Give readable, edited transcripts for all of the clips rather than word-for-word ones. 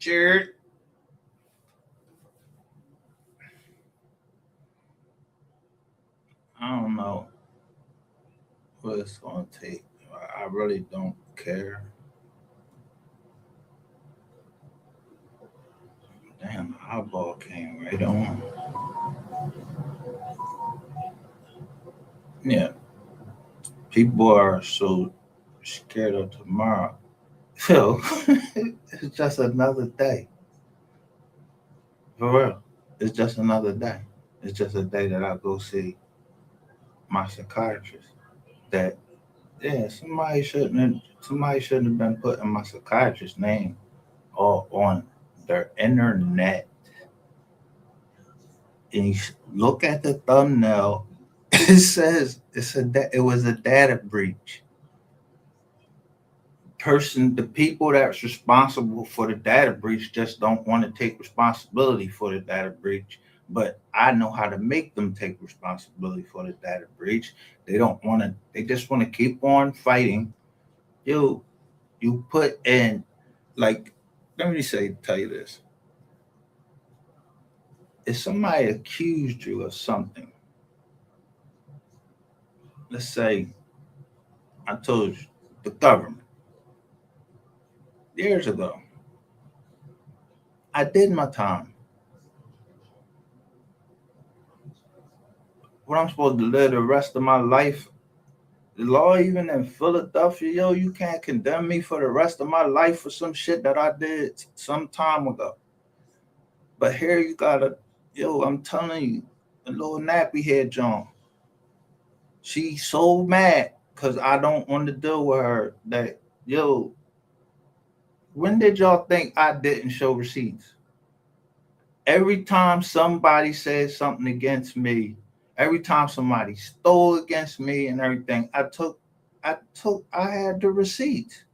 Jared. I don't know what it's going to take. I really don't care. Damn, the eyeball came right on. Yeah, people are so scared of tomorrow. Phil, it's just another day. For real. It's just another day. It's just a day that I go see my psychiatrist. That yeah, somebody shouldn't have been putting my psychiatrist's name all on their internet. And look at the thumbnail. It says it was a data breach. The people that's responsible for the data breach just don't want to take responsibility for the data breach. But I know how to make them take responsibility for the data breach. They don't want to. They just want to keep on fighting. You you put in like let me tell you this. If somebody accused you of something, let's say I told you the government years ago, I did my time. What I'm supposed to live the rest of my life? The law, even in Philadelphia, yo, you can't condemn me for the rest of my life for some shit that I did some time ago. But here you gotta, yo, I'm telling you, a little nappy head John. She's so mad because I don't want to deal with her that, yo, when did y'all think I didn't show receipts? Every time somebody said something against me, every time somebody stole against me and everything, I had the receipts.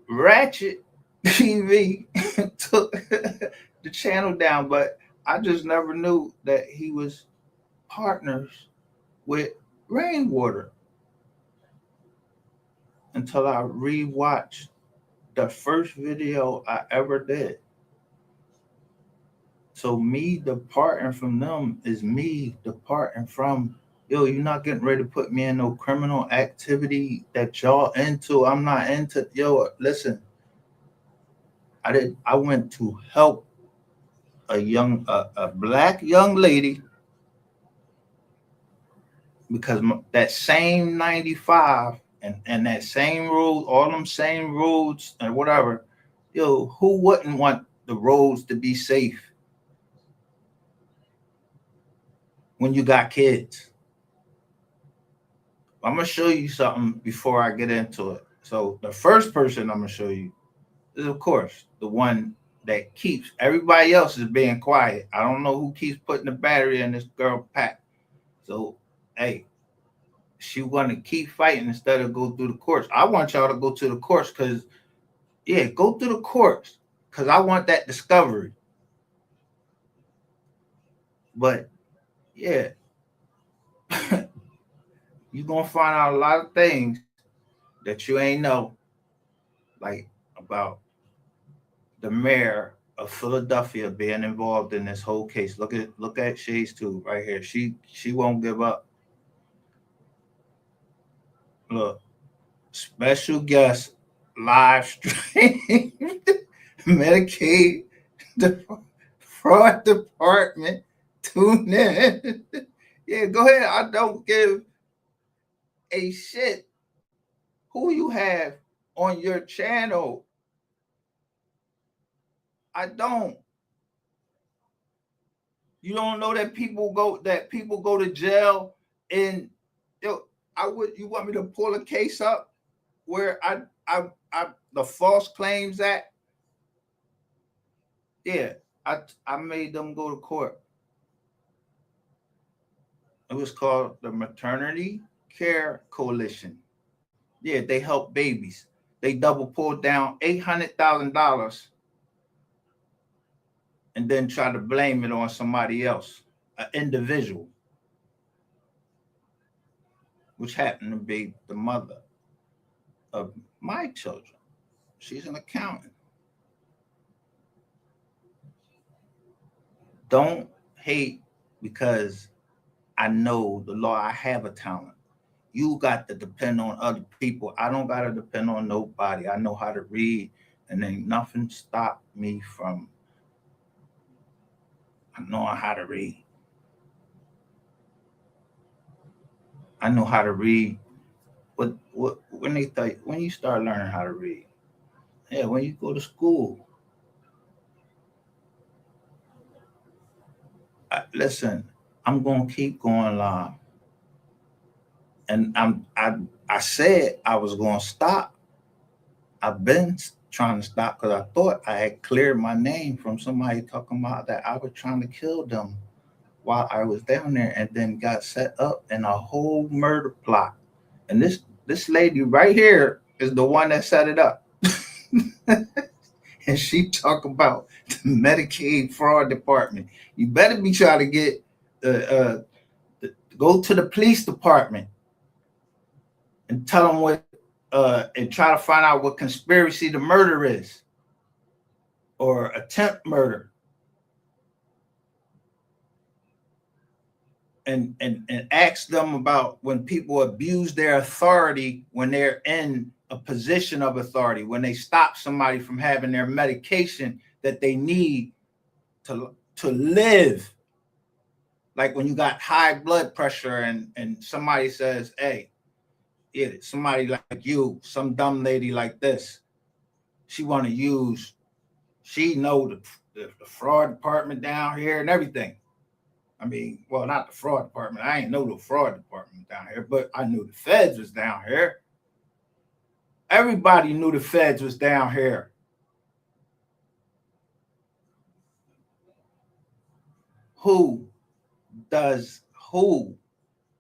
Ratchet TV took the channel down, but I just never knew that he was partners with Rainwater until I rewatched the first video I ever did. So me departing from them is me departing from yo, you're not getting ready to put me in no criminal activity that y'all into. I'm not into yo, listen, I went to help a black young lady because that same 95 and that same road, all them same roads and whatever, yo, who wouldn't want the roads to be safe when you got kids? I'm gonna show you something before I get into it. So the first person I'm gonna show you is, of course, the one that keeps everybody else is being quiet. I don't know who keeps putting the battery in this girl pack. So, hey, she want to keep fighting instead of go through the courts. I want y'all to go to the courts because, yeah, go through the courts because I want that discovery. But yeah, you're gonna find out a lot of things that you ain't know, like about the mayor of Philadelphia being involved in this whole case. Look at Shades too right here. She won't give up. Look, special guest live stream Medicaid the fraud department tune in. Yeah, go ahead. I don't give a shit who you have on your channel. I don't. You don't know that people go to jail and yo, I would you want me to pull a case up where I the false claims act? Yeah, I made them go to court. It was called the Maternity Care Coalition. Yeah, they help babies. They double pulled down $800,000 and then try to blame it on somebody else, an individual, which happened to be the mother of my children. She's an accountant. Don't hate because I know the law. I have a talent. You got to depend on other people. I don't got to depend on nobody. I know how to read, and ain't nothing stop me from knowing how to read. I know how to read. What when they when you start learning how to read? Yeah, when you go to school. Listen, I'm gonna keep going live, and I said I was gonna stop. I've been trying to stop because I thought I had cleared my name from somebody talking about that I was trying to kill them while I was down there, and then got set up in a whole murder plot. And this lady right here is the one that set it up. And she talk about the Medicaid fraud department. You better be trying to get go to the police department and tell them what and try to find out what conspiracy to murder is or attempt murder. And ask them about when people abuse their authority when they're in a position of authority, when they stop somebody from having their medication that they need to live. Like when you got high blood pressure and somebody says, hey, somebody like you, some dumb lady like this, she want to use, she know the fraud department down here and everything. I mean, well, not the fraud department. I ain't know the fraud department down here, but I knew the feds was down here. Everybody knew the feds was down here. Who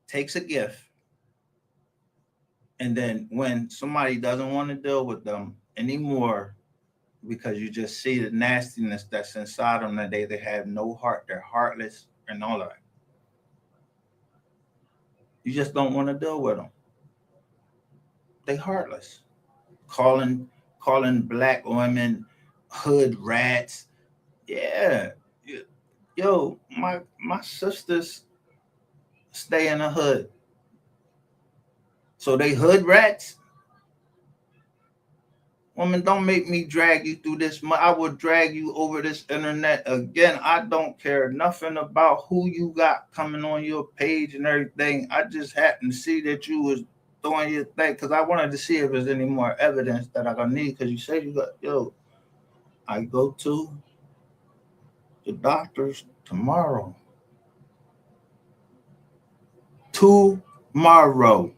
takes a gift, and then when somebody doesn't want to deal with them anymore because you just see the nastiness that's inside them, that they have no heart, they're heartless and all of that. You just don't want to deal with them. They heartless. Calling black women hood rats. Yeah. Yo, my sisters stay in the hood. So they hood rats? Woman, don't make me drag you through this. I will drag you over this internet again. I don't care nothing about who you got coming on your page and everything. I just happened to see that you was doing your thing because I wanted to see if there's any more evidence that I gonna need. Because you said you got, I go to the doctor's tomorrow. Tomorrow,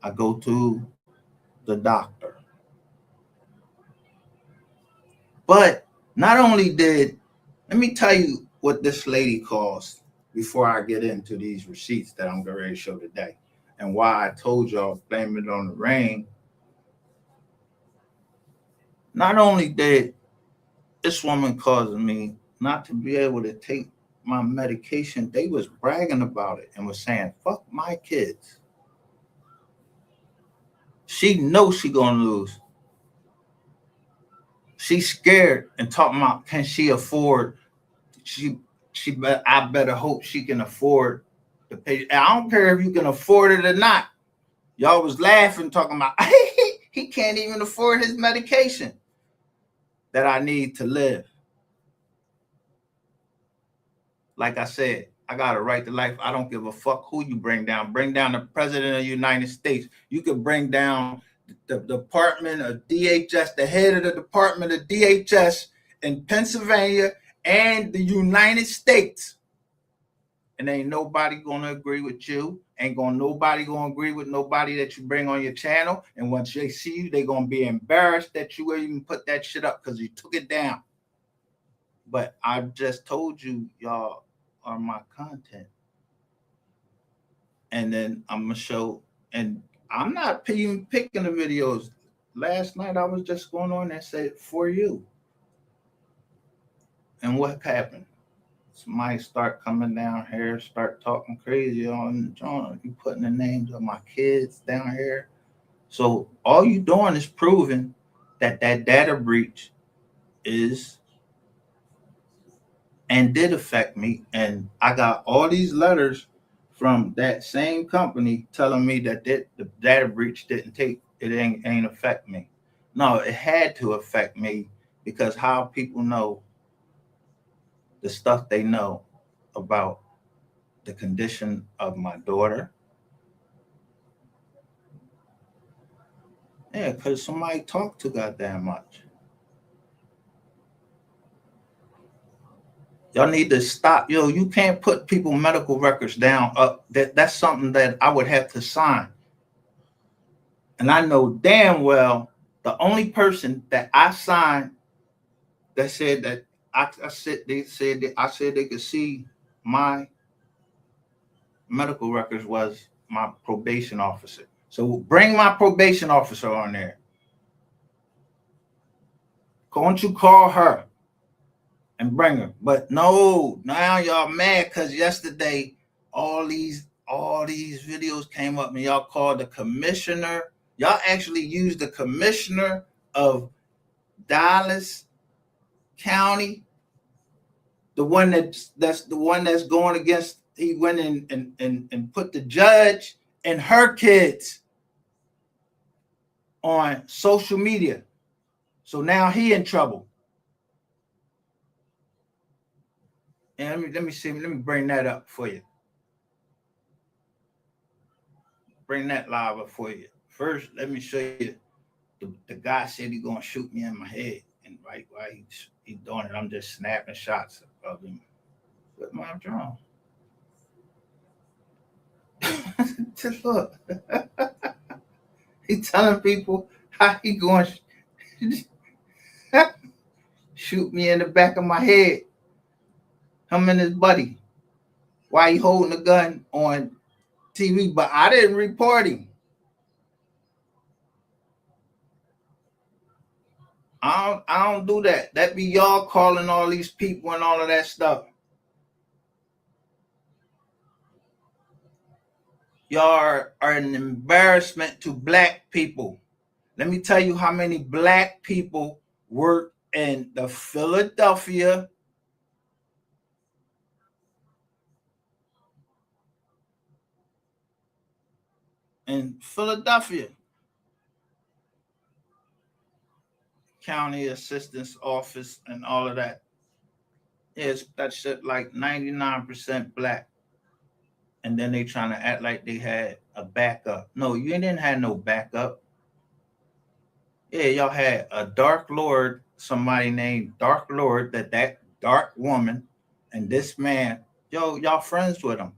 I go to the doctor. But not only let me tell you what this lady cost before I get into these receipts that I'm going to show today and why I told y'all blame it on the rain. Not only did this woman causing me not to be able to take my medication, they was bragging about it and was saying, fuck my kids. She knows she gonna lose. She's scared and talking about can she afford I better hope she can afford to pay. I don't care if you can afford it or not. Y'all was laughing talking about he can't even afford his medication that I need to live. Like I said, I got a right to life. I don't give a fuck who you bring down. Bring down the president of the United States. You could bring down the Department of DHS, the head of the Department of DHS in Pennsylvania and the United States. And ain't nobody gonna agree with you. Nobody gonna agree with nobody that you bring on your channel. And once they see you, they gonna be embarrassed that you even put that shit up because you took it down. But I just told you, y'all are my content. And then I'm gonna show, and I'm not even picking the videos. Last night I was just going on and said for you. And what happened? Somebody start coming down here, start talking crazy on John. You putting the names of my kids down here. So all you doing is proving that that data breach is and did affect me. And I got all these letters from that same company telling me that the data breach didn't take it ain't affect me. No, it had to affect me because how people know the stuff they know about the condition of my daughter. Yeah, because somebody talked too goddamn much. Y'all need to stop. Yo, you can't put people medical records down. That's something that I would have to sign. And I know damn well the only person that I signed that said that I said they said that I said they could see my medical records was my probation officer. So bring my probation officer on there. Don't you call her and bring her? But no, now y'all mad because yesterday all these videos came up and y'all called the commissioner. Y'all actually used the commissioner of Dallas County, the one that's the one that's going against. He went in and put the judge and her kids on social media. So now he in trouble. And let me see. Let me bring that up for you. Bring that live up for you. First, let me show you. The guy said he gonna shoot me in my head, and right while he doing it, I'm just snapping shots of him with my drone. Just look, he telling people how he going to shoot me in the back of my head. Him and his buddy. Why he holding a gun on TV? But I didn't report him. I don't do that. That be y'all calling all these people and all of that stuff. Y'all are an embarrassment to black people. Let me tell you how many black people work in the Philadelphia County Assistance Office and all of that. It's that shit like 99% black. And then they trying to act like they had a backup. No, you didn't have no backup. Yeah, y'all had a Dark Lord, somebody named Dark Lord, that dark woman, and this man, y'all friends with him.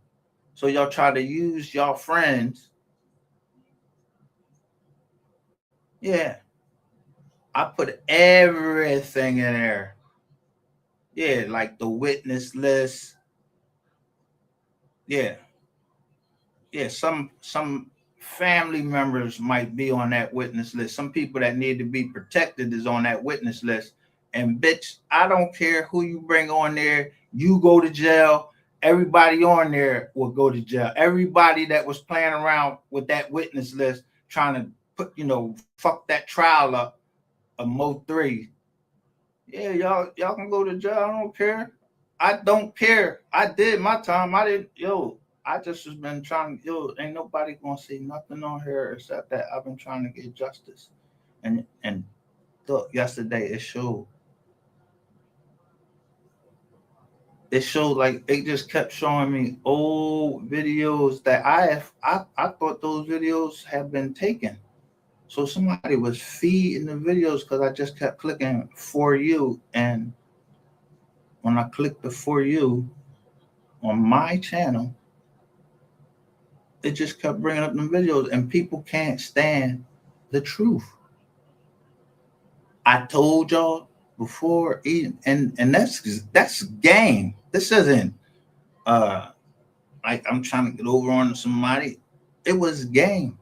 So y'all try to use y'all friends. Yeah, I put everything in there. Yeah, like the witness list. Yeah, yeah. Some family members might be on that witness list. Some people that need to be protected is on that witness list. And bitch, I don't care who you bring on there. You go to jail. Everybody on there will go to jail. Everybody that was playing around with that witness list, trying to put, fuck that trial up a Mo 3. Yeah, y'all can go to jail. I don't care. I don't care. I did my time. I didn't. I just has been trying. Ain't nobody gonna say nothing on here except that I've been trying to get justice. And look, yesterday it showed like it just kept showing me old videos that I thought those videos had been taken. So somebody was feeding the videos because I just kept clicking for you, and when I clicked the for you on my channel, it just kept bringing up the videos, and people can't stand the truth. I told y'all before, and that's game. This isn't uh like I'm trying to get over on somebody. It was game.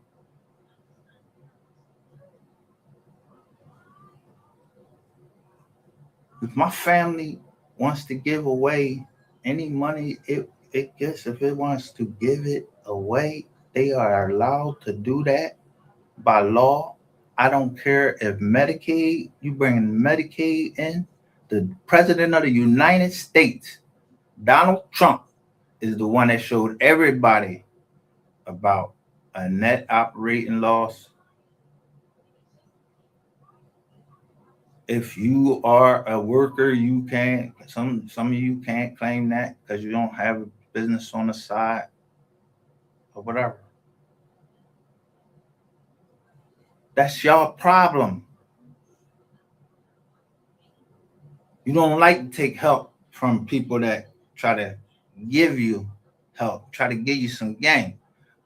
If my family wants to give away any money, it gets if it wants to give it away, they are allowed to do that. by law. I don't care if Medicaid, you bring Medicaid in, the president of the United States, Donald Trump, is the one that showed everybody about a net operating loss. If you are a worker, you can't, some of you can't claim that because you don't have a business on the side or whatever. That's your problem. You don't like to take help from people that try to give you help, try to give you some game.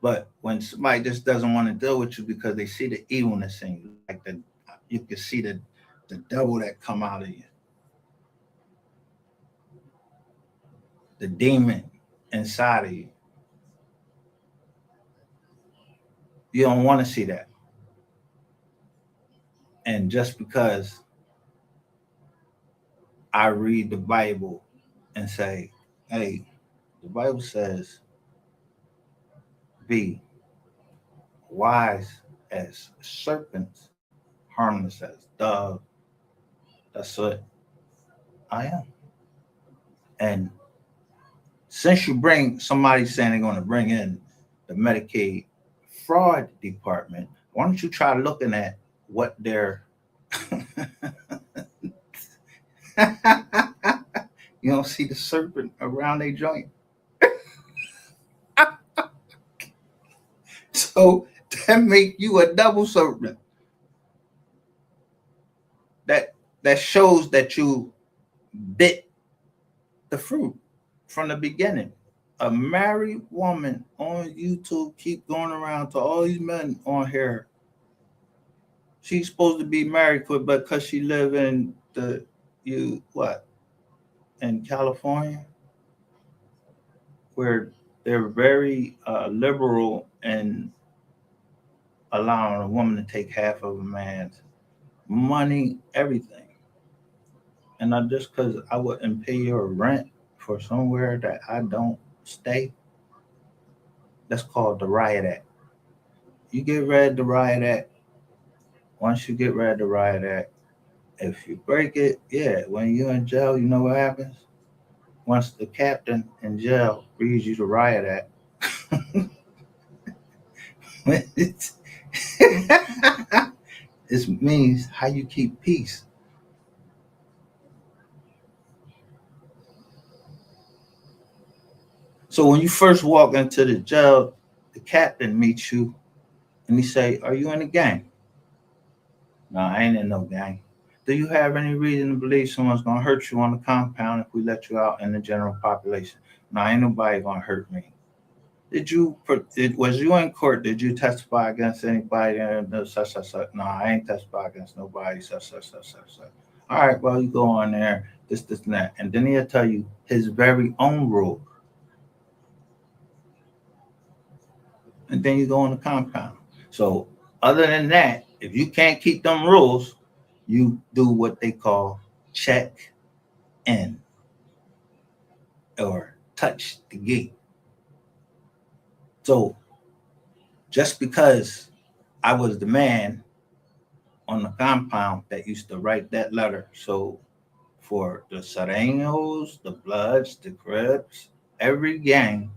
But when somebody just doesn't want to deal with you because they see the evilness in you, like you can see the devil that come out of you, the demon inside of you. You don't want to see that. And just because I read the Bible and say, hey, the Bible says, be wise as serpents, harmless as doves. That's what I am. And since you bring somebody saying they're going to bring in the Medicaid fraud department, why don't you try looking at what they're you don't see the serpent around a joint. So that make you a double serpent. That shows that you bit the fruit from the beginning. A married woman on YouTube keep going around to all these men on here. She's supposed to be married, but because she live in in California, where they're very liberal in allowing a woman to take half of a man's money, everything. And not just because I wouldn't pay your rent for somewhere that I don't stay. That's called the Riot Act. You get rid of the Riot Act. Once you get rid of the Riot Act, if you break it, yeah, when you're in jail, you know what happens? Once the captain in jail reads you the Riot Act, it means how you keep peace. So when you first walk into the jail, the captain meets you and he say, "Are you in a gang?" No, I ain't in no gang. Do you have any reason to believe someone's gonna hurt you on the compound if we let you out in the general population? No, ain't nobody gonna hurt me. Was you in court? Did you testify against anybody? And such, such, such? No, I ain't testify against nobody. Such, such, such, such, such. All right, well, you go on there, this, and that, and then he'll tell you his very own rule, and then you go on the compound. So, other than that, if you can't keep them rules, you do what they call check in or touch the gate. So, just because I was the man on the compound that used to write that letter. So for the Serenos, the Bloods, the Crips, every gang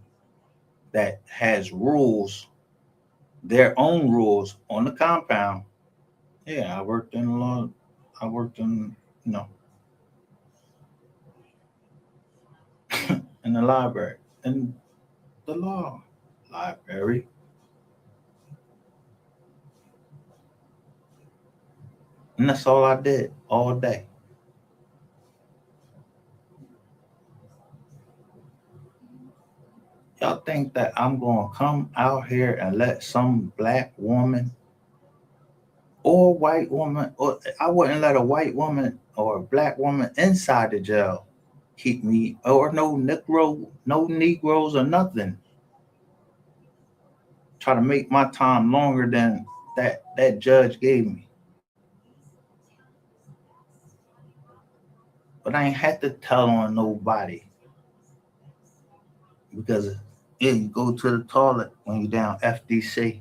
that has rules, their own rules on the compound. Yeah, I worked in law. I worked in, you know, in the library, in the law library. And that's all I did all day. Y'all think that I'm going to come out here and let some black woman or white woman, or I wouldn't let a white woman or a black woman inside the jail keep me, or no Negroes or nothing. Try to make my time longer than that judge gave me. But I ain't had to tell on nobody because yeah, you go to the toilet when you're down FDC.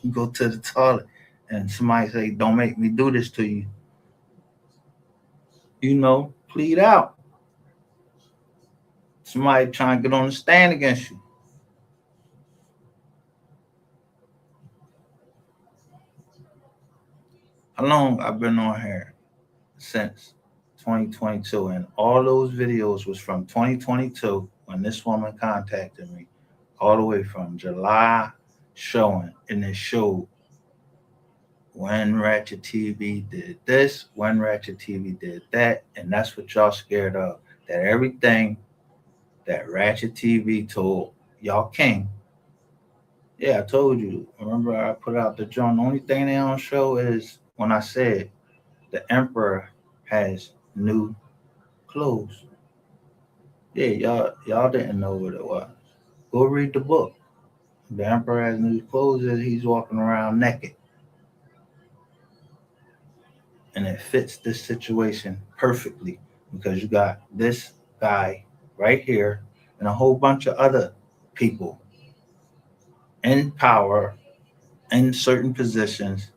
You go to the toilet and somebody say, "Don't make me do this to you." Plead out. Somebody trying to get on the stand against you. How long I've been on here? Since 2022, and all those videos was from 2022 when this woman contacted me, all the way from July showing, and it showed when Ratchet TV did this, when Ratchet TV did that, and that's what y'all scared of. That everything that Ratchet TV told y'all king. Yeah, I told you. Remember, I put out the joint. The only thing they don't show is when I said the emperor has new clothes. Yeah, y'all didn't know what it was. Go read the book. The emperor has new clothes. He's walking around naked, and it fits this situation perfectly because you got this guy right here and a whole bunch of other people in power in certain positions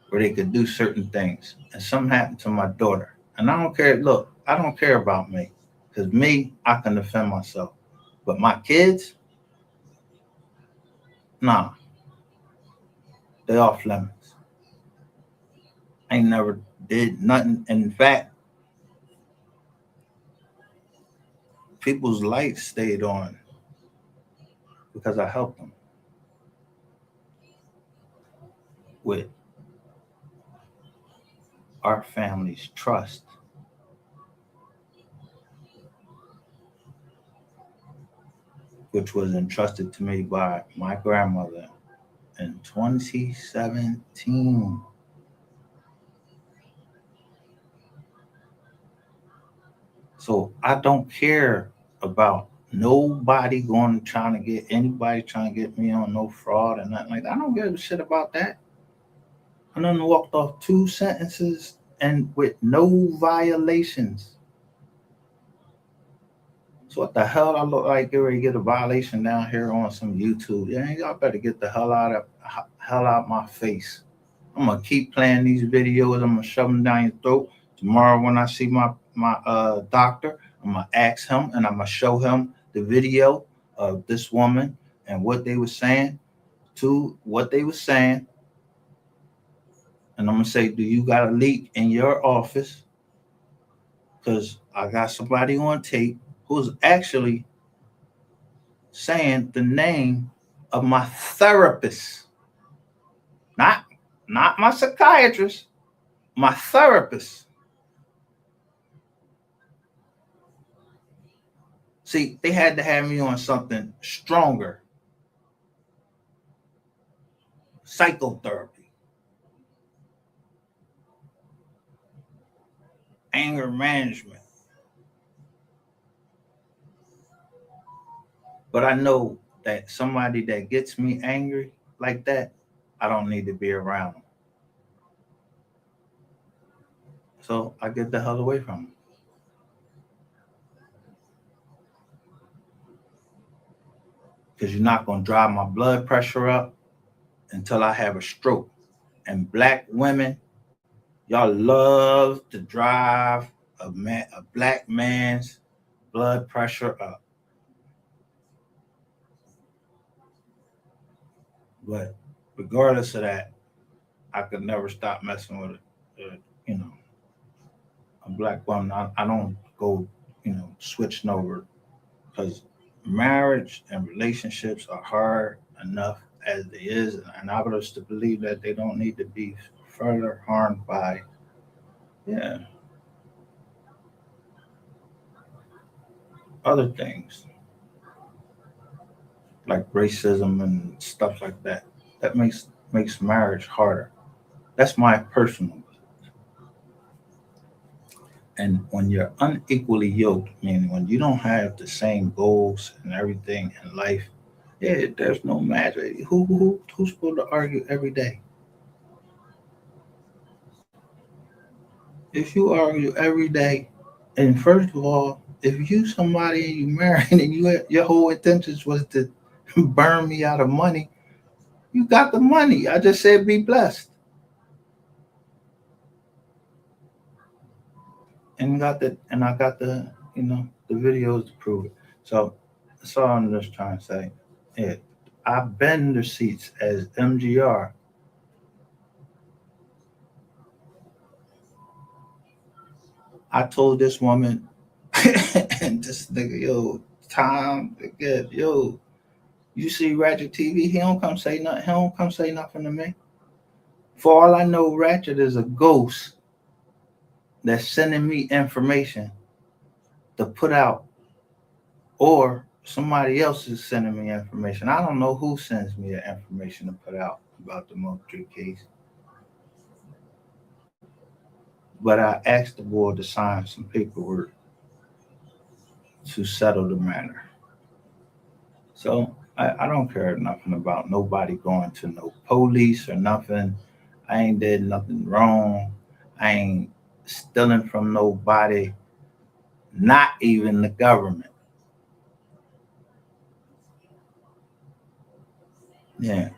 where they could do certain things. And something happened to my daughter, and I don't care. Look, I don't care about me because me, I can defend myself. But my kids, nah, they off limits. I ain't never did nothing. And in fact, people's lights stayed on because I helped them with our family's trust, which was entrusted to me by my grandmother in 2017. So I don't care about nobody going trying to get anybody trying to get me on no fraud and nothing like that. I don't give a shit about that. I done walked off 2 sentences and with no violations. So what the hell I look like? Get ready to get a violation down here on some YouTube? Yeah, y'all better get the hell out my face. I'm gonna keep playing these videos. I'm gonna shove them down your throat. Tomorrow when I see my doctor, I'm gonna ask him and I'm gonna show him the video of this woman and what they were saying to what they were saying. And I'm gonna say, do you got a leak in your office? Because I got somebody on tape who's actually saying the name of my therapist, not my psychiatrist, my therapist. See, they had to have me on something stronger, psychotherapy, anger management. But I know that somebody that gets me angry like that, I don't need to be around them. So I get the hell away from them. Because you're not going to drive my blood pressure up until I have a stroke. And black women, y'all love to drive a black man's blood pressure up. But regardless of that, I could never stop messing with you know, a black woman. I don't go, switching over because marriage and relationships are hard enough as it is, and I would to believe that they don't need to be further harmed by, yeah, other things like racism and stuff like that. That makes marriage harder. That's my personal. And when you're unequally yoked, meaning when you don't have the same goals and everything in life, yeah, there's no magic. Who's supposed to argue every day? If you argue every day, and first of all, if you somebody and you married and your whole intentions was to burn me out of money, You got the money. I just said be blessed. And I got the videos to prove it. So that's all I'm just trying to say. Yeah. I've been the receipts as MGR. I told this woman and this nigga, yo, Tom, again, yo, you see Ratchet TV? He don't come say nothing. He don't come say nothing to me. For all I know, Ratchet is a ghost that's sending me information to put out, or somebody else is sending me information. I don't know who sends me the information to put out about the Moultrie case, but I asked the board to sign some paperwork to settle the matter. So I don't care nothing about nobody going to no police or nothing. I ain't did nothing wrong. I ain't stealing from nobody, not even the government. Yeah.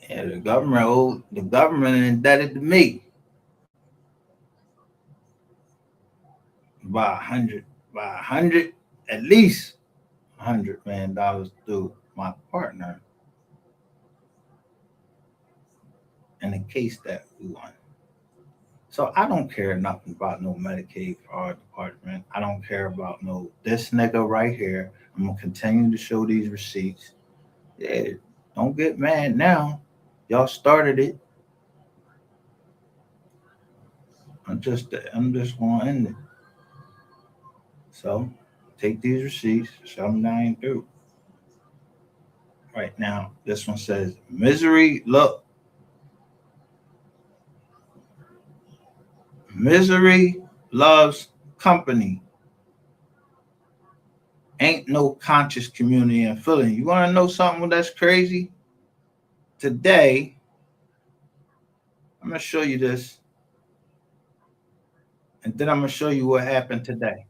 Yeah, the government indebted to me by a hundred, at least $100 million through my partner in the case that we won. So I don't care nothing about no Medicaid fraud department. I don't care about no this nigga right here. I'm gonna continue to show these receipts. Yeah, don't get mad now. Y'all started it. I'm just gonna end it. So take these receipts, show them I ain't through. Right now, this one says misery. Look, misery loves company. Ain't no conscious community and feeling. You want to know something that's crazy? Today, I'm gonna show you this, and then I'm gonna show you what happened today.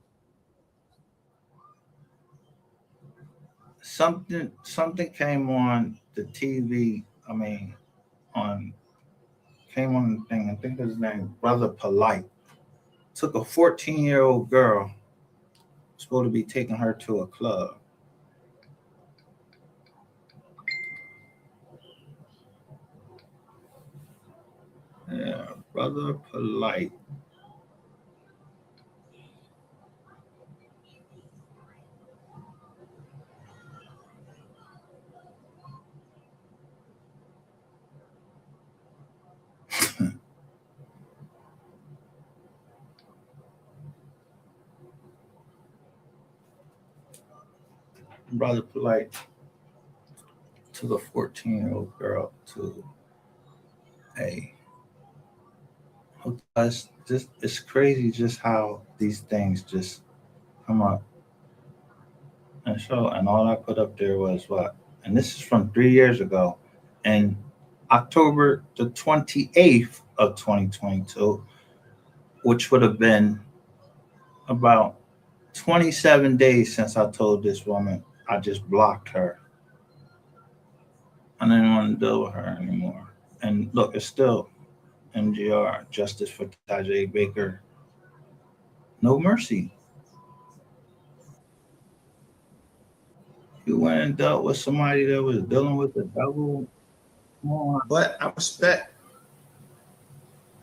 Something came on the TV. I mean, on came on the thing. I think his name Brother Polite took a 14-year-old girl, supposed to be taking her to a club. Yeah, Brother Polite. Brother Polite took a 14-year-old girl to a hotel. It's crazy just how these things just come up and show. And all I put up there was what? And this is from 3 years ago. And October the 28th of 2022, which would have been about 27 days since I told this woman I just blocked her. I didn't want to deal with her anymore. And look, it's still MGR, Justice for Tajay Baker, no mercy. You went and dealt with somebody that was dealing with the devil. But I respect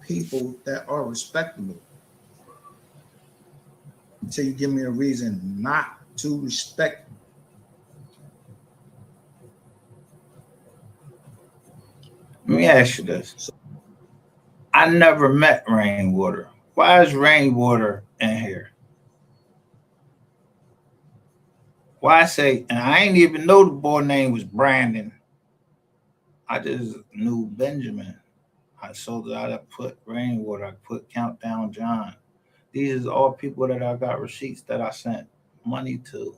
people that are respectable until you give me a reason not to respect. Let me ask you this. I never met Rainwater. Why is Rainwater in here? Why I say, and I ain't even know the boy name was Brandon. I just knew Benjamin. I so that I put Rainwater, I put Countdown John. These is all people that I got receipts that I sent money to.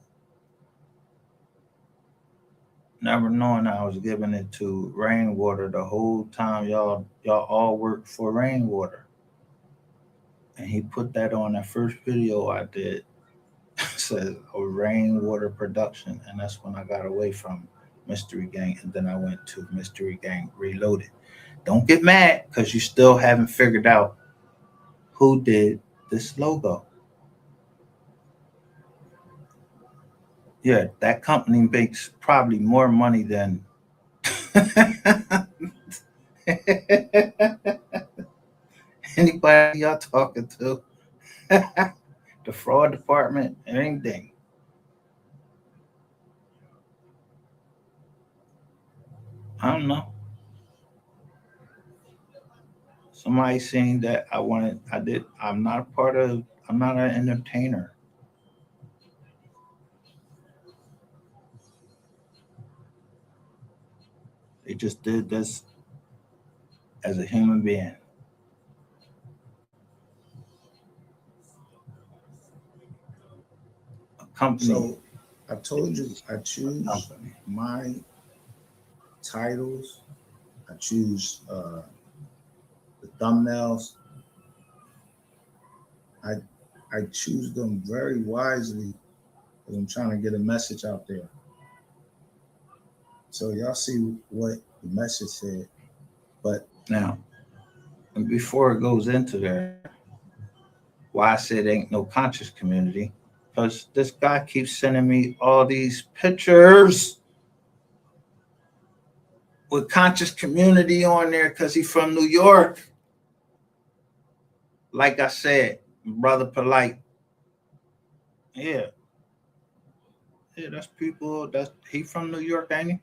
Never knowing I was giving it to Rainwater the whole time y'all all worked for Rainwater. And he put that on that first video I did. Says a Rainwater production, and that's when I got away from Mystery Gang, and then I went to Mystery Gang Reloaded. Don't get mad because you still haven't figured out who did this logo. Yeah, that company makes probably more money than anybody y'all talking to. The fraud department, anything. I don't know. Somebody saying that I wanted, I did. I'm not a part of. I'm not an entertainer. They just did this as a human being. A company. So I told you I choose Company. my titles. I choose the thumbnails. I I choose them very wisely because I'm trying to get a message out there. So y'all see what the message said. But Now, and before it goes into there, why I said ain't no conscious community, because this guy keeps sending me all these pictures with conscious community on there because he's from New York. Like I said, brother polite. Yeah, yeah, that's people. That's he from New York, ain't he?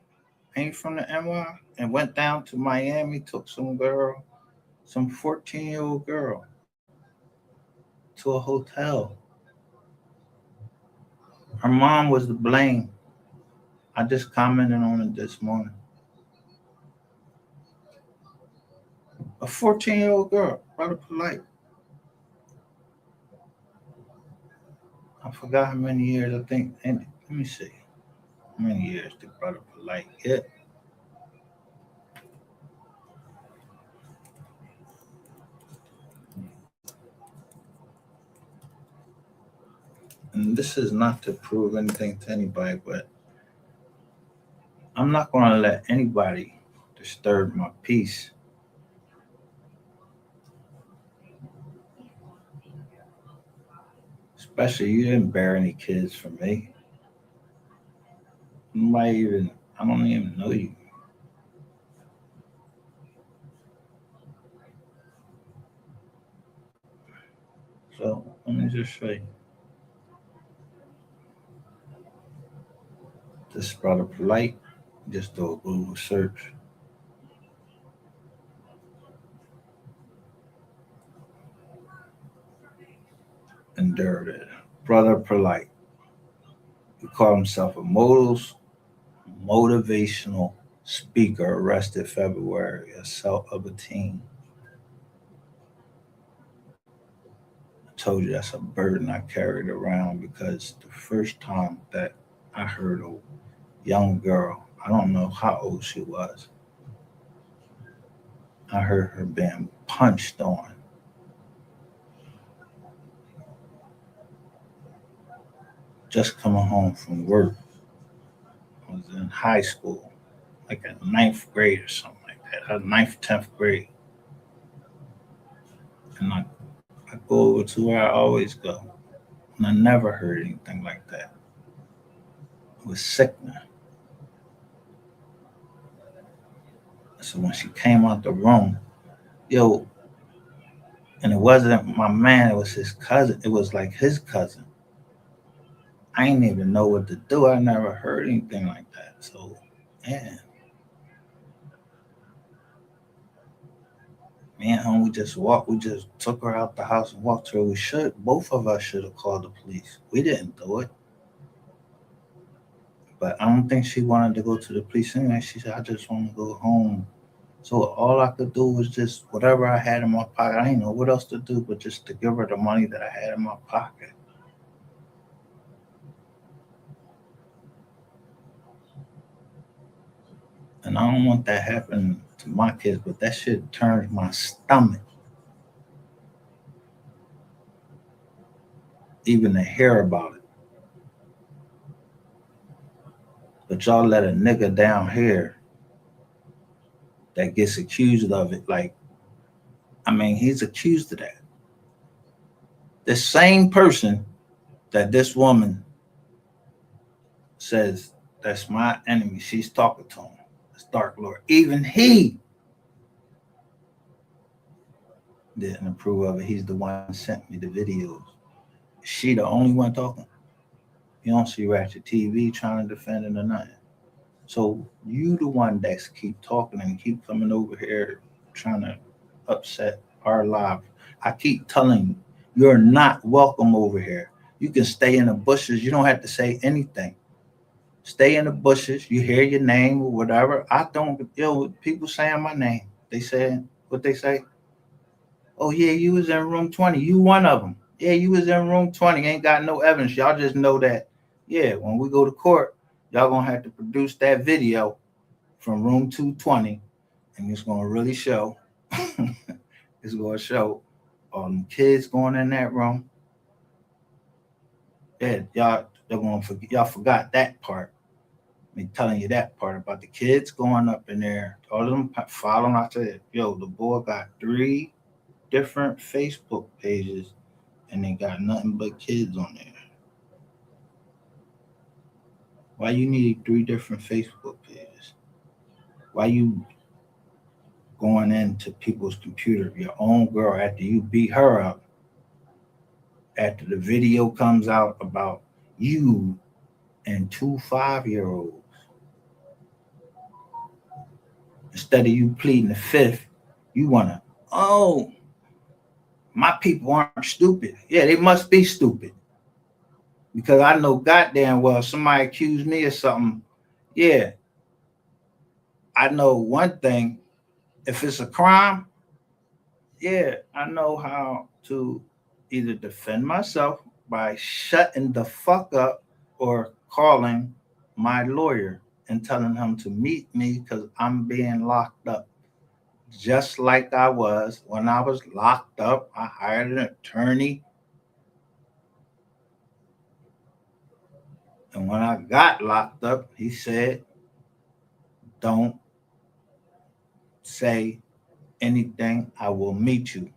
Ain't he from the NY? And went down to Miami, took some girl, some 14-year-old girl, to a hotel. Her mom was to blame. I just commented on it this morning. A 14-year-old girl, brother polite. I forgot how many years. I think. And let me see. How many years did brother polite get? And this is not to prove anything to anybody, but I'm not going to let anybody disturb my peace. Especially you didn't bear any kids for me. Nobody even. I don't even know you. So let me just show you. This brother polite. Just do a Google search. Endured it. Brother polite. He called himself a motivational speaker arrested February, assault of a teen. I told you that's a burden I carried around because the first time that I heard a young girl, I don't know how old she was, I heard her being punched on just coming home from work. I was in high school, like a ninth grade or something like that, a ninth, 10th grade. And I go over to where I always go. And I never heard anything like that. It was sickening. So when she came out the room, yo, and it wasn't my man, it was his cousin. It was like his cousin. I didn't even know what to do. I never heard anything like that. So, yeah, me and him, we just walked. We just took her out the house and walked her. We should. Both of us should have called the police. We didn't do it. But I don't think she wanted to go to the police anyway. She said, I just want to go home. So all I could do was just whatever I had in my pocket. I didn't know what else to do, but just to give her the money that I had in my pocket. And I don't want that happening to my kids, but that shit turns my stomach even to hear about it. But y'all let a nigga down here that gets accused of it. Like, I mean, he's accused of that. The same person that this woman says that's my enemy, she's talking to him. This Dark Lord. Even he didn't approve of it. He's the one that sent me the videos. She the only one talking. You don't see Ratchet TV trying to defend it or nothing. So you the one that's keep talking and keep coming over here trying to upset our lives. I keep telling you, you're not welcome over here. You can stay in the bushes. You don't have to say anything. Stay in the bushes. You hear your name or whatever. I don't. People saying my name. They saying what they say. Oh yeah, you was in room 20. You one of them. Yeah, you was in room 20. Ain't got no evidence. Y'all just know that. Yeah, when we go to court, y'all gonna have to produce that video from room 220, and it's gonna really show. It's gonna show all them kids going in that room. Yeah, y'all forgot that part. Me telling you that part about the kids going up in there. All of them following. I said, yo, the boy got 3 different Facebook pages, and they got nothing but kids on there. Why you need 3 different Facebook pages? Why you going into people's computer, your own girl, after you beat her up, after the video comes out about you and 2 5-year-olds, instead of you pleading the fifth, you wanna, oh, my people aren't stupid. Yeah, they must be stupid. Because I know goddamn well somebody accused me of something. Yeah, I know one thing. If it's a crime, yeah, I know how to either defend myself by shutting the fuck up or calling my lawyer and telling him to meet me because I'm being locked up. Just like I was when I was locked up, I hired an attorney. And when I got locked up, he said, don't say anything. I will meet you.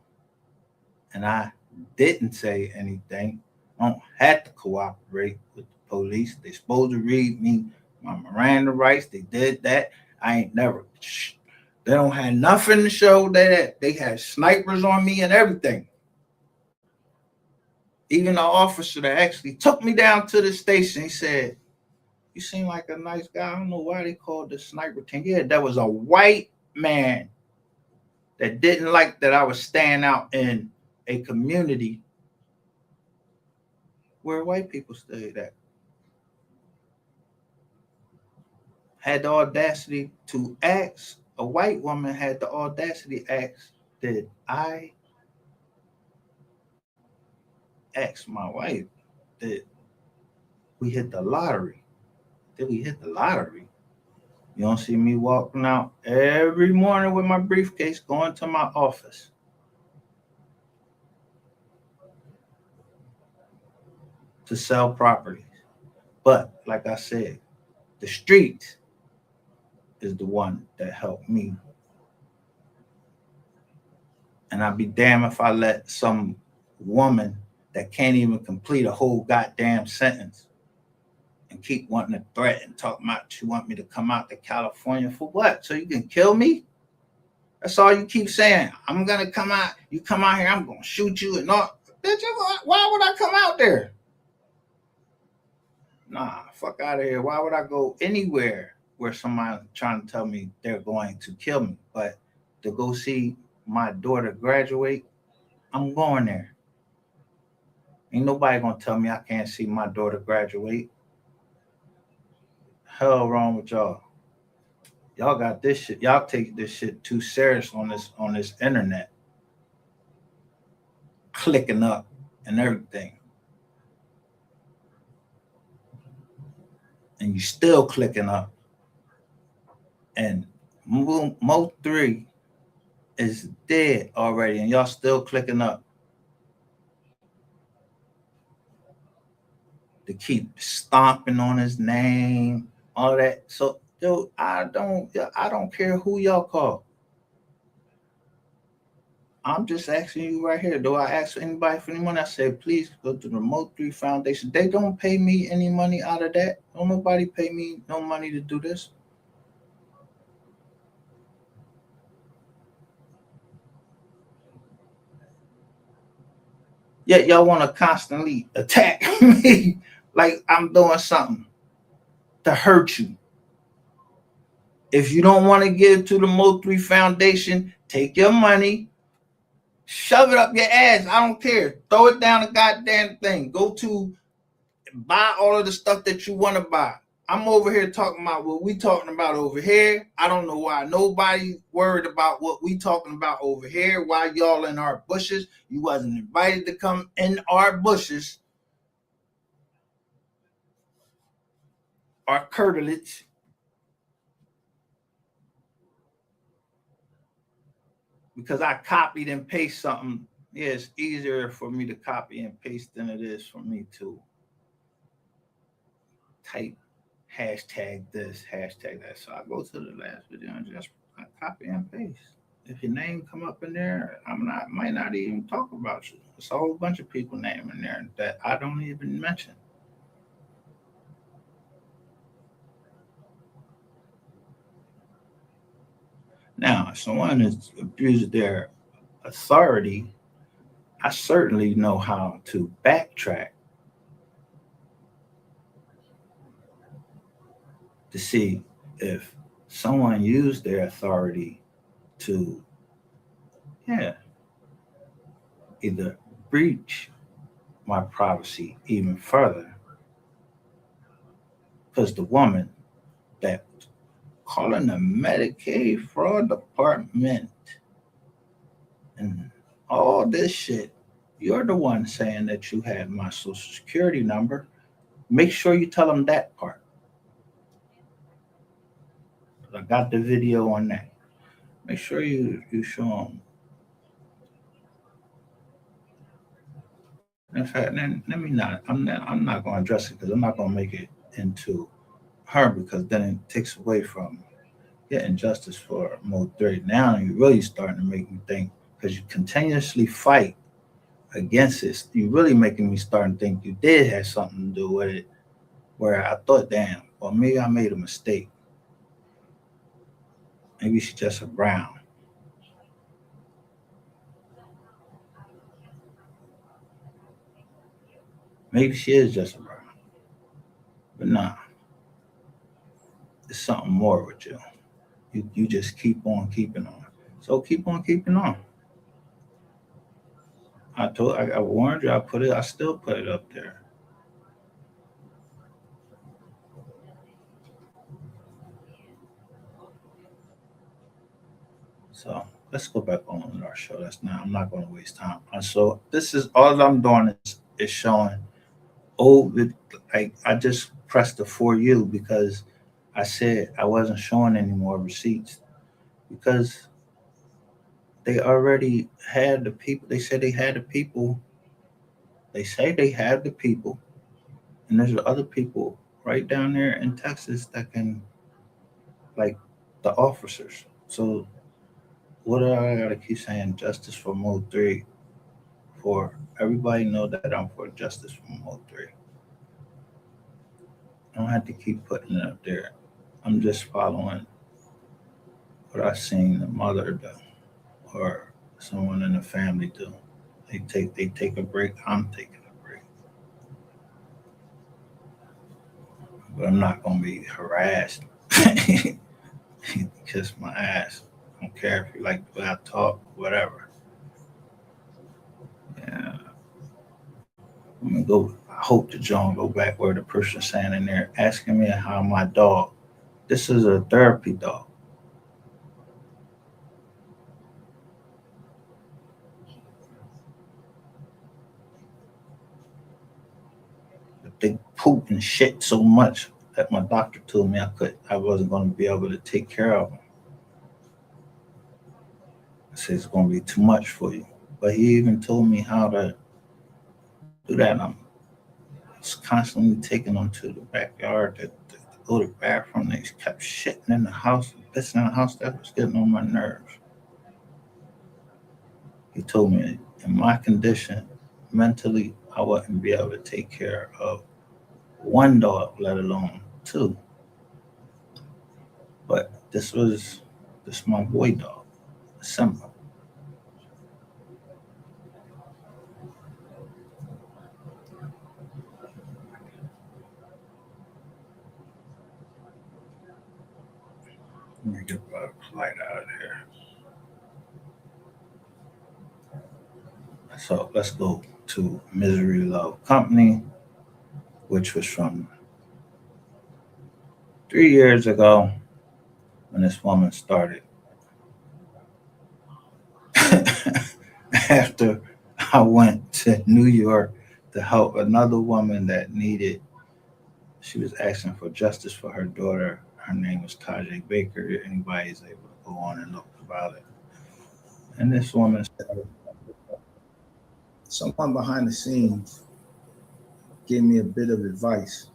And I didn't say anything. I don't have to cooperate with the police. They're supposed to read me my Miranda rights. They did that. I ain't never. They don't have nothing to show that they had snipers on me and everything. Even the officer that actually took me down to the station, he said, "You seem like a nice guy. I don't know why they called the sniper thing." Yeah, that was a white man that didn't like that I was staying out in a community where white people stayed at. Had the audacity to ask, a white woman had the audacity to ask, did I ask my wife, did we hit the lottery? Did we hit the lottery? You don't see me walking out every morning with my briefcase going to my office to sell properties. But like I said, the street is the one that helped me. And I'd be damned if I let some woman that can't even complete a whole goddamn sentence and keep wanting to threaten, talk about you want me to come out to California for what? So you can kill me? That's all you keep saying. I'm gonna come out. You come out here, I'm gonna shoot you and all. Bitch, why would I come out there? Nah, fuck out of here. Why would I go anywhere where somebody's trying to tell me they're going to kill me? But to go see my daughter graduate, I'm going there. Ain't nobody gonna tell me I can't see my daughter graduate. Hell wrong with y'all. Y'all got this shit. Y'all take this shit too serious on this internet. Clicking up and everything. And you still clicking up. And Mo 3 is dead already, and y'all still clicking up to keep stomping on his name all that. So yo, I don't care who y'all call. I'm just asking you right here. Do I ask anybody for any money? I say, please go to the Remote 3 Foundation. They don't pay me any money out of that. Don't nobody pay me no money to do this. Yet y'all want to constantly attack me like I'm doing something to hurt you. If you don't want to give to the Mo3 Foundation, take your money, shove it up your ass. I don't care. Throw it down the goddamn thing. Go to buy all of the stuff that you want to buy. I'm over here talking about what we talking about over here. I don't know why nobody worried about what we talking about over here. Why y'all in our bushes? You wasn't invited to come in our bushes, our curtilage. Because I copied and paste something. Yeah, it's easier for me to copy and paste than it is for me to type hashtag this, hashtag that. So I go to the last video and just copy and paste. If your name come up in there, might not even talk about you. It's a whole bunch of people name in there that I don't even mention. Now, if someone has abused their authority, I certainly know how to backtrack to see if someone used their authority to, yeah, either breach my privacy even further. Because the woman that calling the Medicaid fraud department and all this shit, you're the one saying that you had my social security number. Make sure you tell them that part. I got the video on that. Make sure you show them. In fact, then let me not. I'm not going to address it because I'm not going to make it into her because then it takes away from getting justice for Mo 30. Now you're really starting to make me think because you continuously fight against it. You're really making me start to think you did have something to do with it. Where I thought, damn, well maybe I made a mistake. Maybe she's just a brown. Maybe she is just a brown. But nah, it's something more with you. You just keep on keeping on. So keep on keeping on. I warned you. I still put it up there. So let's go back on our show. I'm not going to waste time. So this is all I'm doing is showing. Oh, I just pressed the for you because I said I wasn't showing any more receipts because they already had the people. They said they had the people. They say they have the people, and there's other people right down there in Texas that can, like, the officers. So what do I gotta keep saying? Justice for Mode 3. For everybody know that I'm for justice for Mode 3. I don't have to keep putting it up there. I'm just following what I seen the mother do or someone in the family do. They take a break. I'm taking a break, but I'm not gonna be harassed. Kiss my ass. I don't care if you like the way I talk, whatever. Yeah, I'm gonna go. I hope the John go back where the person standing there asking me how my dog. This is a therapy dog. They poop and shit so much that my doctor told me I wasn't going to be able to take care of them. I said it's going to be too much for you. But he even told me how to do that. I'm just constantly taking them to the backyard to go to the bathroom. They kept shitting in the house, pissing in the house. That was getting on my nerves. He told me in my condition, mentally, I wouldn't be able to take care of one dog, let alone two. But this my boy dog, Simba. Let me get the light out of here. So let's go to Misery Love Company, which was from 3 years ago when this woman started. After I went to New York to help another woman that needed, she was asking for justice for her daughter. Her name was Tajay Baker. Anybody's able to go on and look about it. And this woman said, Someone behind the scenes gave me a bit of advice.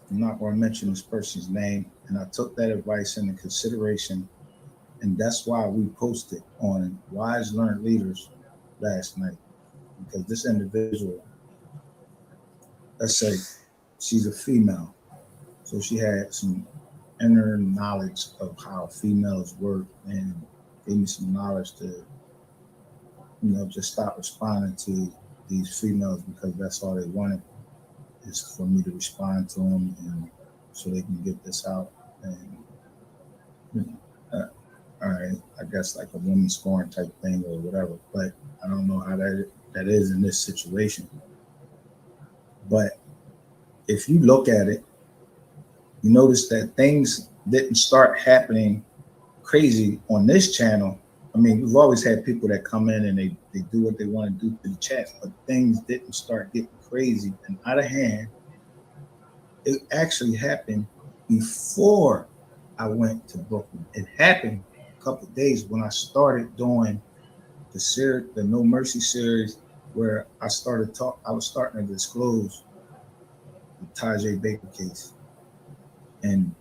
I'm not going to mention this person's name, and I took that advice into consideration, and that's why we posted on Wise Learned Leaders last night, because this individual, let's say she's a female, so she had some inner knowledge of how females work and gave me some knowledge to, just stop responding to these females because that's all they wanted is for me to respond to them and so they can get this out. And all right, I guess like a woman scorn type thing or whatever, but I don't know how that is in this situation. But if you look at it, you notice that things didn't start happening crazy on this channel. I mean, we've always had people that come in and they do what they want to do to the chat, but things didn't start getting crazy and out of hand. It actually happened before I went to Brooklyn. It happened a couple of days when I started doing the No Mercy series, where I was starting to disclose the Tajay Baker case, and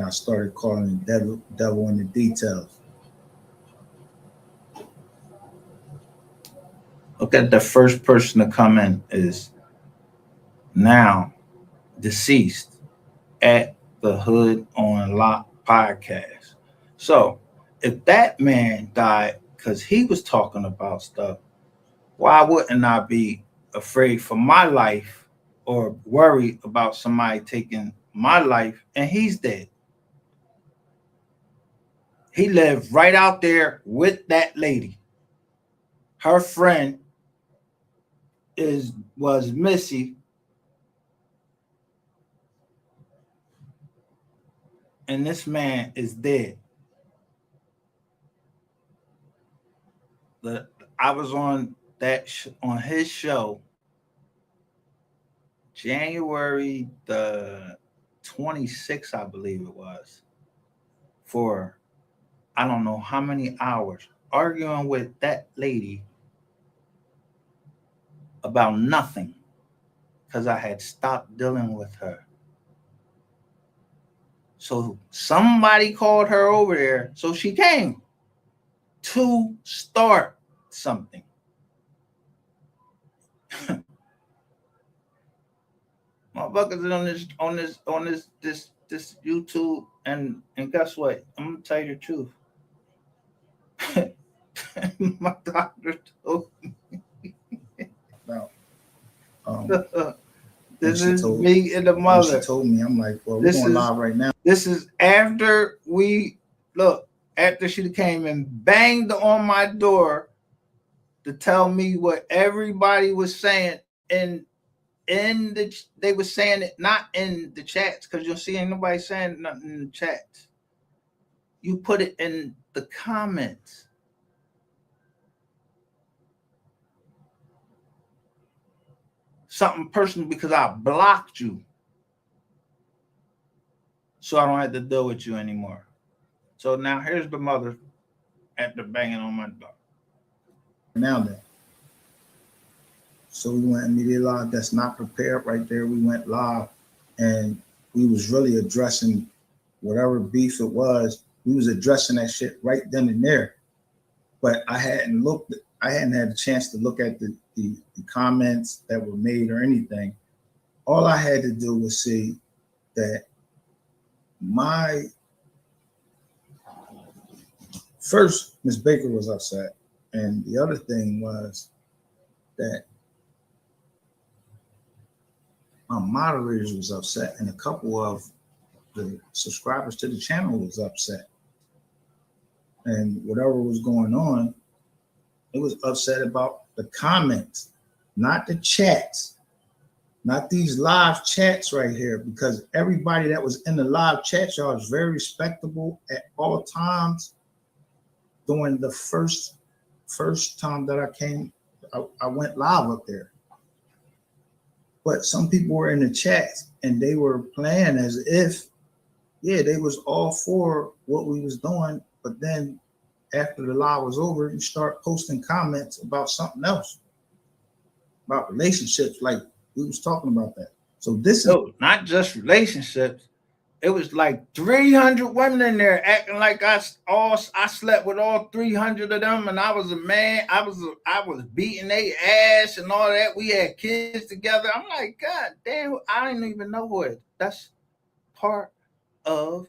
I started calling the devil in the details. look at the first person to come in is now deceased at the Hood on Lock podcast. So if that man died because he was talking about stuff, why wouldn't I be afraid for my life or worried about somebody taking my life and he's dead? He lived right out there with that lady. Her friend was Missy, and this man is dead. I was on on his show January the 26th, I believe it was, for I don't know how many hours, arguing with that lady about nothing because I had stopped dealing with her. So somebody called her over there, so she came to start something. Motherfuckers on this YouTube, and guess what? I'm gonna tell you the truth. My doctor told Now, me this is told, me and the mother. She told me, I'm like, well, we're going live right now. This is after after she came and banged on my door to tell me what everybody was saying they were saying it not in the chats, because you'll see ain't nobody saying nothing in the chats. You put it in the comments. Something personal because I blocked you. So I don't have to deal with you anymore. So now here's the mother after banging on my door. Now then. So we went immediately live. That's not prepared right there. We went live and we was really addressing whatever beef it was. We was addressing that shit right then and there. But I hadn't had a chance to look at the comments that were made or anything. All I had to do was see that my first, Miss Baker was upset. And the other thing was that my moderators was upset, and a couple of the subscribers to the channel was upset. And whatever was going on, it was upset about the comments, not the chats, not these live chats right here, because everybody that was in the live chat, y'all, was very respectable at all times. During the first time that I came, I went live up there. But some people were in the chats and they were playing as if, yeah, they was all for what we was doing. But then after the live was over, you start posting comments about something else, about relationships, like we was talking about that. So this is not just relationships. It was like 300 women in there acting like I slept with all 300 of them, and I was a man. I was beating their ass and all that. We had kids together. I'm like, God damn, I didn't even know it. That's part of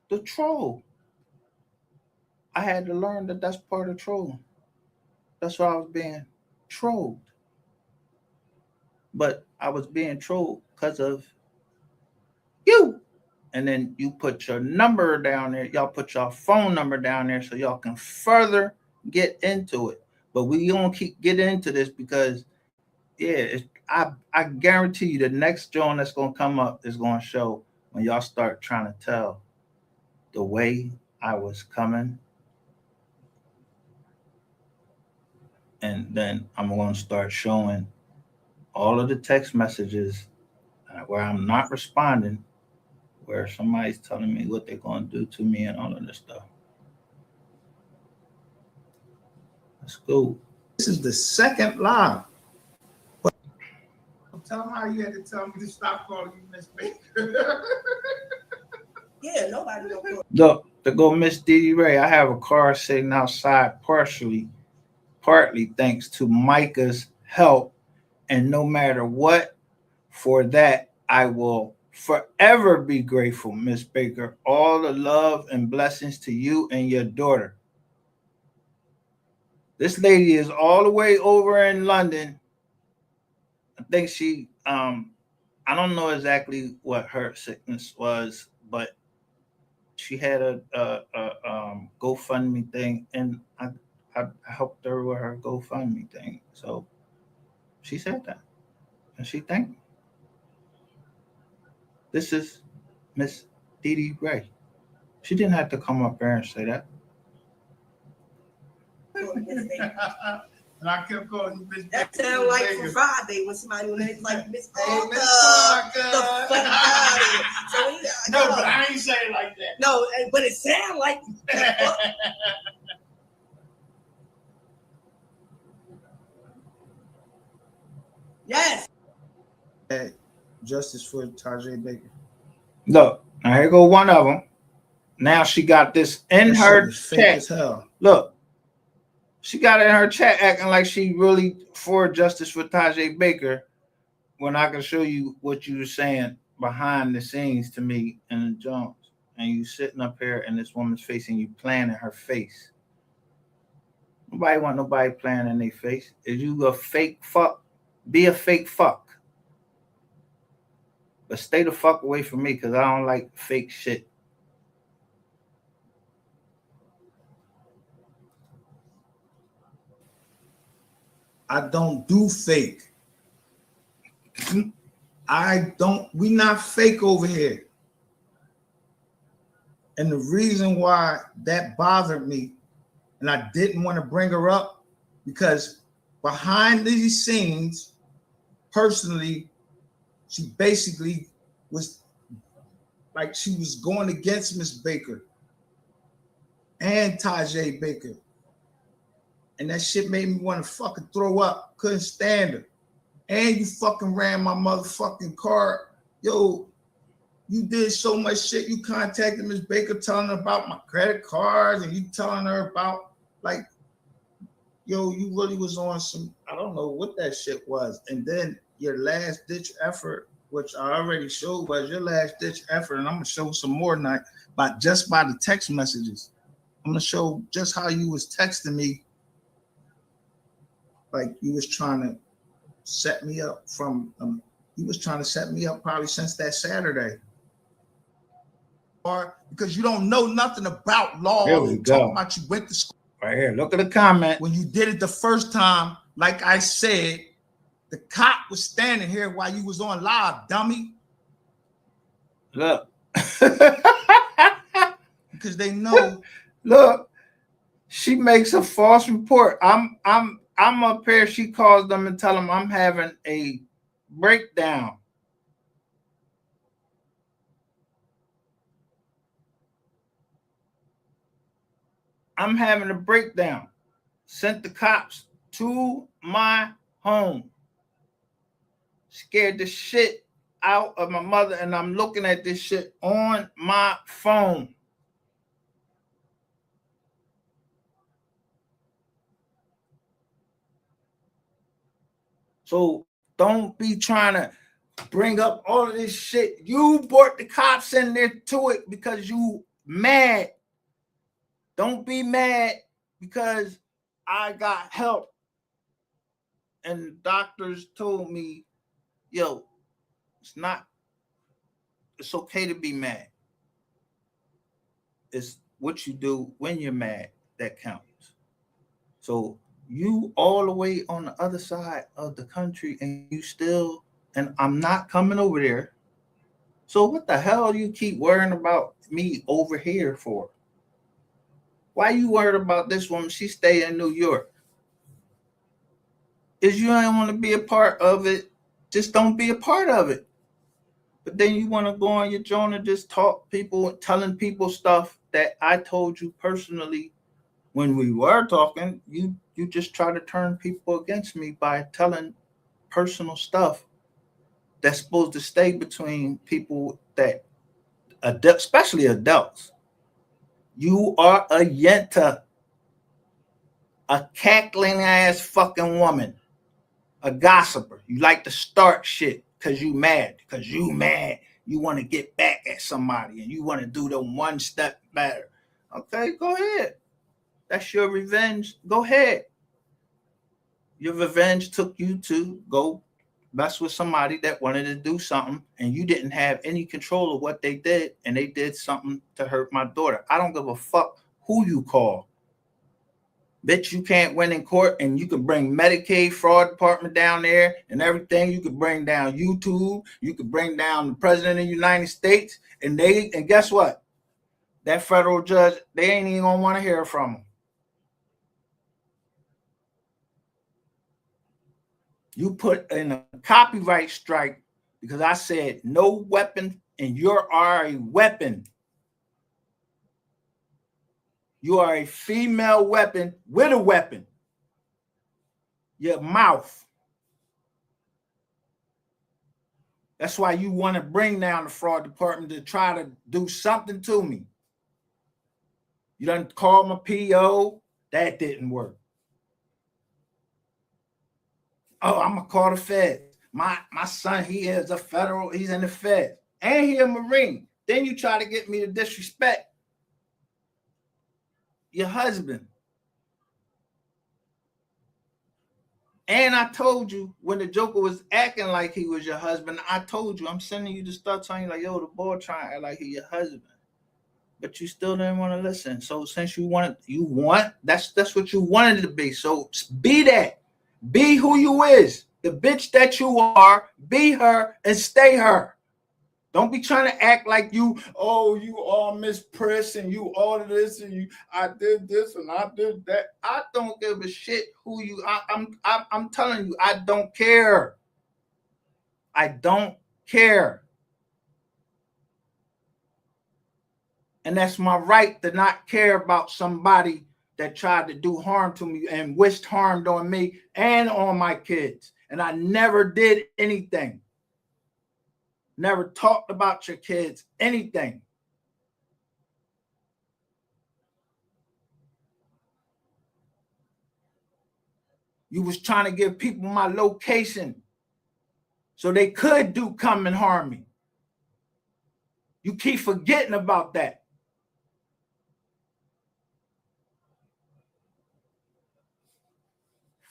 the troll. I had to learn that that's part of trolling. That's why I was being trolled. But I was being trolled because of you. And then you put your number down there. Y'all put your phone number down there so y'all can further get into it. But we don't keep getting into this because, yeah, I guarantee you the next joint that's going to come up is going to show when y'all start trying to tell the way I was coming. And then I'm going to start showing all of the text messages where I'm not responding, where somebody's telling me what they're going to do to me and all of this stuff. That's cool. This is the second live. But tell them how you had to tell me to stop calling you Miss Baker. Yeah, nobody knows. Look, to go Miss Dee Ray, I have a car sitting outside partly thanks to Micah's help. And no matter what, for that, I will forever be grateful, Miss Baker. All the love and blessings to you and your daughter. This lady is all the way over in London. I think she, I don't know exactly what her sickness was, but she had a GoFundMe thing, and I helped her with her GoFundMe thing. So she said that, and she thanked me. This is Miss Dee Ray. She didn't have to come up there and say that. And I kept calling you Miss Baker. That sounded like for Friday when somebody was like Miss Parker. Miss Parker. The fuck out of here. So no, but I ain't saying it like that. No, but it sounded like. Yes. Hey, justice for Tajay Baker. Look, now here go one of them. Now she got this in that her fake chat. As hell. Look, she got it in her chat acting like she really for justice for Tajay Baker, when I can show you what you were saying behind the scenes to me in the Jones. And you sitting up here and this woman's facing you playing in her face. Nobody want nobody playing in their face. Is you a fake fuck? Be a fake fuck. But stay the fuck away from me because I don't like fake shit. I don't do fake. We not fake over here. And the reason why that bothered me, and I didn't want to bring her up, because behind these scenes, personally, she basically was like she was going against Miss Baker and Tajay Baker. And that shit made me want to fucking throw up. Couldn't stand her. And you fucking ran my motherfucking car. yo, you did so much shit. You contacted Ms. Baker telling her about my credit cards, and you telling her about, like, yo, you really was on some, I don't know what that shit was. And then your last ditch effort, which I already showed, was your last ditch effort, and I'm gonna show some more tonight, but just by the text messages. I'm gonna show just how you was texting me, like you was trying to set me up from, you was trying to set me up probably since that Saturday. Or because you don't know nothing about law. There we You go. talking about you went to school. Right here. Look at the comment. When you did it the first time, like I said, the cop was standing here while you was on live, dummy. Look. Because they know. Look, she makes a false report. I'm up here. She calls them and tell them I'm having a breakdown. I'm having a breakdown. Sent the cops to my home. Scared the shit out of my mother, and I'm looking at this shit on my phone. So don't be trying to bring up all of this shit. You brought the cops in there to it because you mad. Don't be mad because I got help. And doctors told me, yo, it's okay to be mad. It's what you do when you're mad that counts. So you all the way on the other side of the country and you still, and I'm not coming over there. So what the hell do you keep worrying about me over here for? Why you worried about this woman? She stay in New York. Is you ain't want to be a part of it, just don't be a part of it. But then you want to go on your joint and just talk people, telling people stuff that I told you personally when we were talking. You just try to turn people against me by telling personal stuff that's supposed to stay between people that, especially adults. You are a yenta, a cackling ass fucking woman, a gossiper. You like to start shit because you mad. You want to get back at somebody and you want to do the one step better. Okay, go ahead. That's your revenge. Go ahead. Your revenge took you to go mess with somebody that wanted to do something and you didn't have any control of what they did, and they did something to hurt my daughter. I don't give a fuck who you call. Bitch, you can't win in court, and you can bring Medicaid fraud department down there and everything. You could bring down YouTube. You could bring down the president of the United States, and guess what? That federal judge, they ain't even gonna want to hear from him. You put in a copyright strike because I said no weapon, and you are a weapon. You are a female weapon with a weapon. Your mouth. That's why you want to bring down the fraud department to try to do something to me. You done called my PO. That didn't work. Oh, I'm going to call the Fed. My son, he is a federal. He's in the Fed. And he a Marine. Then you try to get me to disrespect your husband. And I told you when the Joker was acting like he was your husband, I told you I'm sending you to start telling you like, yo, the boy trying to act like he your husband. But you still didn't want to listen. So since that's what you wanted to be. So be that. Be who you is. The bitch that you are, be her and stay her. Don't be trying to act like you all Miss Press and you all of this and I did this and I did that. I don't give a shit who you. I'm telling you, I don't care. I don't care. And that's my right to not care about somebody that tried to do harm to me and wished harm on me and on my kids. And I never did anything. never talked about your kids, anything. You was trying to give people my location so they could come and harm me. You keep forgetting about that.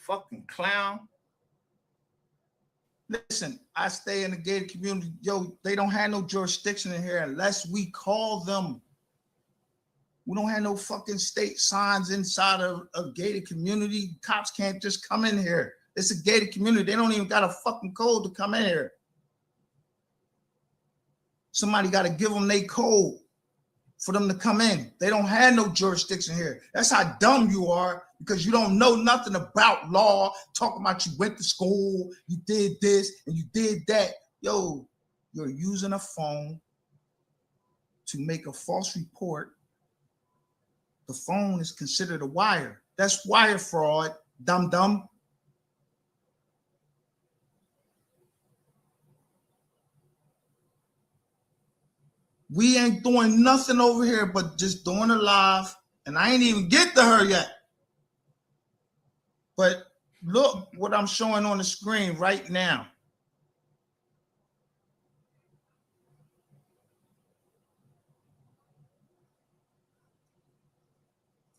Fucking clown. Listen, I stay in the gated community. Yo, they don't have no jurisdiction in here unless we call them. We don't have no fucking state signs inside of a gated community. Cops can't just come in here. It's a gated community. They don't even got a fucking code to come in here. Somebody got to give them their code for them to come in. They don't have no jurisdiction here. That's how dumb you are, because you don't know nothing about law. Talking about you went to school, you did this, and you did that. Yo, you're using a phone to make a false report. The phone is considered a wire. That's wire fraud, dumb. We ain't doing nothing over here but just doing a live, and I ain't even get to her yet. But look what I'm showing on the screen right now.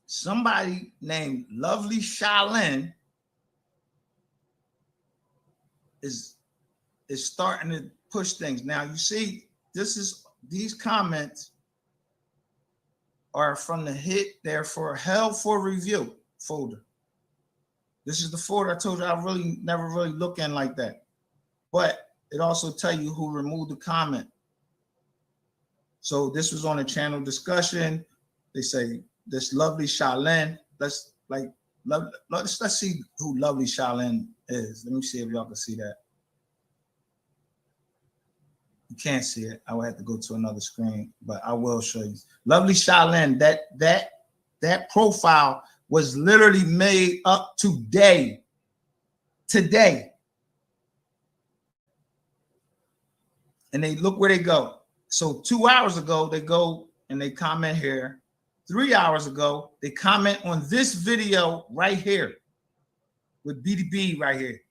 Somebody named Lovely Shaolin is starting to push things. Now you see, these comments are from the hit there for Hell for Review folder. This is the folder I told you I really never really look in like that. But it also tell you who removed the comment. So this was on a channel discussion. They say this Lovely Shaolin. Let's see who Lovely Shaolin is. Let me see if y'all can see that. You can't see it. I will have to go to another screen, but I will show you. Lovely Shaolin, that profile was literally made up today. And they look where they go. So 2 hours ago, they go and they comment here. 3 hours ago, they comment on this video right here with BDB right here.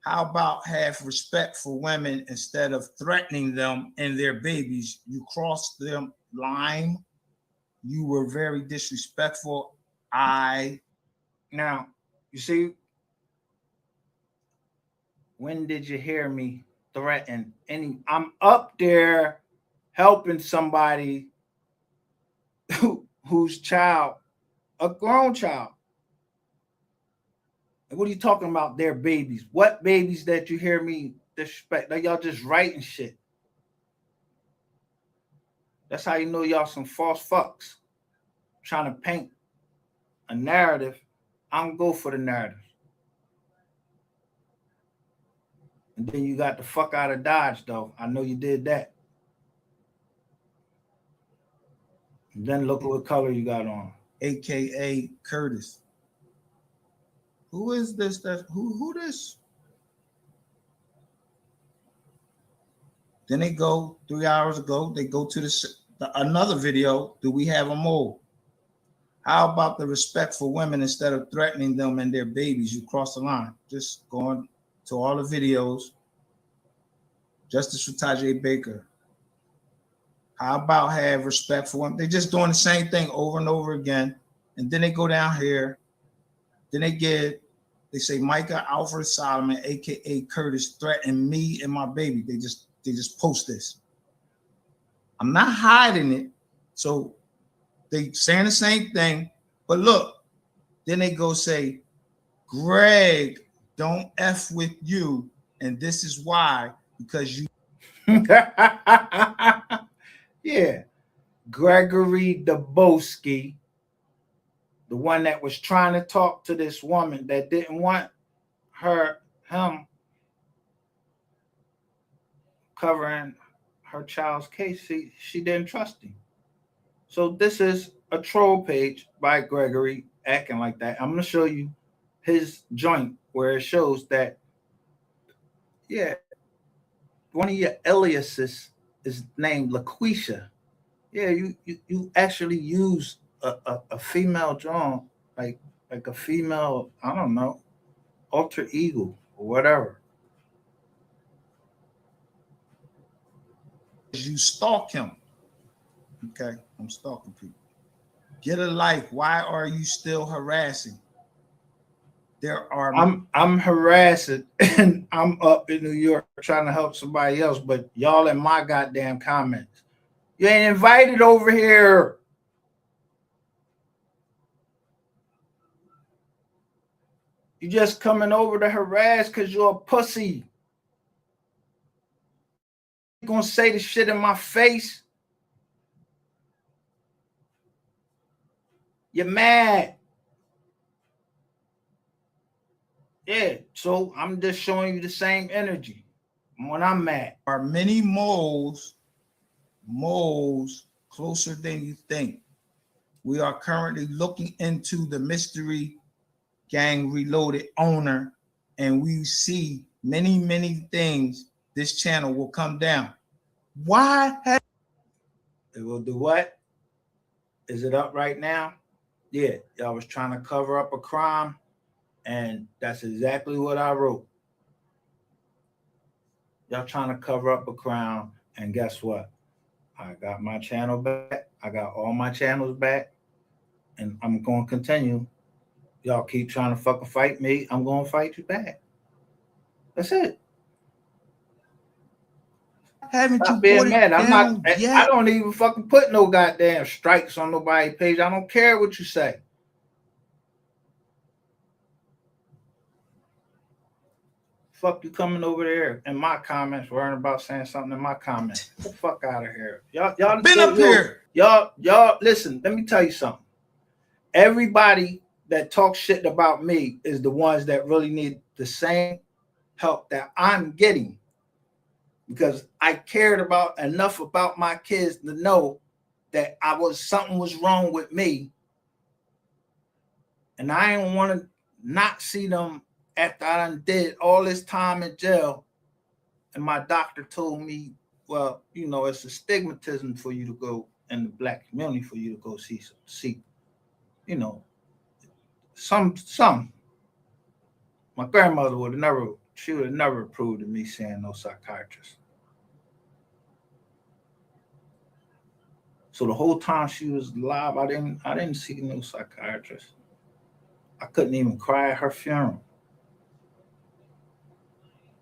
How about have respect for women instead of threatening them and their babies? You crossed them line. You were very disrespectful. Now, you see, when did you hear me threaten any? I'm up there helping somebody whose child, a grown child. What are you talking about? Their babies. What babies that you hear me disrespect? Like y'all just writing shit. That's how you know y'all some false fucks. Trying to paint a narrative. I don't go for the narrative. And then you got the fuck out of Dodge, though. I know you did that. And then look what color you got on. AKA Curtis. Who is this? Who this? Then they go 3 hours ago. They go to another video. Do we have a mole? How about the respect for women instead of threatening them and their babies? You cross the line. Just going to all the videos. Justice for Tajay Baker. How about have respect for women? They're just doing the same thing over and over again. And then they go down here. Then they say Micah Alfred Solomon, aka Curtis, threatened me and my baby. They just post this. I'm not hiding it. So they saying the same thing. But look, then they go say, Greg, don't F with you. And this is why, because you. Yeah. Gregory Dabowski, the one that was trying to talk to this woman that didn't want him covering her child's case. She didn't trust him. So this is a troll page by Gregory acting like that. I'm going to show you his joint where it shows that, yeah, one of your aliases is named LaQuisha. Yeah, you actually use a female John, like a female, I don't know, alter ego or whatever. You stalk him. Okay, I'm stalking people. Get a life. Why are you still harassing? There are. I'm harassing and I'm up in New York trying to help somebody else, but y'all in my goddamn comments. You ain't invited over here. You just coming over to harass because you're a pussy. You gonna say the shit in my face? You're mad. Yeah, so I'm just showing you the same energy when I'm mad. There are many moles closer than you think. We are currently looking into the mystery gang reloaded owner, and we see many things. This channel will come down. Why? It will do what? Is it up right now? Yeah, I was trying to cover up a crime, and that's exactly what I wrote. Y'all trying to cover up a crime, and guess what? I got my channel back. I got all my channels back, and I'm going to continue. Y'all keep trying to fucking fight me. I'm going to fight you back. That's it. Haven't Stop you being put it mad. I'm not. down yet? I don't even fucking put no goddamn strikes on nobody's page. I don't care what you say. Fuck you coming over there in my comments, worrying about saying something in my comments. Get the fuck out of here. Y'all Been up here. Y'all, listen, let me tell you something. Everybody that talks shit about me is the ones that really need the same help that I'm getting. Because I cared about enough about my kids to know that something was wrong with me. And I didn't want to not see them after I done did all this time in jail. And my doctor told me, well, it's a stigmatism for you to go in the black community for you to go see, some. My grandmother would have never approved of me seeing no psychiatrist. So the whole time she was alive, I didn't see no psychiatrist. I couldn't even cry at her funeral.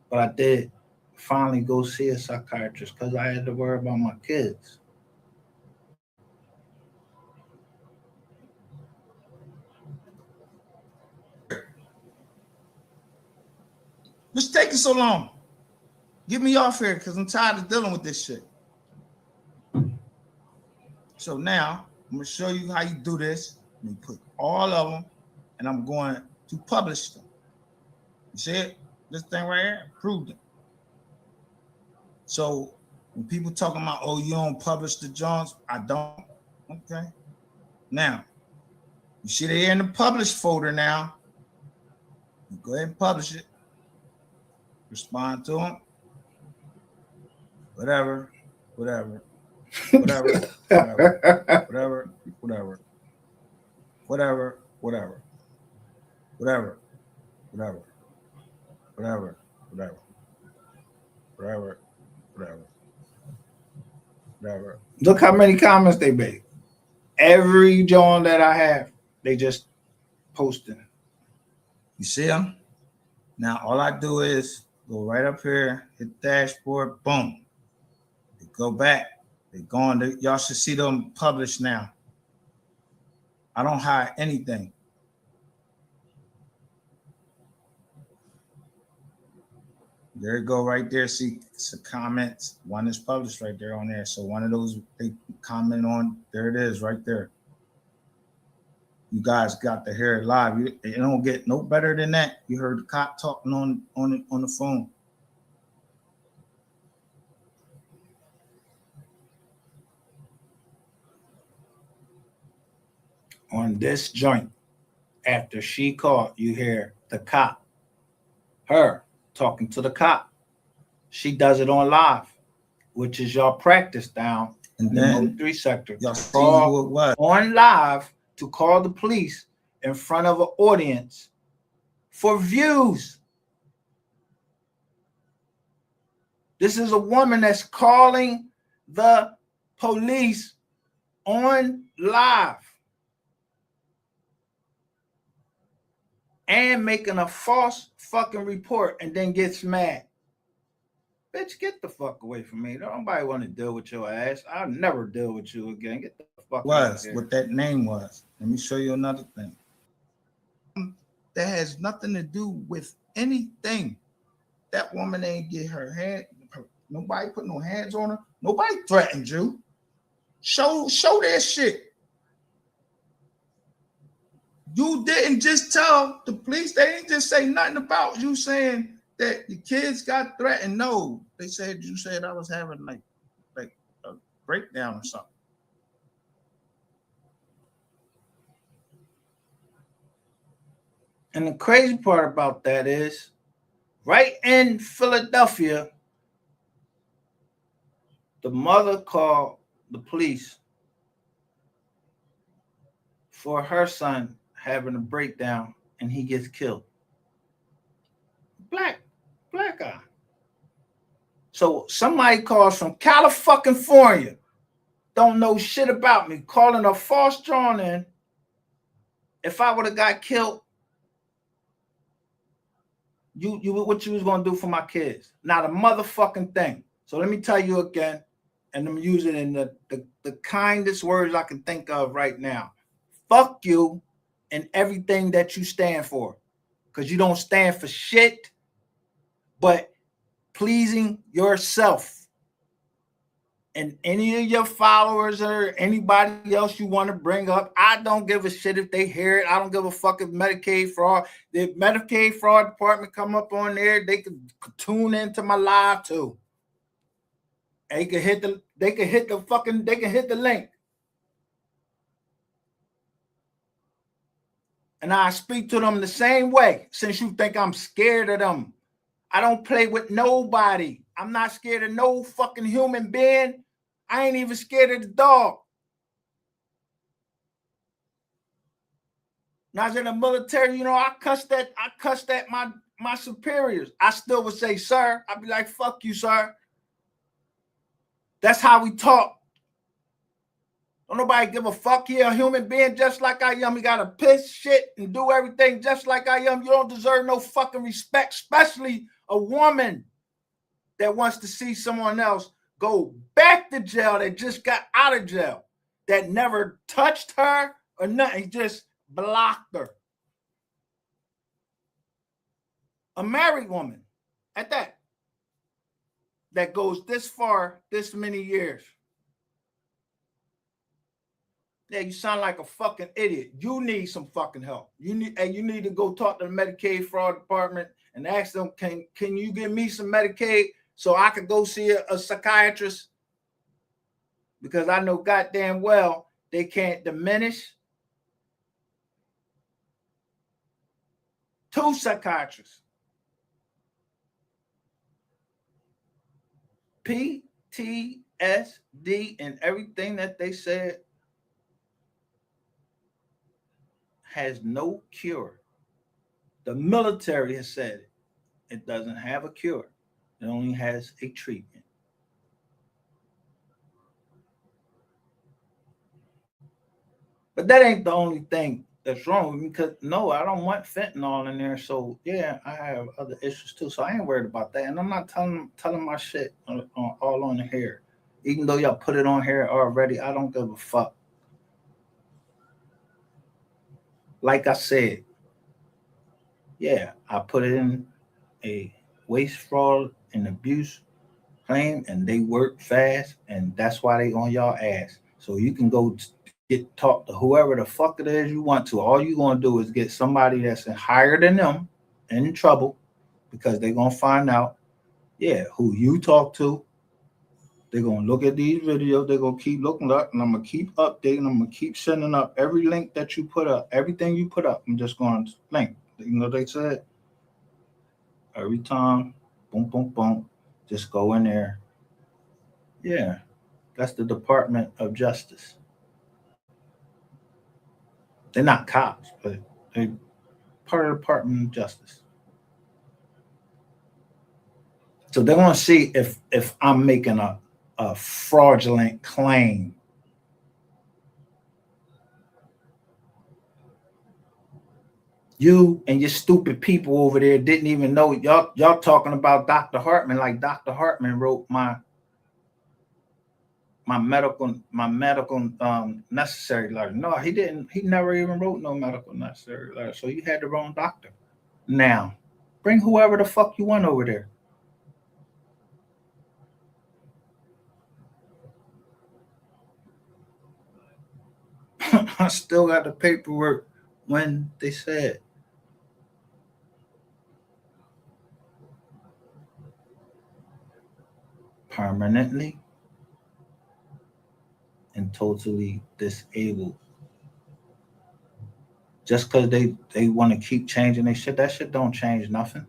But I did finally go see a psychiatrist because I had to worry about my kids. What's taking so long? Get me off here because I'm tired of dealing with this shit. So now I'm going to show you how you do this. You put all of them, and I'm going to publish them. You see it? This thing right here, proved it. So when people talking about, oh, you don't publish the Jones, I don't. Okay. Now, you see they're in the publish folder now. You go ahead and publish it. Respond to them. Whatever. Whatever. Whatever. Whatever. Whatever. Whatever. Whatever. Whatever. Whatever. Whatever. Whatever. Whatever. Whatever. Whatever. Look how many comments they made. Every John that I have, they just posting. You see them? Now all I do is go right up here, hit dashboard, boom. They go back. They going. Y'all should see them published now. I don't hide anything. There you go, right there. See some comments. One is published right there on there. So one of those they comment on. There it is, right there. You guys got to hear it live. You don't get no better than that. You heard the cop talking on the phone. On this joint, after she called, you hear the cop, her talking to the cop. She does it on live, which is y'all practice down And in the then Mode 3 sector. y'all see Call who it was. on live to call the police in front of an audience for views. This is a woman that's calling the police on live and making a false fucking report and then gets mad. Bitch, get the fuck away from me. Nobody want to deal with your ass. I'll never deal with you again. Get the fuck out of here. What that name was. Let me show you another thing. That has nothing to do with anything. That woman ain't get her hand. Nobody put no hands on her. Nobody threatened you. Show that shit. You didn't just tell the police. They didn't just say nothing about you saying that the kids got threatened. No, they said you said I was having like a breakdown or something. And the crazy part about that is, right in Philadelphia, the mother called the police for her son having a breakdown and he gets killed. Black guy. So somebody calls from California, don't know shit about me, calling a false drawn in. If I would have got killed, you what you was gonna do for my kids? Not a motherfucking thing. So let me tell you again, and I'm using in the kindest words I can think of right now. Fuck you and everything that you stand for. Because you don't stand for shit but pleasing yourself. And any of your followers or anybody else you want to bring up, I don't give a shit if they hear it. I don't give a fuck if Medicaid fraud. The Medicaid fraud department come up on there, they could tune into my live too. They can hit the link. And I speak to them the same way, since you think I'm scared of them. I don't play with nobody. I'm not scared of no fucking human being. I ain't even scared of the dog. When I was in the military, I cussed at my superiors. I still would say, sir. I'd be like, fuck you, sir. That's how we talk. Don't nobody give a fuck. He a human being just like I am. He got to piss, shit, and do everything just like I am. You don't deserve no fucking respect, especially a woman that wants to see someone else go back to jail that just got out of jail, that never touched her or nothing, just blocked her. A married woman at that goes this far, this many years. Yeah, you sound like a fucking idiot. You need some fucking help. You need to go talk to the Medicaid fraud department and ask them, can you give me some Medicaid so I could go see a psychiatrist? Because I know goddamn well they can't diminish 2 psychiatrists. PTSD and everything that they said has no cure. The military has said it. It doesn't have a cure. It only has a treatment. But that ain't the only thing that's wrong with me, because no, I don't want fentanyl in there. So yeah, I have other issues too. So I ain't worried about that. And I'm not telling my shit all on the hair. Even though y'all put it on here already, I don't give a fuck. Like I said, yeah, I put it in a waste, fraud, and abuse claim, and they work fast, and that's why they on y'all ass. So you can go talk to whoever the fuck it is you want to. All you gonna do is get somebody that's higher than them in trouble, because they're gonna find out, yeah, who you talk to. They're gonna look at these videos. They're gonna keep looking up, and I'm gonna keep updating. I'm gonna keep sending up every link that you put up, everything you put up. I'm just going to link. They said every time, boom, boom, boom. Just go in there. Yeah, that's the Department of Justice. They're not cops, but they're part of the Department of Justice. So they want to see if I'm making a fraudulent claim. You and your stupid people over there didn't even know y'all talking about Dr. Hartman like Dr. Hartman wrote my medical necessary letter. No, he didn't. He never even wrote no medical necessary letter. So you had the wrong doctor. Now, bring whoever the fuck you want over there. I still got the paperwork when they said permanently and totally disabled. Just because they want to keep changing their shit, that shit don't change nothing.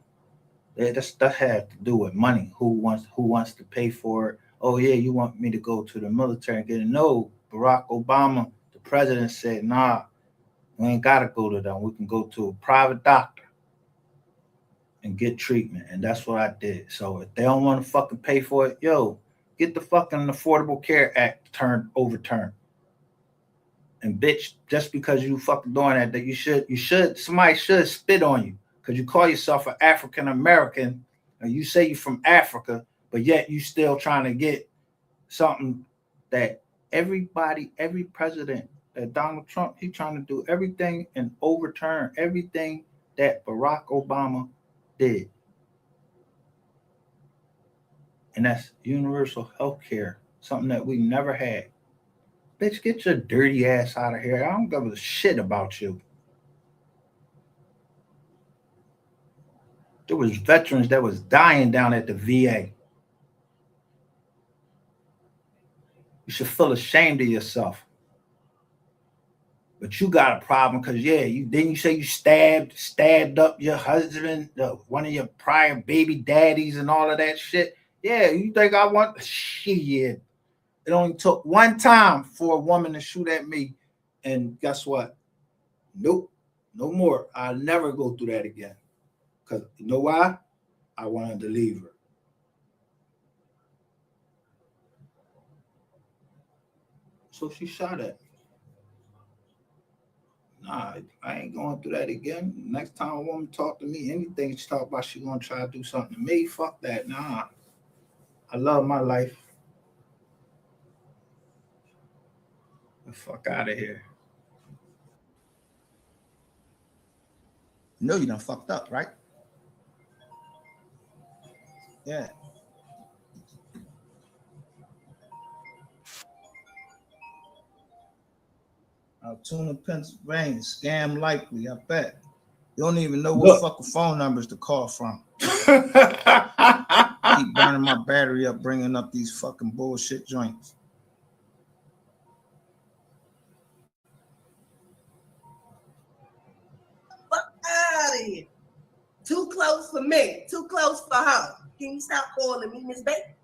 That had to do with money. Who wants to pay for it? Oh yeah, you want me to go to the military and get it? No, Barack Obama, the president said, nah, we ain't gotta go to them. We can go to a private doctor and get treatment. And that's what I did. So if they don't want to fucking pay for it, yo, get the fucking Affordable Care Act overturned. And bitch, just because you fucking doing that somebody should spit on you because you call yourself an African American and you say you're from Africa, but yet you still trying to get something that every president that Donald Trump, he trying to do everything and overturn everything that Barack Obama did. And that's universal health care, something that we never had. Bitch, get your dirty ass out of here. I don't give a shit about you. There was veterans that was dying down at the VA. You should feel ashamed of yourself. But you got a problem because you say you stabbed up your husband, one of your prior baby daddies, and all of that shit. Yeah, you think I want shit? It only took one time for a woman to shoot at me, and guess what? Nope, no more. I'll never go through that again. Because you know why? I wanted to leave her. So she shot at me. Nah, I ain't going through that again. Next time a woman talk to me, anything she talk about, she gonna try to do something to me. Fuck that. Nah. I love my life. The fuck out of here. You know you done fucked up, right? Yeah. Altoona, Pennsylvania, scam likely, I bet. You don't even know what fucking phone numbers to call from. Keep burning my battery up, bringing up these fucking bullshit joints. Fuck out of here. Too close for me. Too close for her. Can you stop calling me Miss Baker?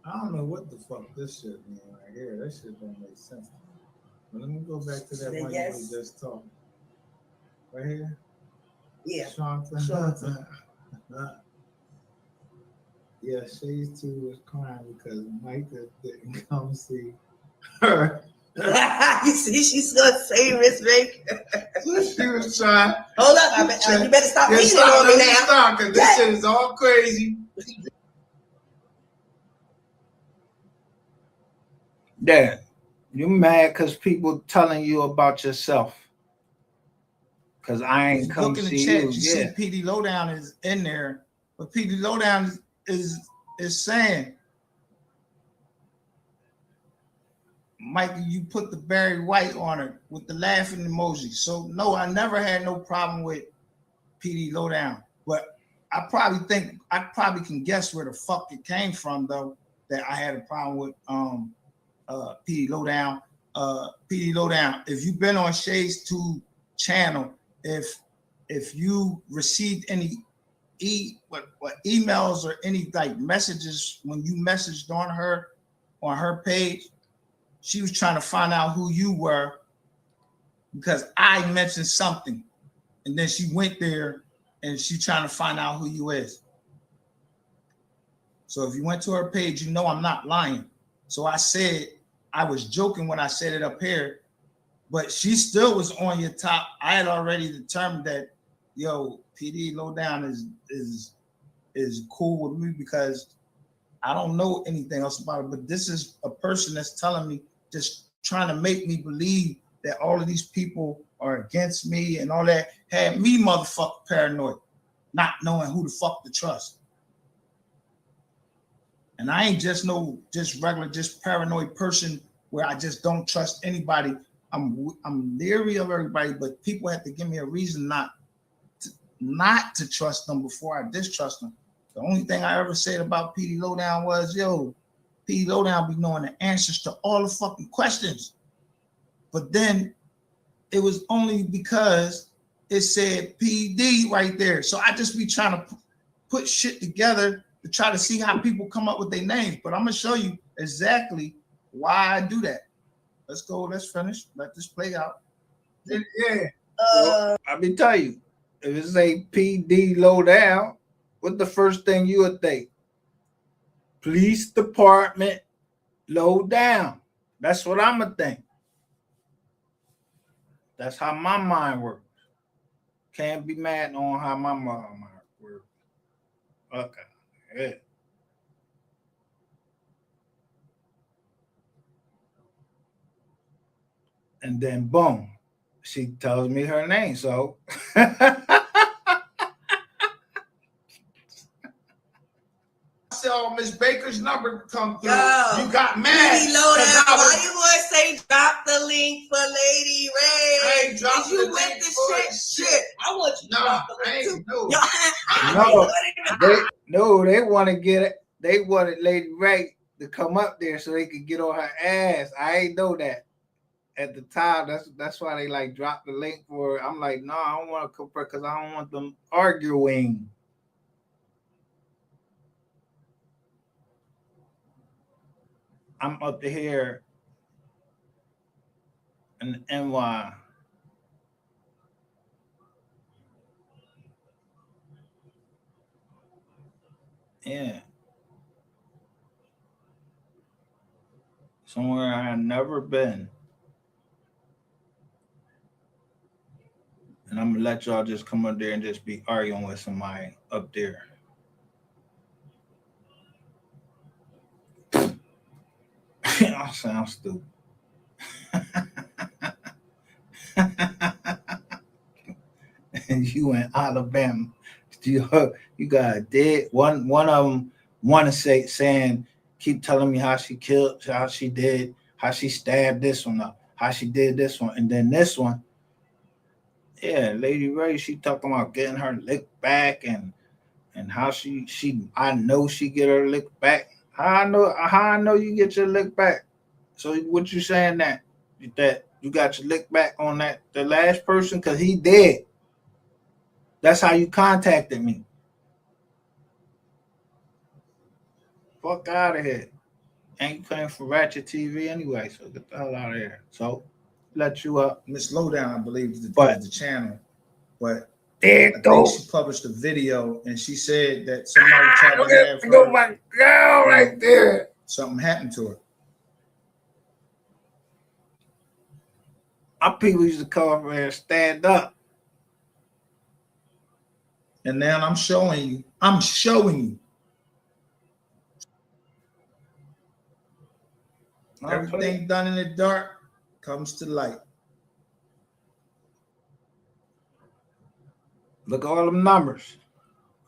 I don't know what the fuck this shit mean right here. That shit don't make sense. But let me go back to that one you was just talking. Right here? Yeah. Shanta. Yeah, Shades 2 was crying because Micah didn't come see her. You see, she's gonna say Miss Baker. She was trying. Hold up, you better stop reading on me now. Stop, because this shit is all crazy. Yeah, you mad because people telling you about yourself. Because I ain't come see you. You see PD Lowdown is in there, but PD Lowdown is saying, Mikey, you put the Barry White on it with the laughing emoji. So no, I never had no problem with PD Lowdown, but I probably can guess where the fuck it came from though, that I had a problem with PD Lowdown. PD Lowdown, if you've been on Shay's 2 channel, if you received any emails or any like messages when you messaged on her page, she was trying to find out who you were because I mentioned something, and then she went there and she trying to find out who you is. So if you went to her page, you know I'm not lying. So I said I was joking when I said it up here, but she still was on your top. I had already determined that, yo, PD Lowdown is cool with me because I don't know anything else about it. But this is a person that's telling me, just trying to make me believe that all of these people are against me and all that, had me motherfucking paranoid, not knowing who the fuck to trust. And I ain't just regular, just paranoid person where I just don't trust anybody. I'm leery of everybody, but people have to give me a reason not to trust them before I distrust them. The only thing I ever said about PD Lowdown was, yo, PD Lowdown be knowing the answers to all the fucking questions. But then it was only because it said PD right there. So I just be trying to put shit together to try to see how people come up with their names. But I'm going to show you exactly why I do that. Let's go. Let's finish. Let this play out. Yeah. I mean, tell you, if it say PD Lowdown, what's the first thing you would think? Police Department Lowdown. That's what I'm going to think. That's how my mind works. Can't be mad on how my mind works. Okay. Yeah. And then boom, she tells me her name. So saw Miss Baker's number come through. Yo, you got mad. Why you gonna say drop the link for Lady Ray? I ain't dropping you the with link the for shit? I want you to drop the link too. They want to get it. They wanted Lady Ray to come up there so they could get on her ass. I ain't know that at the time. That's why they like dropped the link for it. I'm like, no, I don't want to compare because I don't want them arguing. I'm up to here in NY. Yeah. Somewhere I had never been. And I'm gonna let y'all just come up there and just be arguing with somebody up there. I sound stupid. And you in Alabama. You got a dead one of them want to saying keep telling me how she killed, how she did, how she stabbed this one up, how she did this one, and then this one. Yeah, Lady Ray, she talking about getting her lick back and how she I know she get her lick back. How I know you get your lick back. So what you saying that you got your lick back on that the last person because he dead. That's how you contacted me. Fuck out of here. Ain't playing for Ratchet TV anyway, so get the hell out of here. So let you up. Miss Lowdown, I believe, is the channel. But there I think she published a video and she said that somebody tried to have her. My girl right there. Something happened to her. Our people used to come up here and stand up. And now I'm showing you. Everything done in the dark comes to light. Look at all them numbers.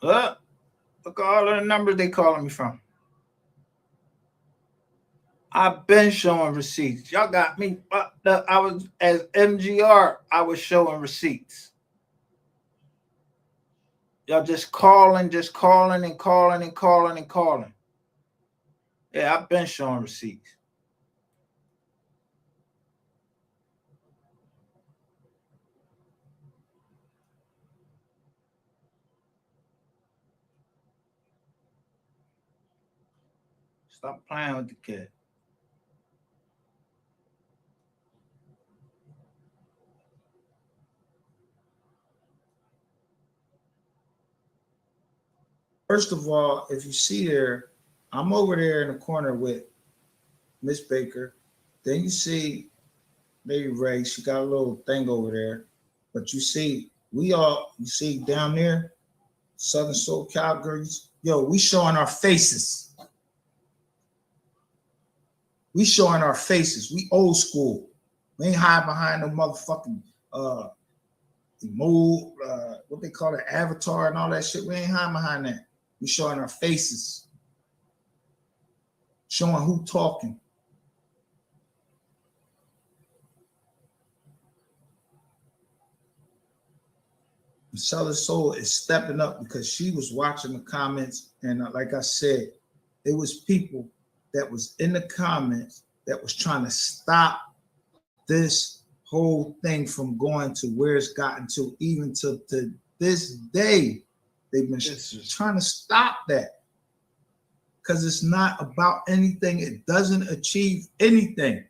Look at all of the numbers they calling me from. I've been showing receipts. Y'all got me fucked up. I was as MGR. I was showing receipts. Y'all just calling and calling and calling. Yeah, I've been showing receipts. Stop playing with the kid. First of all, if you see there, I'm over there in the corner with Miss Baker. Then you see Lady Ray. She got a little thing over there. But you see, you see down there, Southern Soul Cowgirls. Yo, we showing our faces. We showing our faces. We old school. We ain't hide behind no motherfucking what they call it, avatar and all that shit. We ain't hiding behind that. We showing our faces. Showing who talking. Southern Soul is stepping up because she was watching the comments, and like I said, it was people that was in the comments that was trying to stop this whole thing from going to where it's gotten to, even to this day. They've been trying to stop that because it's not about anything. It doesn't achieve anything.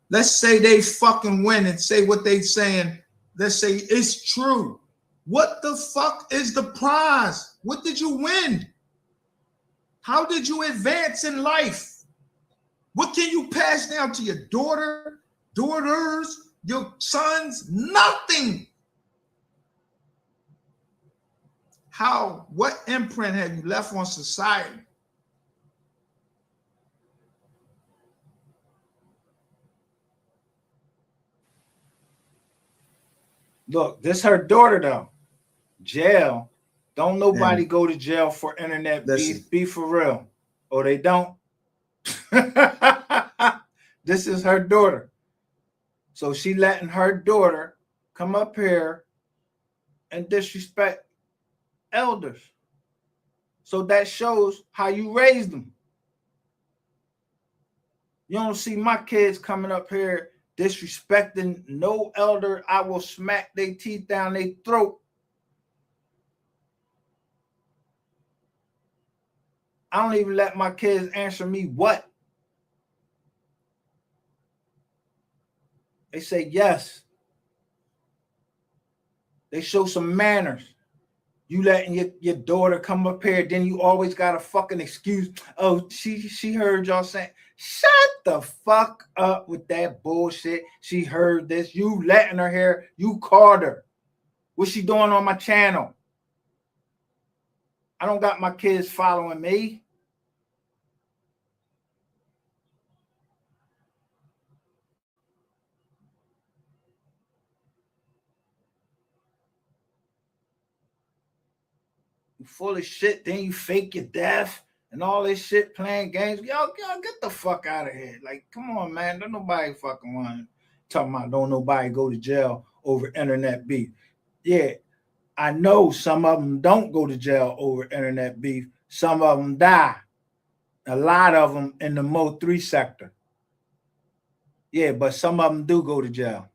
Let's say they fucking win and say what they saying. Let's say it's true. What the fuck is the prize? What did you win? How did you advance in life? What can you pass down to your daughters, your sons? Nothing. What imprint have you left on society? Look, this her daughter though. Jail. Don't nobody go to jail for internet beef. Be for real. Oh, they don't? This is her daughter. So she letting her daughter come up here and disrespect elders. So that shows how you raised them. You don't see my kids coming up here disrespecting no elder. I will smack their teeth down their throat. I don't even let my kids answer me what. They say yes. They show some manners. You letting your daughter come up here, then you always got a fucking excuse. Oh, she heard y'all saying, shut the fuck up with that bullshit. She heard this. You letting her hear. You called her. What's she doing on my channel? I don't got my kids following me. You full of shit. Then you fake your death and all this shit, playing games. Y'all get the fuck out of here. Like, come on, man. Don't nobody fucking want talking about don't nobody go to jail over internet beef. Yeah, I know some of them don't go to jail over internet beef. Some of them die. A lot of them in the Mo 3 sector. Yeah, but some of them do go to jail.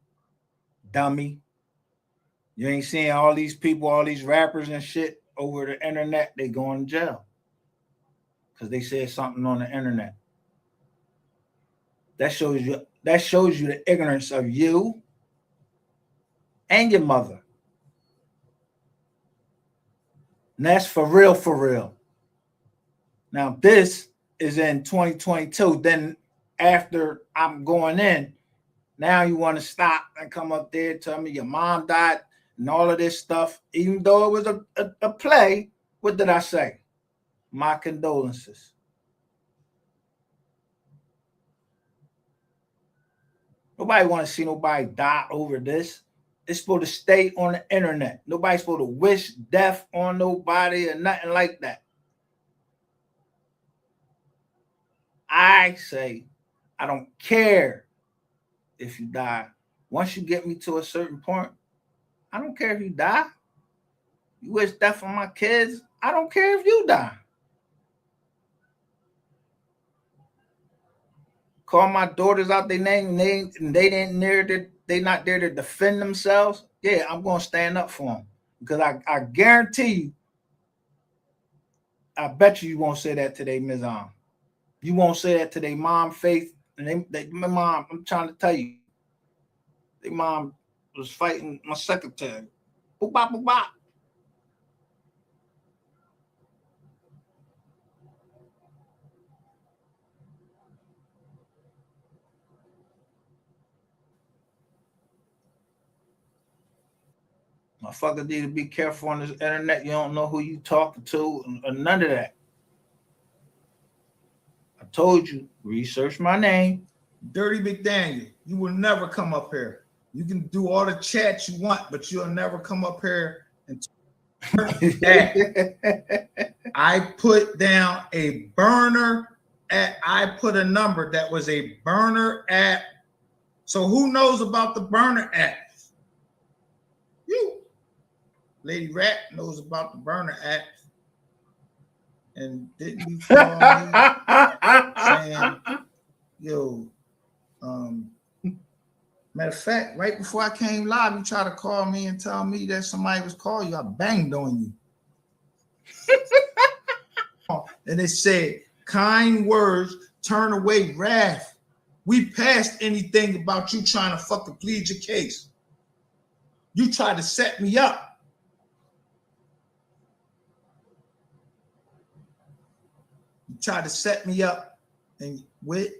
Dummy. You ain't seeing all these people, all these rappers and shit over the internet, they going to jail because they said something on the internet. That shows you the ignorance of you and your mother. And that's for real, for real. Now, this is in 2022. Then after I'm going in, now you want to stop and come up there and tell me your mom died and all of this stuff. Even though it was a play, what did I say? My condolences. Nobody want to see nobody die over this. It's supposed to stay on the internet. Nobody's supposed to wish death on nobody or nothing like that. I say, I don't care if you die. Once you get me to a certain point, I don't care if you die. You wish death on my kids, I don't care if you die. Call my daughters out their name, and they not there to defend themselves. Yeah, I'm gonna stand up for them because I guarantee you, I bet you won't say that today, Ms. You won't say that to their mom face. And my mom, I'm trying to tell you, their mom was fighting my secretary. Boop, bop, boop, bop. Motherfucker need to be careful on this internet. You don't know who you talking to or none of that. I told you, research my name. Dirty McDaniel, you will never come up here. You can do all the chats you want, but you'll never come up here and I put down a burner at, I put a number that was a burner app. So who knows about the burner app? You. Lady Rat knows about the burner app. And didn't you call me saying, yo, matter of fact, right before I came live, you tried to call me and tell me that somebody was calling you. I banged on you. And they said, kind words turn away wrath. We passed anything about you trying to fucking plead your case. You tried to set me up. You tried to set me up. And with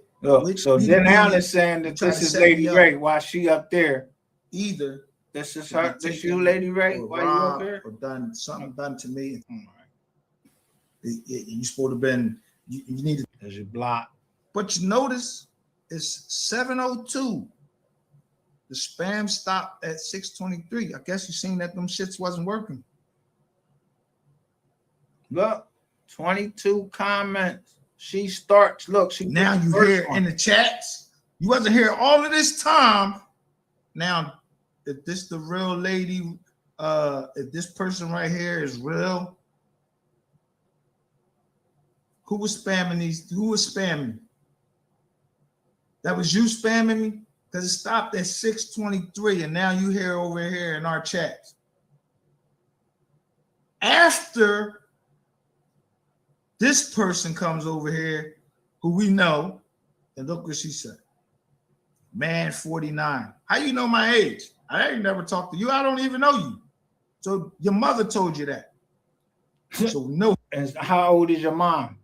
so then Al is saying that this is Lady Ray while she up there. Either this is her, this you, Lady Ray, while you up there? Or done something done to me. You supposed to have been, you need to. There's your block. But you notice it's 7:02. The spam stopped at 6:23. I guess you seen that them shits wasn't working. Look, 22 comments. She starts. Look, she now you hear in the chats. You wasn't here all of this time. Now, if this the real lady, if this person right here is real, who was spamming these? Who was spamming? That was you spamming me? Because it stopped at 6:23, and now you hear over here in our chats. After this person comes over here, who we know, and look what she said. Man, 49. How you know my age? I ain't never talked to you. I don't even know you. So your mother told you that. So no. And how old is your mom?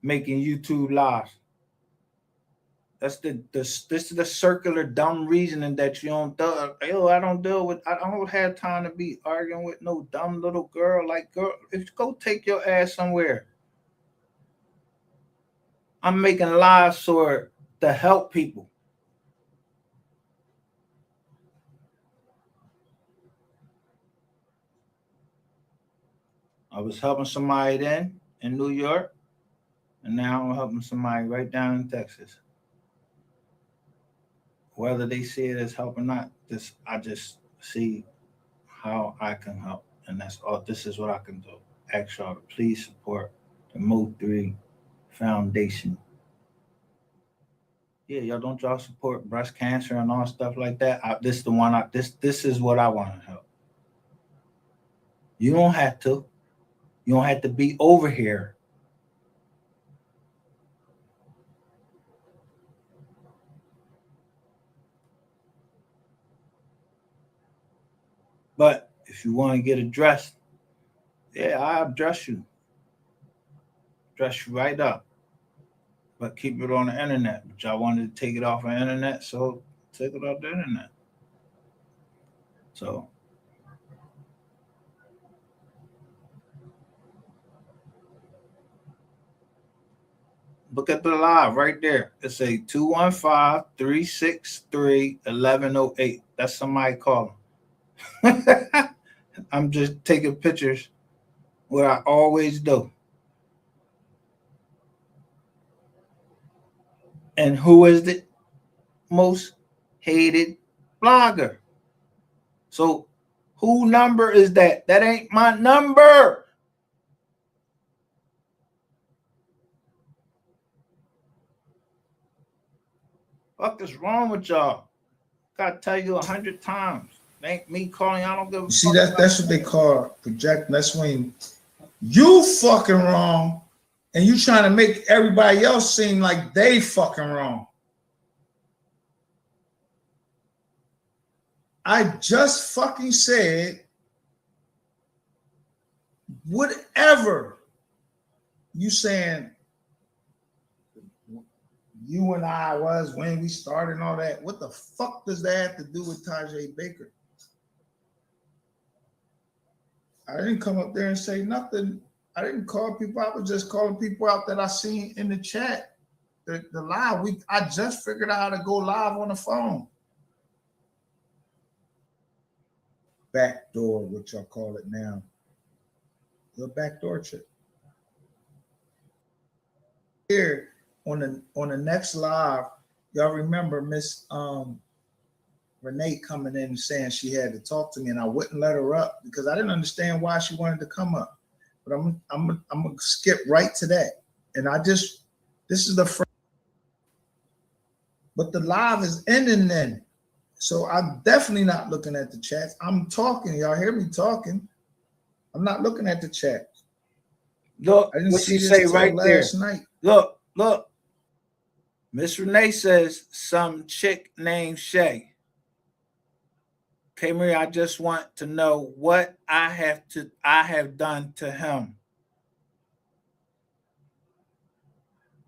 Making YouTube lives. That's this is the circular dumb reasoning that you don't do. Yo, I don't have time to be arguing with no dumb little girl. Like, girl, if go take your ass somewhere. I'm making lives to help people. I was helping somebody then in New York, and now I'm helping somebody right down in Texas. Whether they see it as help or not, I just see how I can help, and that's all. This is what I can do. Ask y'all to please support the Mo3 Foundation. Yeah, y'all don't y'all support breast cancer and all stuff like that. This is what I want to help. You don't have to. You don't have to be over here. But if you want to get addressed, yeah, I'll address you. Dress you right up. But keep it on the internet. But y'all wanted to take it off the internet, so take it off the internet. So look at the live right there. It's a 215-363-1108. That's somebody calling. I'm just taking pictures, what I always do. And who is the most hated blogger? So who number is that? That ain't my number. Fuck is wrong with y'all? Gotta tell you 100 times. It ain't me calling. I don't give a fuck. See, that's what they call projecting. That's when you fucking wrong And you trying to make everybody else seem like they fucking wrong. I just fucking said whatever you saying you and I was when we started and all that. What the fuck does that have to do with Tajay Baker? I didn't come up there and say nothing. I didn't call people. I was just calling people out that I seen in the chat. The live. I just figured out how to go live on the phone. Backdoor, what y'all call it now. The backdoor trick. Here on the next live, y'all remember Miss Renee coming in and saying she had to talk to me, and I wouldn't let her up because I didn't understand why she wanted to come up. But I'm gonna skip right to that. And this is the first, but the live is ending then. So I'm definitely not looking at the chats. I'm talking. Y'all hear me talking. I'm not looking at the chat. Look, what she say right there. Night. Look. Miss Renee says some chick named Shay. K-Marie, I just want to know what I have done to him.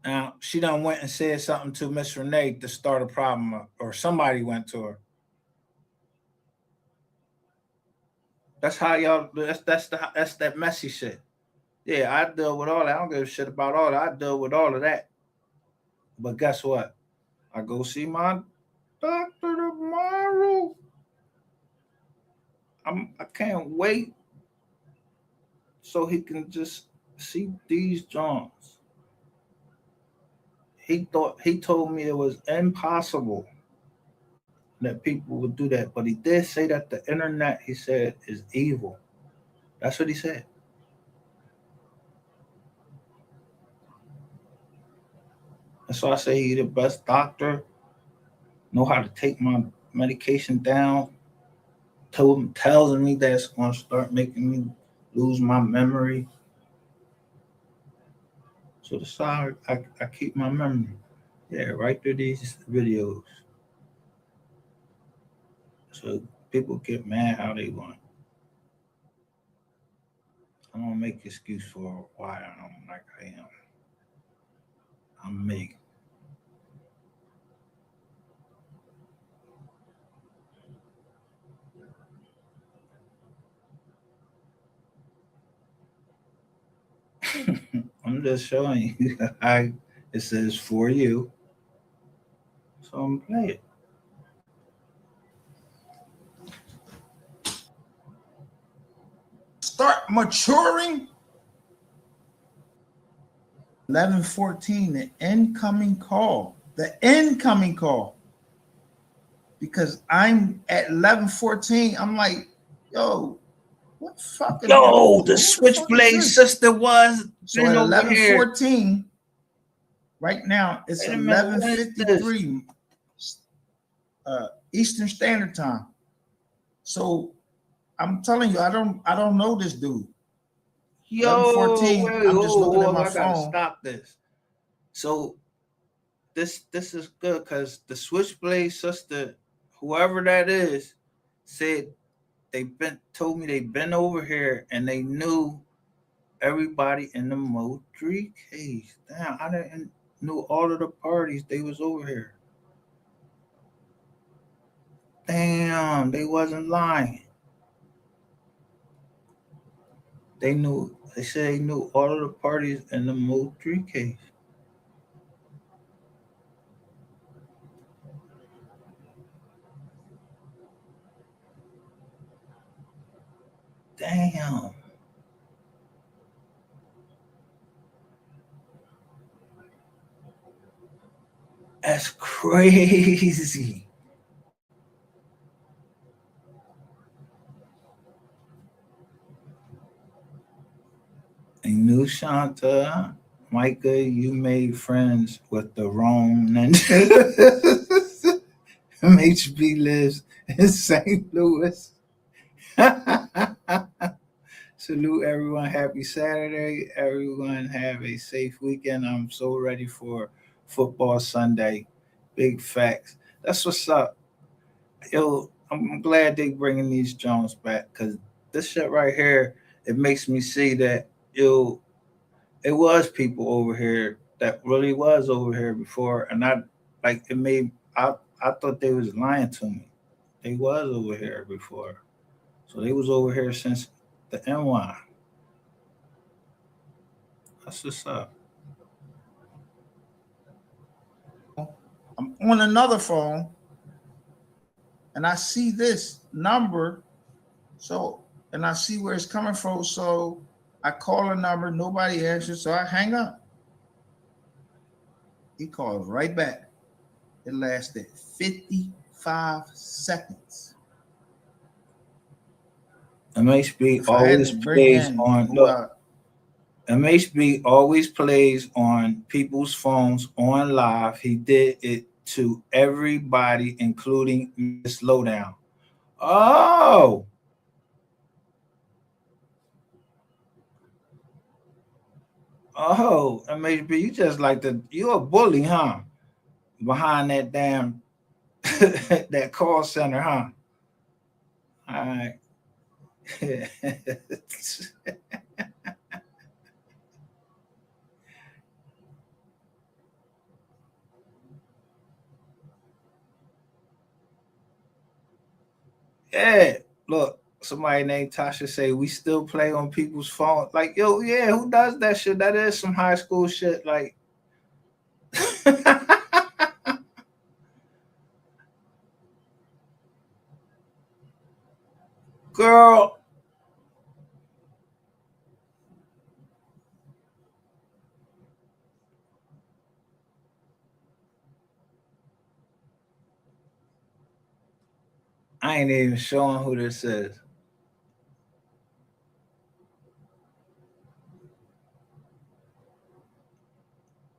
Now, she done went and said something to Miss Renee to start a problem, or somebody went to her. That's how y'all. That's that messy shit. Yeah, I deal with all that. I don't give a shit about all that. I deal with all of that. But guess what? I go see my doctor tomorrow. I can't wait so he can just see these Johns. He told me it was impossible that people would do that, but he did say that the internet, he said, is evil. That's what he said. That's why I say he's the best doctor, know how to take my medication down, tells me that it's going to start making me lose my memory. So that's how I keep my memory. Yeah, right through these videos. So people get mad how they want. I don't make excuse for why I'm like I am. I'm me. I'm just showing you. It says for you. So I'm playing it. Start maturing. 11:14, the incoming call. Because I'm at 11:14. I'm like, yo, what fucking the Switchblade sister was. So at 11:14, right now it's 11:53 Eastern Standard Time. So I'm telling you, I don't know this dude. 11:14. I'm just looking at my phone. Gotta stop this. So this is good because the Switchblade sister, whoever that is, said told me they've been over here and they knew everybody in the Moultrie case. Damn, I didn't know all of the parties they was over here. Damn, they wasn't lying. They said they knew all of the parties in the Moultrie case. Damn. That's crazy. And knew Shanta, Micah, you made friends with the wrong ninja. MHB lives in St. Louis. Salute everyone. Happy Saturday. Everyone have a safe weekend. I'm so ready for football Sunday. Big facts. That's what's up. Yo, I'm glad they bringing these Jones back because this shit right here, it makes me see that yo, it was people over here that really was over here before, and I like it made I thought they was lying to me. They was over here before, so they was over here since the NY. That's what's up. I'm on another phone and I see this number. So, and I see where it's coming from. So I call a number, nobody answers. So I hang up. He calls right back. It lasted 55 seconds. MHB If I had always to bring plays in on who look. I, MHB always plays on people's phones on live. He did it to everybody, including Miss Lowdown. Oh, oh, MHB, you just like you a bully, huh? Behind that damn that call center, huh? All right. Yeah, look, somebody named Tasha say we still play on people's phone. Like, yo, yeah, who does that shit? That is some high school shit. Like, girl, I ain't even showing who this is.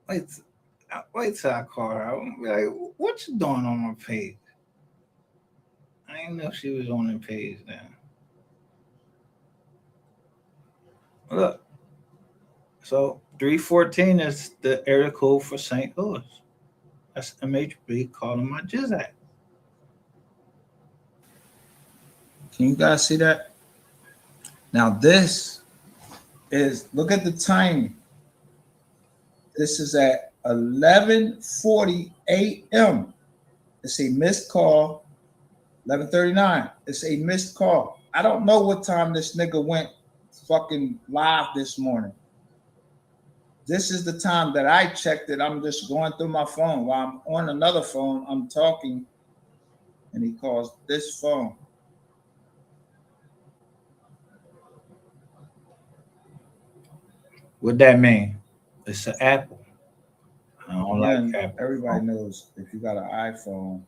Wait, wait till I call her. I'm gonna be like, what you doing on my page? I didn't know she was on the page then. Look, so 314 is the area code for St. Louis. That's MHB calling my Jizzac. can you guys see that? Now this is, look at the timing. This is at 11:40 a.m. It's a missed call. 11:39. It's a missed call. I don't know what time this nigga went fucking live this morning. This is the time that I checked it. I'm just going through my phone while I'm on another phone. I'm talking, and he calls this phone. What that mean? It's an Apple. I don't like Again, Apple. everybody knows if you got an iPhone,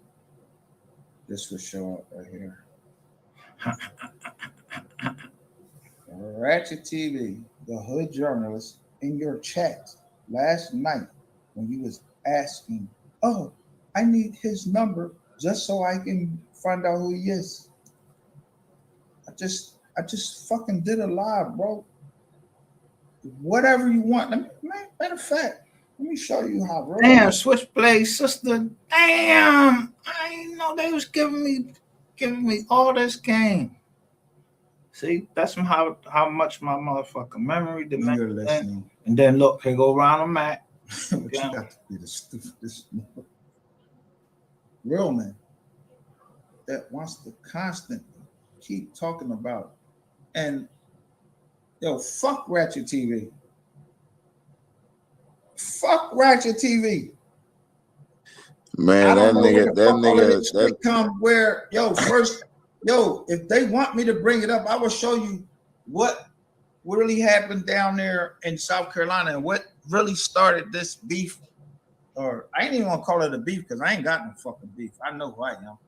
this will show up right here. Ratchet TV, the hood journalist, in your chat last night when you was asking, oh, I need his number just so I can find out who he is. I just fucking did a live, bro. Whatever you want. Matter of fact, let me show you how real. Damn, Switchblade sister. Damn, I didn't know they was giving me all this game. See, that's how much my motherfucking memory When you're dimension. listening, And then look, here go Ronald Mack. but you got to be the stupidest real man that wants to constantly keep talking about. And yo, fuck Ratchet TV. Fuck Ratchet TV. Man, I that don't know where nigga, the that fuck all of nigga, this shit come where, yo, first, yo, if they want me to bring it up, I will show you what really happened down there in South Carolina and what really started this beef. Or I ain't even gonna call it a beef because I ain't got no fucking beef. I know who I am.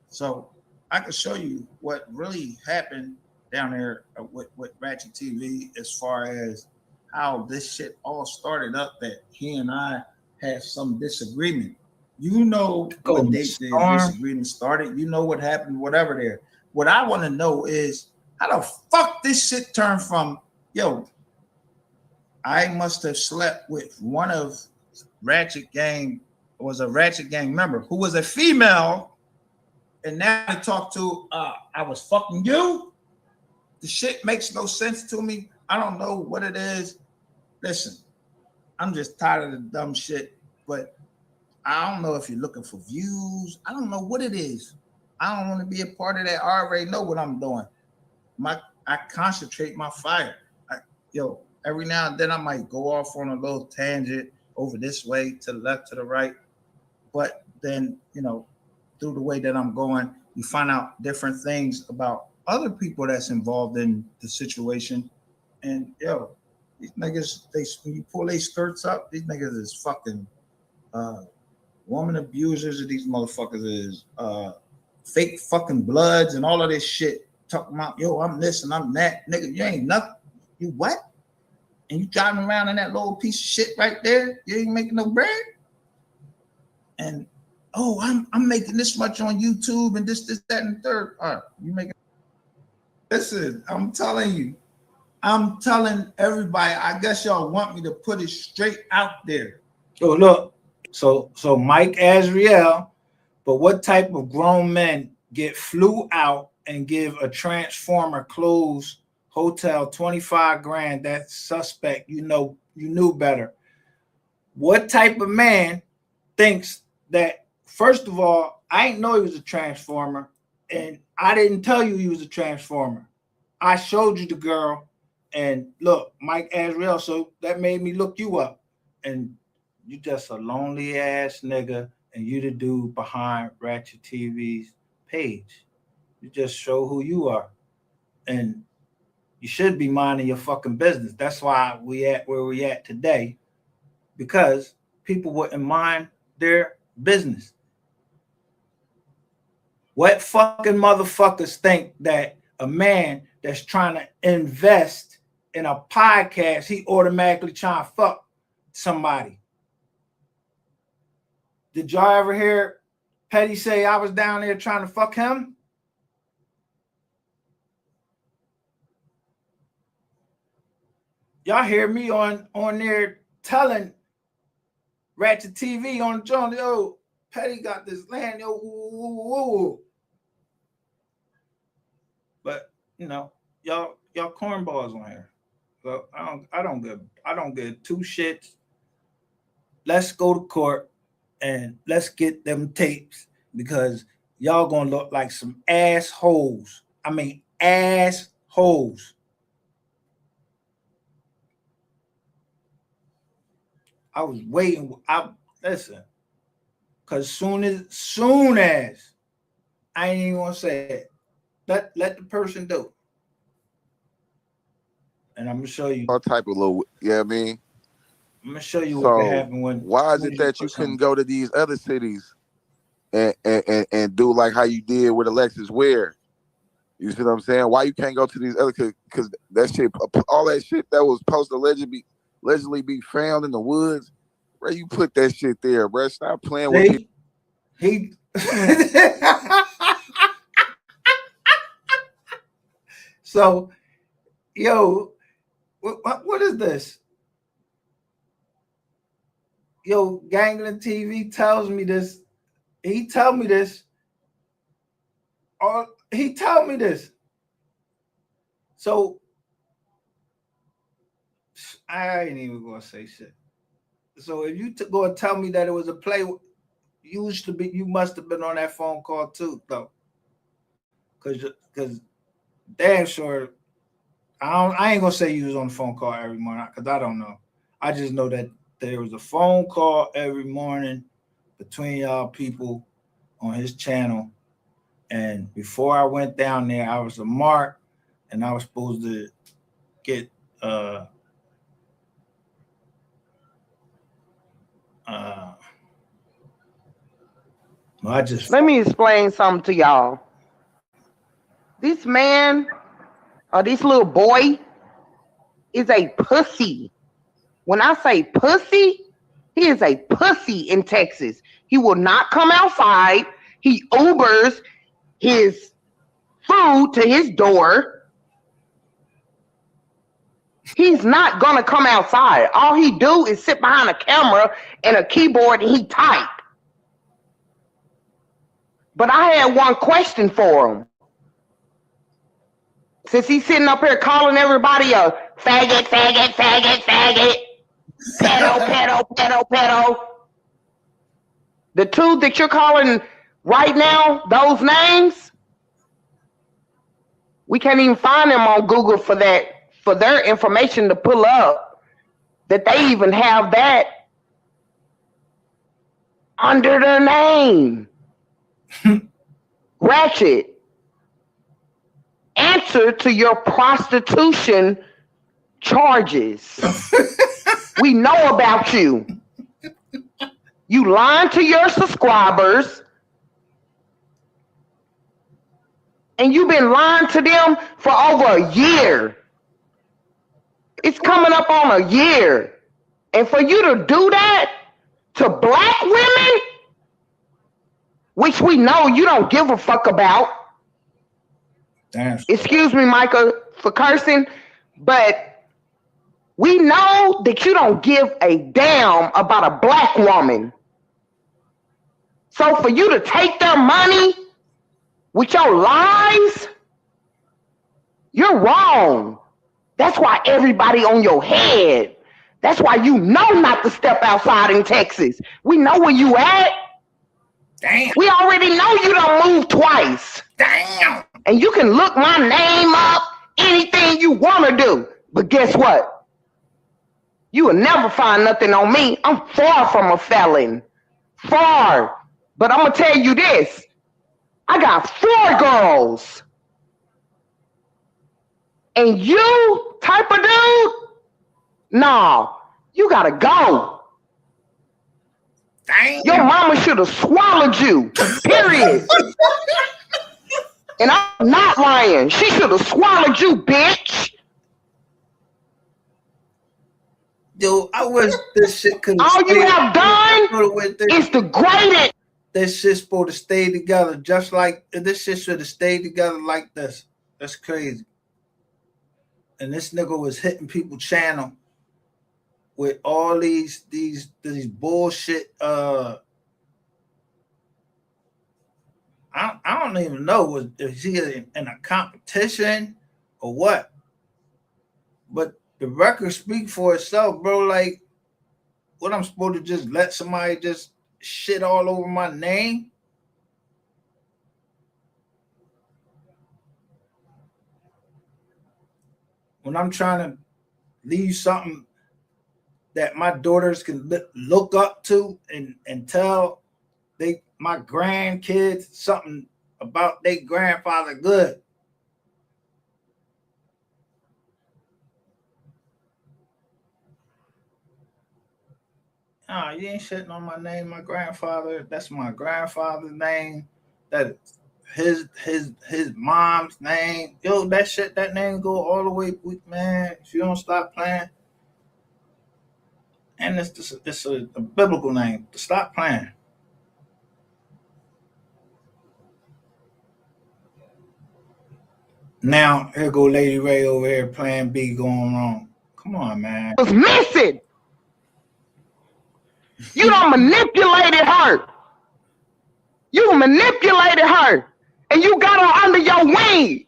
So I can show you what really happened down there with Ratchet TV as far as how this shit all started up, that he and I had some disagreement. You know what date the disagreement started. You know what happened, whatever there. What I want to know is How the fuck this shit turned from, yo, I must have slept with one of Ratchet Gang, was a Ratchet Gang member who was a female, and now I talk to, I was fucking you? The shit makes no sense to me. I don't know what it is. Listen, I'm just tired of the dumb shit, but I don't know if you're looking for views. I don't know what it is. I don't want to be a part of that. I already know what I'm doing. I concentrate my fire. Every now and then I might go off on a little tangent over this way, to the left, to the right. But then, through the way that I'm going, you find out different things about other people that's involved in the situation. And these niggas, when you pull their skirts up, these niggas is fucking woman abusers, and these motherfuckers is fake fucking bloods and all of this shit. Talking about, I'm this and I'm that. Nigga, you ain't nothing. You what? And you driving around in that little piece of shit right there. You ain't making no bread. And I'm making this much on YouTube and this, that, and the third. All right, you making. Listen, I'm telling everybody. I guess y'all want me to put it straight out there. Oh, look. So Mike Azriel, but what type of grown men get flew out and give a Transformer closed hotel 25 grand? That suspect, you knew better. What type of man thinks that, first of all, I didn't know he was a Transformer, and I didn't tell you he was a Transformer. I showed you the girl, and look, Mike Azriel, so that made me look you up. And you just a lonely ass nigga, and you the dude behind Ratchet TV's page. You just show who you are. And you should be minding your fucking business. That's why we at where we at today, because people wouldn't mind their business. What fucking motherfuckers think that a man that's trying to invest in a podcast, he automatically trying to fuck somebody? Did y'all ever hear Petty say I was down there trying to fuck him? Y'all hear me on there telling Ratchet TV on John, yo, Petty got this land, yo, woo. But y'all cornballs on here. So I don't give two shits. Let's go to court and let's get them tapes, because y'all gonna look like some assholes. I mean assholes. I was waiting. Listen, because soon as I ain't even gonna say it. Let the person do it. And I'm gonna show you all type of little, I mean. I'm gonna show you what can happen when. Why is it that you couldn't go to these other cities and do like how you did with Alexis Ware? You see what I'm saying? Why you can't go to these other? Because that shit, all that shit that was supposed to allegedly be found in the woods, bro, you put that shit there, bro. Stop playing with people. He So, what is this? Gangland TV tells me this. He told me this. So I ain't even gonna say shit. So if you go and tell me that it was a play, you must have been on that phone call too, though. Because damn sure, I ain't gonna say you was on the phone call every morning, because I don't know. I just know that there was a phone call every morning between y'all people on his channel. And before I went down there, I was a mark, and I was supposed to get let me explain something to y'all. This man or this little boy is a pussy. When I say pussy, he is a pussy in Texas. He will not come outside. He Ubers his food to his door. He's not gonna come outside. All he do is sit behind a camera and a keyboard and he type. But I had one question for him. Since he's sitting up here calling everybody a faggot, faggot, faggot, faggot, pedo, pedo, pedo, pedo. The two that you're calling right now, those names, we can't even find them on Google for their information to pull up. That they even have that under their name. Ratchet. Answer to your prostitution charges. We know about you. You lying to your subscribers, and you've been lying to them for over a year. It's coming up on a year. And for you to do that to black women, which we know you don't give a fuck about. Damn. Excuse me, Micah, for cursing, but we know that you don't give a damn about a black woman. So for you to take their money with your lies, you're wrong. That's why everybody on your head. That's why you know not to step outside in Texas. We know where you at. Damn. We already know you done moved twice. Damn. And you can look my name up, anything you want to do. But guess what? You will never find nothing on me. I'm far from a felon. Far. But I'm going to tell you this. I got 4 girls. And you type of dude? Nah, you got to go. Damn. Your mama should have swallowed you. Period. And I'm not lying. She should have swallowed you, bitch. Yo, I wish this shit could. All you have done is degraded. This shit's supposed to stay together, just like this shit should have stayed together like this. That's crazy. And this nigga was hitting people's channel with all these bullshit. I don't even know is he in a competition or what. But the record speak for itself, bro. Like, what I'm supposed to just let somebody just shit all over my name? When I'm trying to leave something that my daughters can look up to and tell my grandkids something about their grandfather good. Oh, you ain't shitting on my name, my grandfather. That's my grandfather's name. That his mom's name. Yo, that name go all the way, man. If you don't stop playing. And it's a biblical name. To stop playing. Now, here go Lady Ray over here playing B going wrong. Come on, man. Was missing. You done manipulated her. You manipulated her. And you got her under your wing.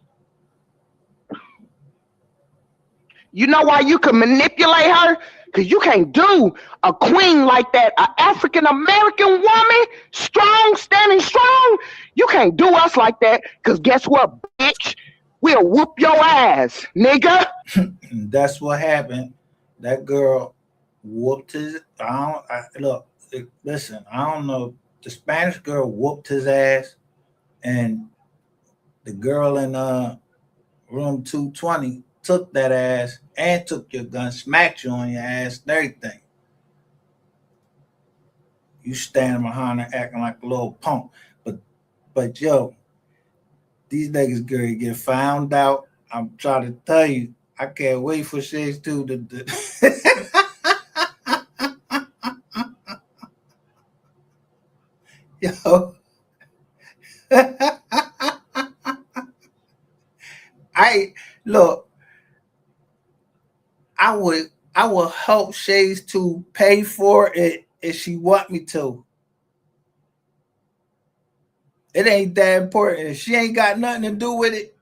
You know why you can manipulate her? Because you can't do a queen like that, an African-American woman, strong, standing strong. You can't do us like that, because guess what, bitch? We'll whoop your ass, nigga. That's what happened. That girl whooped his. Look, listen, I don't know. The Spanish girl whooped his ass, and the girl in room 220 took that ass and took your gun, smacked you on your ass, and everything. You standing behind her acting like a little punk. But yo, these niggas gonna get found out. I'm trying to tell you, I can't wait for Shades 2 to yo. Look, I will help Shays to pay for it if she want me to. It ain't that important. If she ain't got nothing to do with it,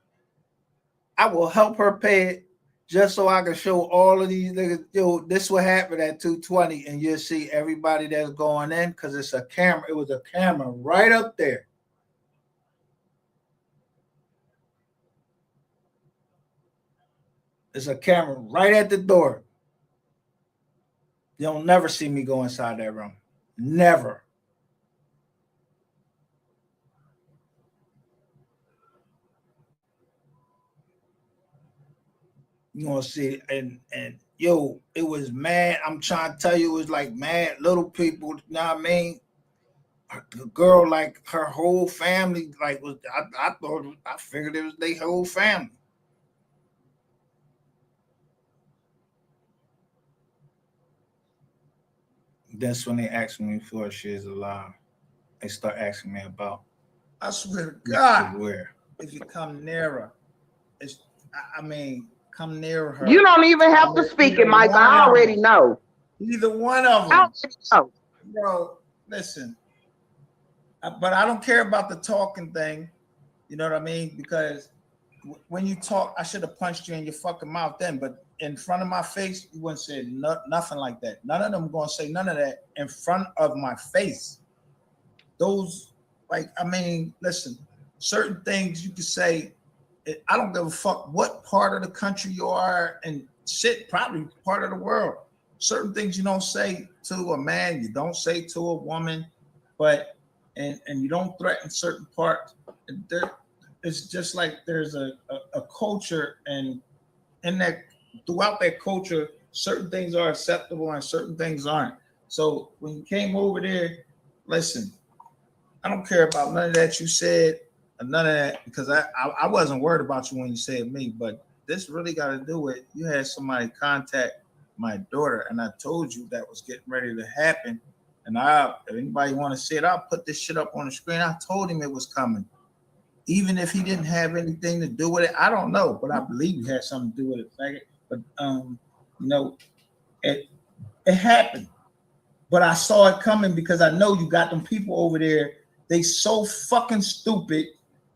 I will help her pay it just so I can show all of these niggas, yo, this what happened at 220, and you'll see everybody that's going in because it's a camera. It was a camera right up there. There's a camera right at the door. You'll never see me go inside that room. Never. You gonna see, and yo, it was mad. I'm trying to tell you, it was like mad little people. You know what I mean? The girl, like her whole family, like was I figured it was their whole family. That's when they asked me for she is alive. They start asking me about. I swear to God, where if you come nearer, I mean, come near her. You don't even have to speak it, Mike. I already know. Either one of them. I already know. Bro, listen. But I don't care about the talking thing. You know what I mean? Because when you talk, I should have punched you in your fucking mouth then. But in front of my face, you wouldn't say nothing like that. None of them going to say none of that in front of my face. Those, like, I mean, listen, certain things you could say, I don't give a fuck what part of the country you are and shit, probably part of the world. Certain things you don't say to a man, you don't say to a woman, but and you don't threaten certain parts. It's just like there's a culture, and in that throughout that culture, certain things are acceptable and certain things aren't. So when you came over there, listen, I don't care about none of that you said. None of that, because I wasn't worried about you when you said me, but this really got to do with you had somebody contact my daughter, and I told you that was getting ready to happen. And if anybody want to see it, I'll put this shit up on the screen. I told him it was coming, even if he didn't have anything to do with it. I don't know, but I believe he had something to do with it. But you know, it happened, but I saw it coming because I know you got them people over there. They so fucking stupid.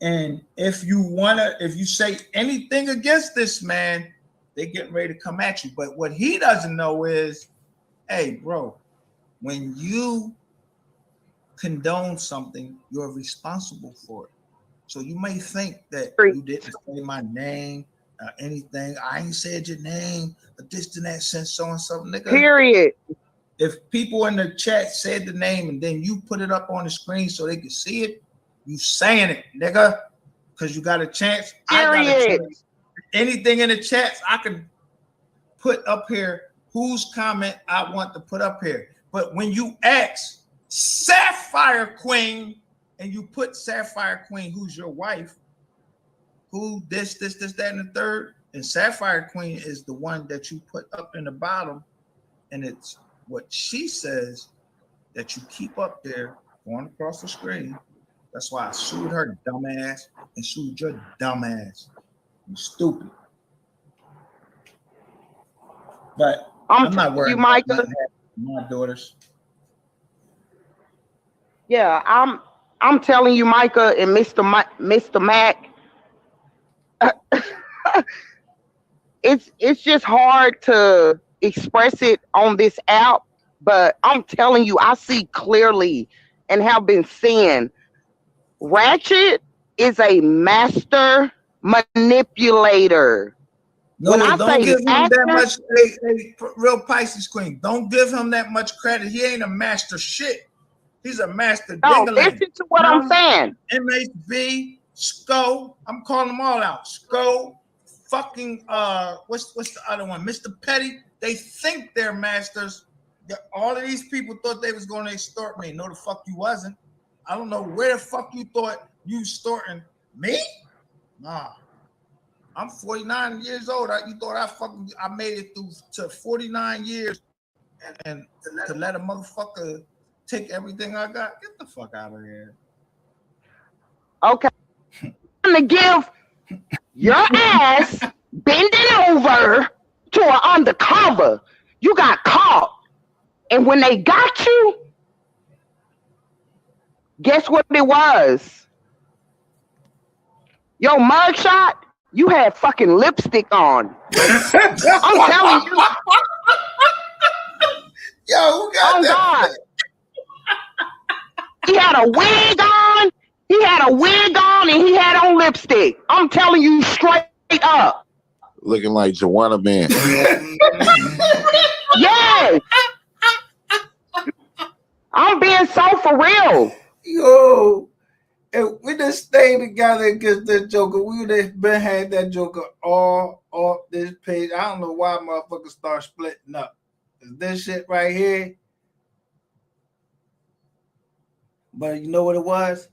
And if you say anything against this man, they getting ready to come at you. But what he doesn't know is, hey, bro, when you condone something, you're responsible for it. So you may think that you didn't say my name or anything. I ain't said your name, but this and that sense, so and so, nigga. Period. If people in the chat said the name and then you put it up on the screen so they can see it, you saying it, nigga, because you got a chance. Period. I got a chance. Anything in the chats, I can put up here whose comment I want to put up here. But when you ask Sapphire Queen and you put Sapphire Queen, who's your wife, who this, that, and the third, and Sapphire Queen is the one that you put up in the bottom, and it's what she says that you keep up there going across the screen. That's why I sued her dumbass and sued your dumbass. You stupid. But I'm not worried about my daughters. Yeah, I'm telling you, Micah and Mr. Mac, it's just hard to express it on this app, but I'm telling you, I see clearly and have been seeing Ratchet is a master manipulator. No, don't give him that much. Hey, real Pisces Queen, don't give him that much credit. He ain't a master shit. He's a master dingaling. Listen to what I'm saying. MHB, Sco, I'm calling them all out. Sco, fucking what's the other one? Mr. Petty. They think they're masters. All of these people thought they was going to extort me. No, the fuck you wasn't. I don't know where the fuck you thought you extorting me. Nah, I'm 49 years old. You thought I made it through to 49 years and to let a motherfucker take everything I got? Get the fuck out of here. Okay. I'm gonna give your ass bending over to an undercover. You got caught. And when they got you, guess what it was? Your mugshot, you had fucking lipstick on. I'm telling you. Yo, who got Oh, that? God. He had a wig on. He had a wig on and he had on lipstick. I'm telling you straight up. Looking like Joanna Man. Yes. I'm being so for real. Yo, if we just stayed together against this Joker, we would have been had that Joker all off this page. I don't know why motherfuckers start splitting up. This shit right here. But you know what it was?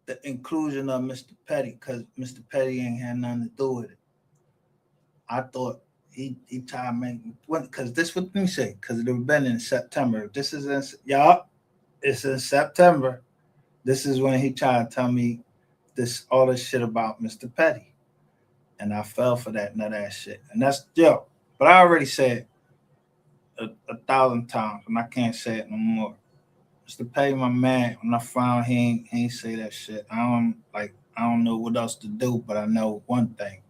The inclusion of Mr. Petty, because Mr. Petty ain't had nothing to do with it. I thought he tried to make, because this what me say, because it would have been in September. This is in, y'all, it's in September. This is when he tried to tell me all this shit about Mr. Petty. And I fell for that nut ass shit. And that's, yo, but I already said it 1,000 times, and I can't say it no more. Mr. Petty, my man, when I found he ain't say that shit. I don't know what else to do, but I know one thing.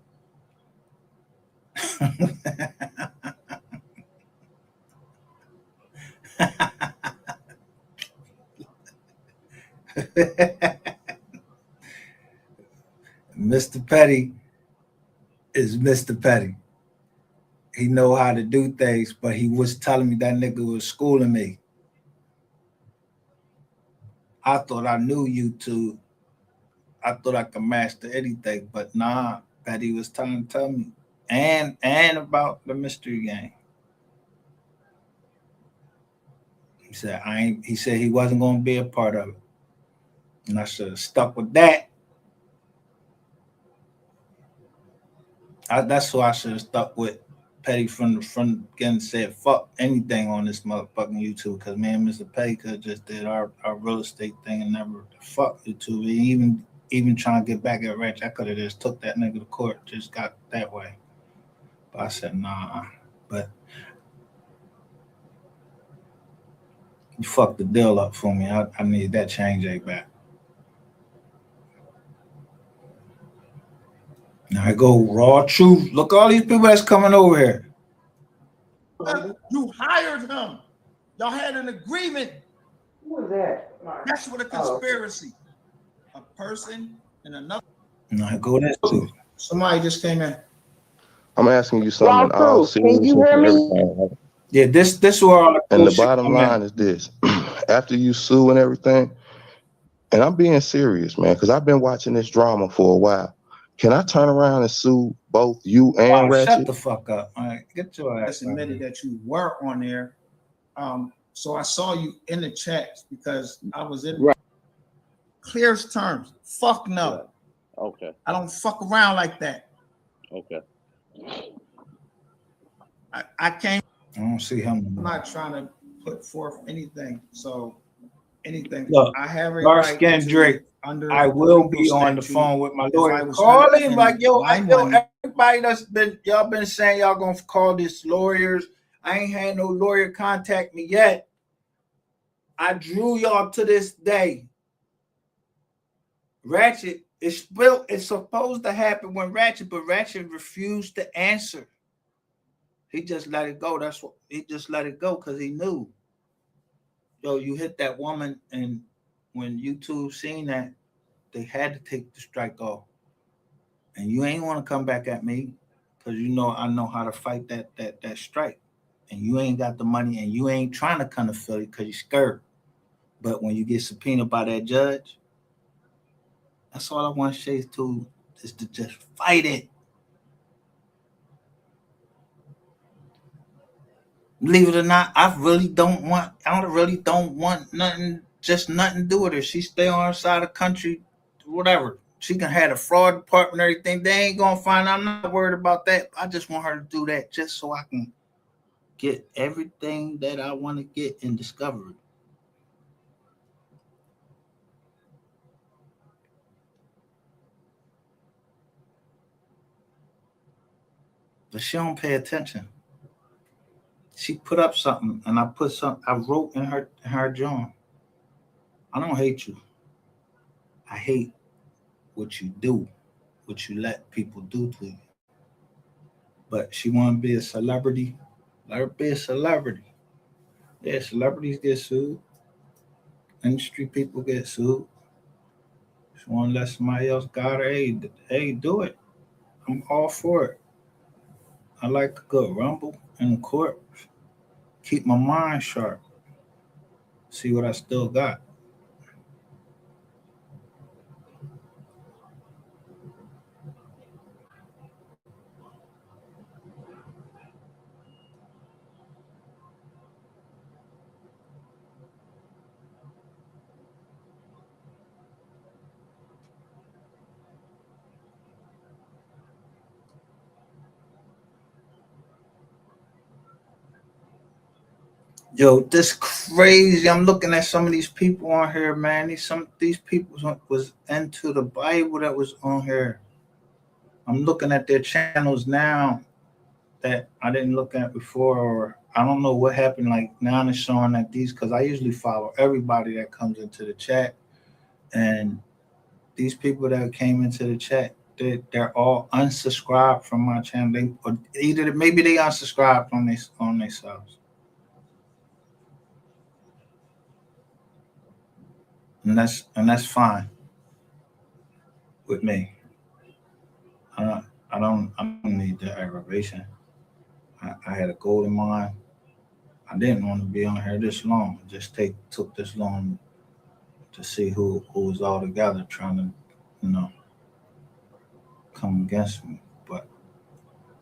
Mr. Petty is Mr. Petty. He know how to do things, but he was telling me that nigga was schooling me. I thought I knew YouTube. I thought I could master anything, but nah, Petty was trying to tell me. And about the mystery game. He said he wasn't gonna be a part of it. And I should have stuck with that. That's who I should have stuck with. Petty from the front again said fuck anything on this motherfucking YouTube, because me and Mr. Petty could just did our real estate thing and never fuck YouTube. Even trying to get back at Rich, I could have just took that nigga to court, just got that way. But I said nah. But you fucked the deal up for me. I need that change back. Now I go raw truth. Look, all these people that's coming over here. You hired him. Y'all had an agreement. Who was that? That's what a conspiracy. A person and another. Now I go this too. Somebody just came in. I'm asking you something Raw all truth. Can you seriousness hear and me? everything. Right? Yeah, this where all the And the bullshit bottom come line in. is this: after you sue and everything, and I'm being serious, man, because I've been watching this drama for a while. Can I turn around and sue both you and Shut Ratchet? the fuck up. All right, get your ass. Just admitted that you were on there. So I saw you in the chat because I was in clear terms. Fuck no. Okay. I don't fuck around like that. Okay. I can't. I don't see him. I'm not trying to put forth anything. So anything. Look, I have a dark right skin to Drake. under I the will legal be on the statute. phone with my If I lawyer. was Call hurt him and like yo, my money- everybody that's been y'all been saying y'all gonna call these lawyers. I ain't had no lawyer contact me yet. I drew y'all to this day. Ratchet it's supposed to happen when but Ratchet refused to answer. He just let it go. That's what he just let it go because he knew. Yo, you hit that woman, and when YouTube seen that, they had to take the strike off. And you ain't want to come back at me because you know I know how to fight that strike. And you ain't got the money, and you ain't trying to come to Philly because you're scared. But when you get subpoenaed by that judge, that's all I want Shades to is to just fight it. Believe it or not, I really don't want nothing to do with her. She stay on her side of the country, whatever. She can have a fraud department and everything. They ain't gonna find out. I'm not worried about that. I just want her to do that just so I can get everything that I want to get in Discovery. But she don't pay attention. she put up something, and I wrote in her journal, I don't hate you. I hate what you do, what you let people do to you. But she want to be a celebrity. Let her be a celebrity. Yeah, celebrities get sued. Industry people get sued. She want to let somebody else guide her. Hey, do it. I'm all for it. I like a good rumble in the court. Keep my mind sharp. See what I still got. Yo, this crazy. I'm looking at some of these people on here, man. These people was into the Bible that was on here. I'm looking at their channels now that I didn't look at before, or I don't know what happened. Like now it's showing that these, because I usually follow everybody that comes into the chat, and these people that came into the chat, they're all unsubscribed from my channel. Or either maybe they unsubscribed on themselves, and that's fine with me. I don't need the aggravation. I had a goal in mind. I didn't want to be on here this long. It just took this long to see who was all together trying to, come against me. But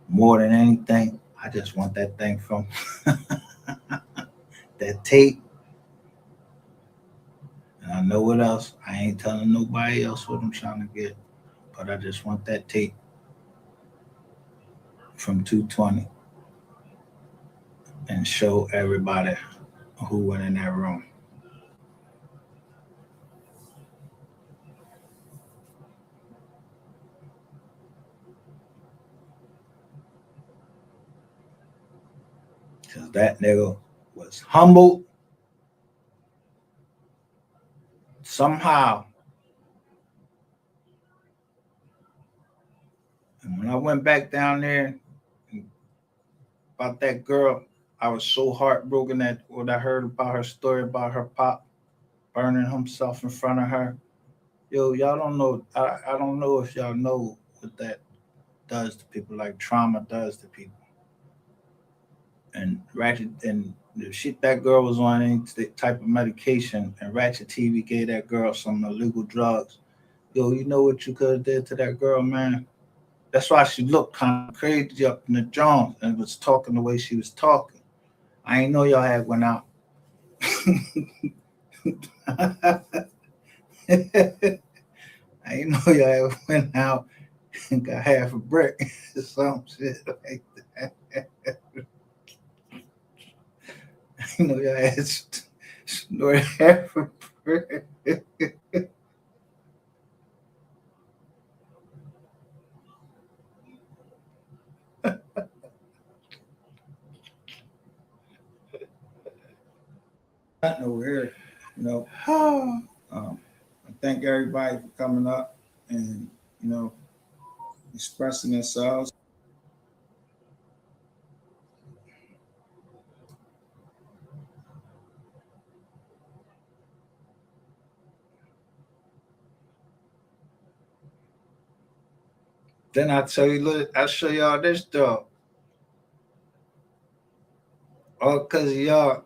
more than anything, I just want that thing from that tape. And I know what else. I ain't telling nobody else what I'm trying to get. But I just want that tape from 220 and show everybody who went in that room. Because that nigga was humbled somehow. And when I went back down there about that girl, I was so heartbroken that what I heard about her story about her pop burning himself in front of her. Yo, y'all don't know. I don't know if y'all know what that does to people, like trauma does to people. And Ratchet and the shit that girl was on any type of medication, and Ratchet TV gave that girl some illegal drugs. Yo, you know what you could have did to that girl, man? That's why she looked kind of crazy up in the Jones and was talking the way she was talking. I ain't know y'all had went out. I ain't know y'all had went out and got half a brick or some shit like that. I know y'all had snorted half a brick. Nothing over here, you know. I thank everybody for coming up and expressing themselves. Then I tell you, look, I show y'all this though. All because of y'all,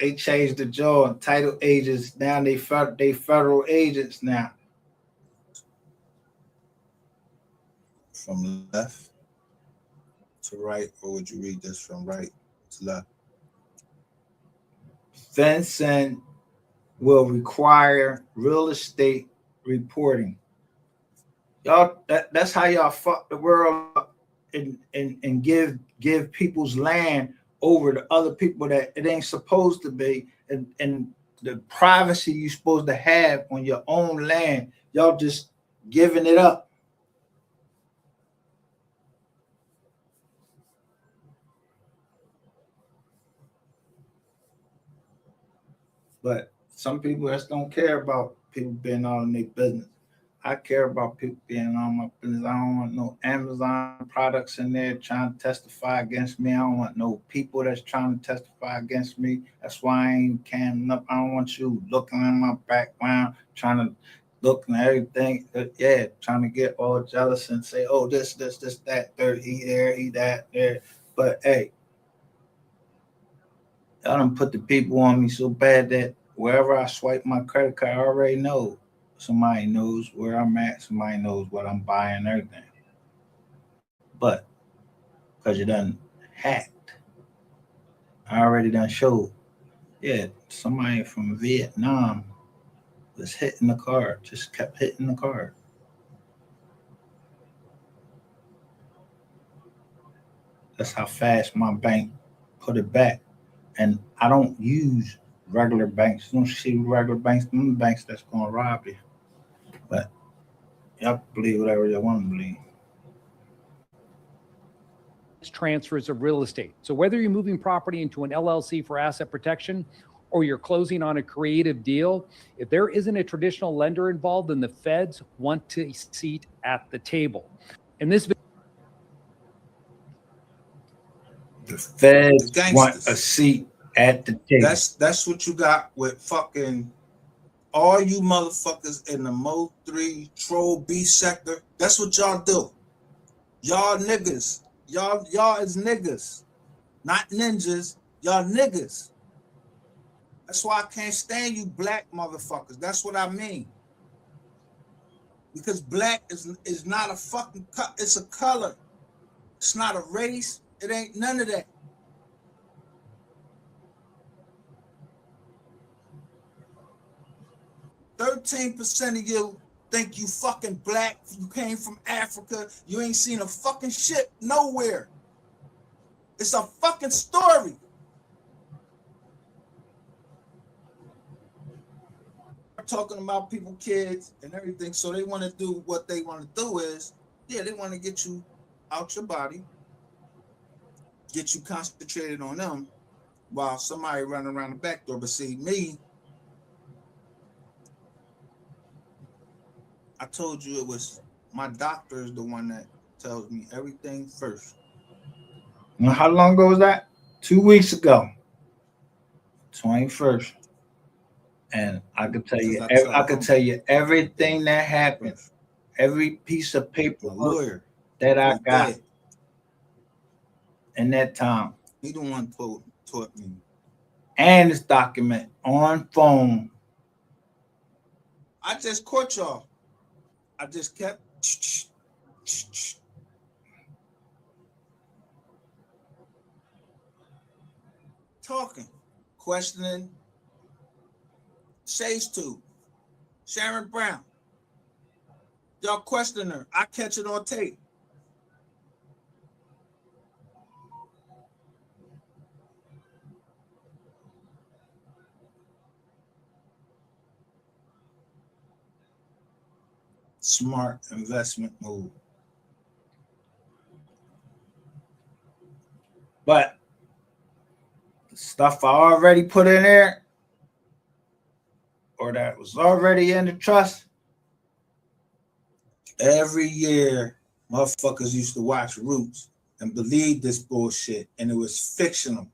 they changed the jaw and title agents. Now they federal agents now. From left to right, or would you read this from right to left? Fencing will require real estate reporting. Y'all, that's how y'all fuck the world up and give people's land over to other people that it ain't supposed to be, and the privacy you're supposed to have on your own land, y'all just giving it up. But some people just don't care about people being all in their business. I care about people being on my business. I don't want no Amazon products in there trying to testify against me. I don't want no people that's trying to testify against me. That's why I ain't camming up. I don't want you looking in my background, trying to look and everything. Yeah, trying to get all jealous and say, oh, this, that, third, he there, he that, there. But hey, I done put the people on me so bad that wherever I swipe my credit card, I already know. Somebody knows where I'm at. Somebody knows what I'm buying, everything. But because you done hacked, I already done showed. Yeah, somebody from Vietnam was hitting the card, just kept hitting the card. That's how fast my bank put it back. And I don't use regular banks. You don't see regular banks, them banks that's gonna rob you. But y'all believe whatever you want to believe. Transfers of real estate. So whether you're moving property into an LLC for asset protection or you're closing on a creative deal, if there isn't a traditional lender involved, then the feds want a seat at the table. And this The feds The want gangsters. a seat at the table. That's what you got with fucking all you motherfuckers in the Mo 3 Troll B sector. That's what y'all do. Y'all niggas. Y'all is niggas. Not ninjas. Y'all niggas. That's why I can't stand you black motherfuckers. That's what I mean. Because black is not a fucking it's a color. It's not a race. It ain't none of that. %13 of you think you fucking black. You came from Africa. You ain't seen a fucking shit nowhere. It's a fucking story. Talking about people, kids, and everything. So they want to do what they want to do is, yeah, they want to get you out your body, get you concentrated on them, while somebody running around the back door. But see, me, I told you it was my doctor is the one that tells me everything first. How long ago was that? 2 weeks ago. 21st. And I could tell you, I could tell you everything that happened, every piece of paper lawyer that I got in that time. He the one taught me. And this document on phone. I just caught y'all. I just kept talking, questioning. Shades to Sharon Brown. Y'all question her. I catch it on tape. Smart investment move. But the stuff I already put in there, or that was already in the trust, every year, motherfuckers used to watch Roots and believe this bullshit, and it was fictional.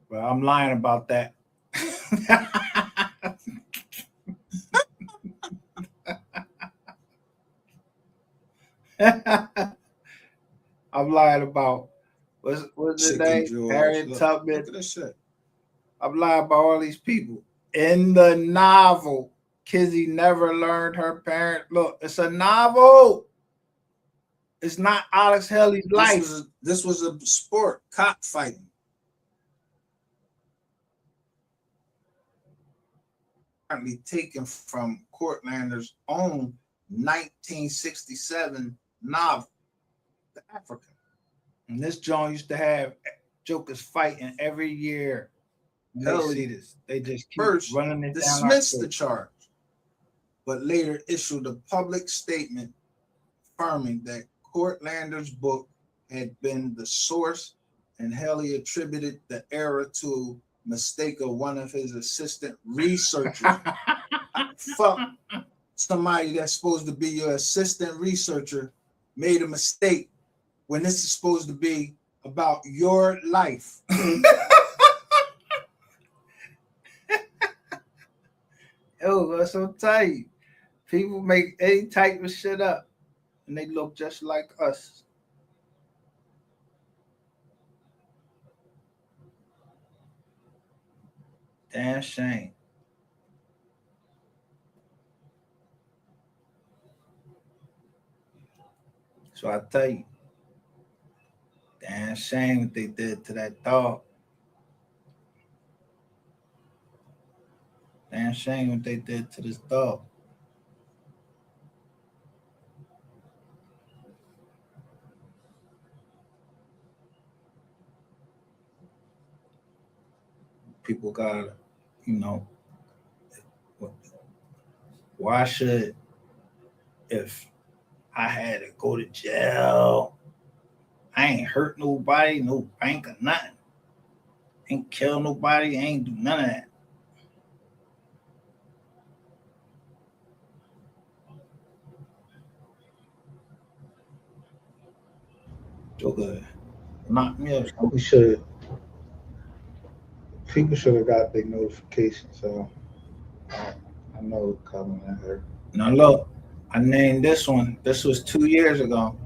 Well, I'm lying about that. I'm lying about what's his name? Harriet Tubman. Look at that shit. I'm lying about all these people. In the novel, Kizzy never learned her parent. Look, it's a novel. It's not Alex Haley's life. This was a sport, cockfighting. Apparently taken from Courtlander's own 1967 novel, The African. And this John used to have jokers fighting every year. They see this. They just keep running it down. Dismissed the charge, but later issued a public statement affirming that Courtlander's book had been the source, and Haley attributed the error to mistake of one of his assistant researchers. Fuck somebody that's supposed to be your assistant researcher made a mistake when this is supposed to be about your life. Yo, that's so tight. People make any type of shit up and they look just like us. Damn shame. So I tell you, damn shame what they did to that dog. Damn shame what they did to this dog. People gotta, you know, why should, if I had to go to jail, I ain't hurt nobody, no bank or nothing. Ain't kill nobody, ain't do none of that. So good. Knock me up. People should have got their notification, so I know it's coming at her. Now look, I named this one. This was 2 years ago.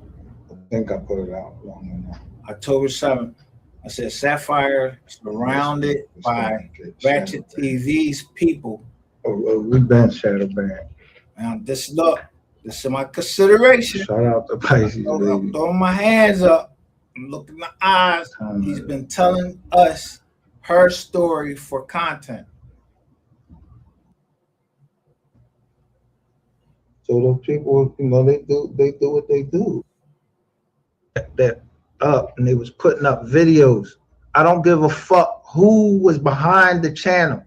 I think I put it out long enough. October 7th. I said Sapphire surrounded by Ratchet TV's people. We've been shadow banned. Now this look, this is my consideration. Shout out to Pisces, I'm throwing my hands up. I'm looking in the eyes. He's been telling us her story for content. So those people, you know, they do what they do. That up and they was putting up videos. I don't give a fuck who was behind the channel.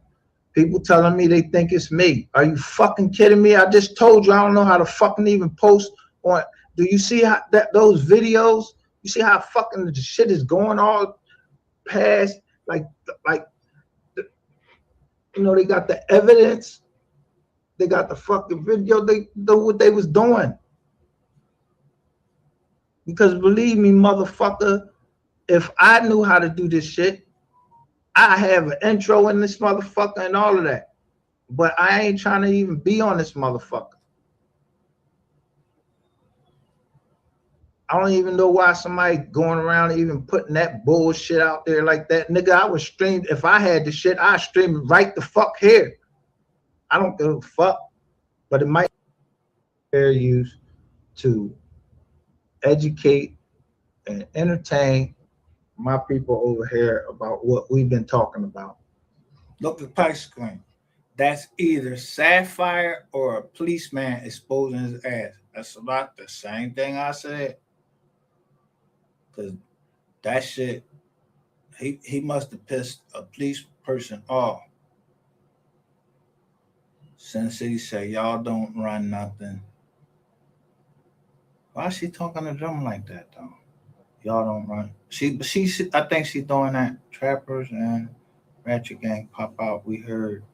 People telling me they think it's me. Are you fucking kidding me? I just told you I don't know how to fucking even post on. Do you see how those videos? You see how fucking the shit is going all past? Like you know, they got the evidence. They got the fucking video. They know what they was doing. Because believe me, motherfucker, if I knew how to do this shit, I have an intro in this motherfucker and all of that. But I ain't trying to even be on this motherfucker. I don't even know why somebody going around even putting that bullshit out there like that. Nigga, I would stream, if I had the shit, I'd stream it right the fuck here. I don't give a fuck. But it might be fair use to educate and entertain my people over here about what we've been talking about. Look at the price screen. That's either Sapphire or a policeman exposing his ass. That's about the same thing I said. Because that shit, he must have pissed a police person off. Sin City say, y'all don't run nothing. Why is she talking to them like that, though? Y'all don't run. I think she's doing that. Trappers and Ratchet Gang pop out. We heard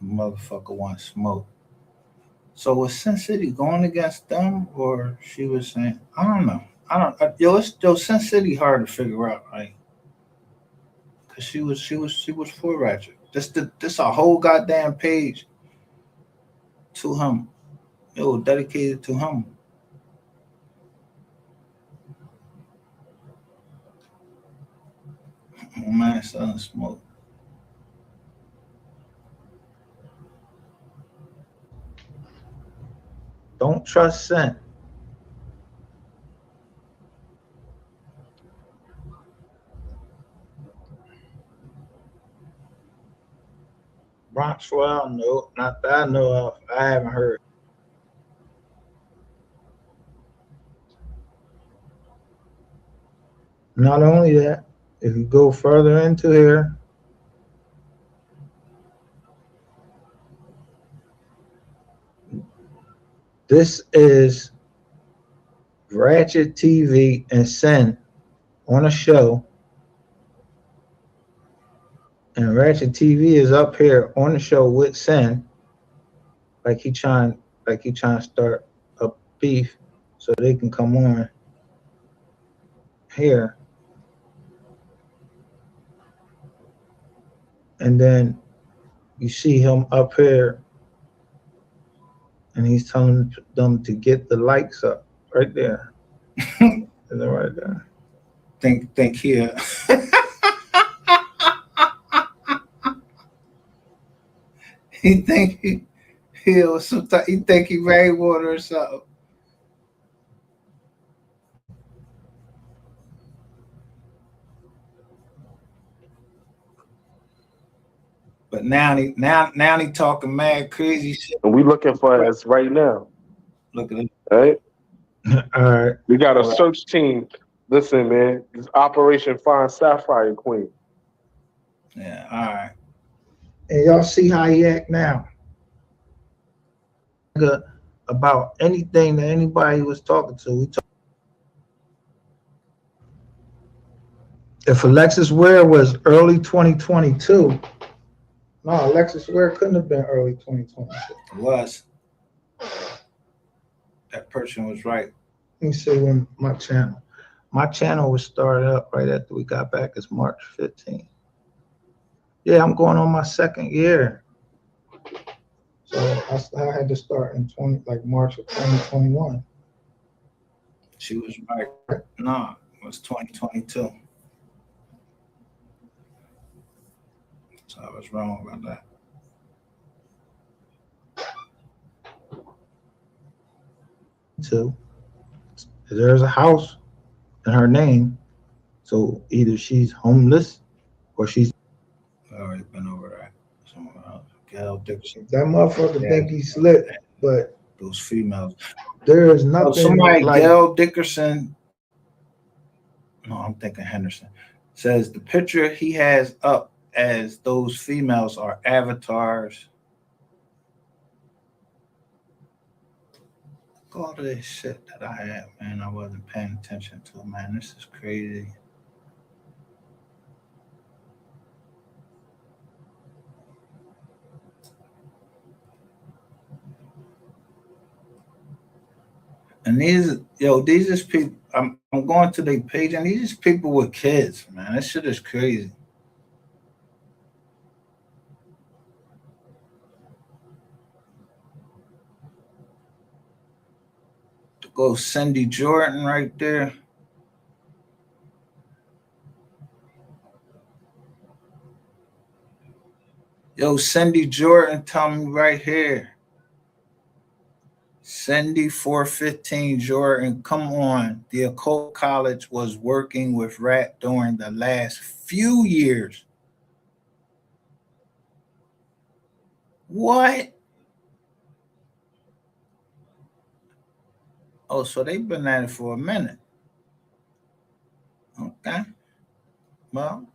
a motherfucker want smoke. So was Sin City going against them, or she was saying, I don't know. Sin City hard to figure out, right? Cause she was for Ratchet. This a whole goddamn page to him. It was dedicated to him. Oh, man, selling smoke. Don't trust Sin. Bronxwell, no, not that I know of. I haven't heard. Not only that, if you go further into here, this is Ratchet TV and Sin on a show And Ratchet TV is up here on the show with Sen, like he trying to start a beef so they can come on here. And then you see him up here and he's telling them to get the likes up right there. Is it right there? Think here. He think he was some he think he rainwater or something. But now he talking mad crazy shit. And we looking for us right now. Look at it. Right? All right. We got a search team. Listen, man, this Operation Find Sapphire Queen. Yeah, all right. And y'all see how he act now. About anything that anybody was talking to. If Alexis Ware was early 2022, no, Alexis Ware couldn't have been early 2022. It was. That person was right. Let me see when my channel was started up right after we got back. It's March 15th. Yeah, I'm going on my second year. So I had to start in March of 2021. She was right. No, it was 2022. So I was wrong about that. So there's a house in her name. So either she's homeless or she's. I already been over that. Somewhere else. Gail Dixon. That motherfucker think he slick, but those females. There is nothing. Somebody, Gail Dickerson. No, I'm thinking Henderson. Says the picture he has up as those females are avatars. All of this shit that I had, man, I wasn't paying attention to, man. This is crazy. And these is people. I'm going to their page, and these is people with kids, man. This shit is crazy. To go Cindy Jordan right there. Yo, Cindy Jordan, tell me right here. Cindy 415 Jordan, come on. The occult college was working with Rat during the last few years. What? Oh, so they've been at it for a minute. Okay. Well,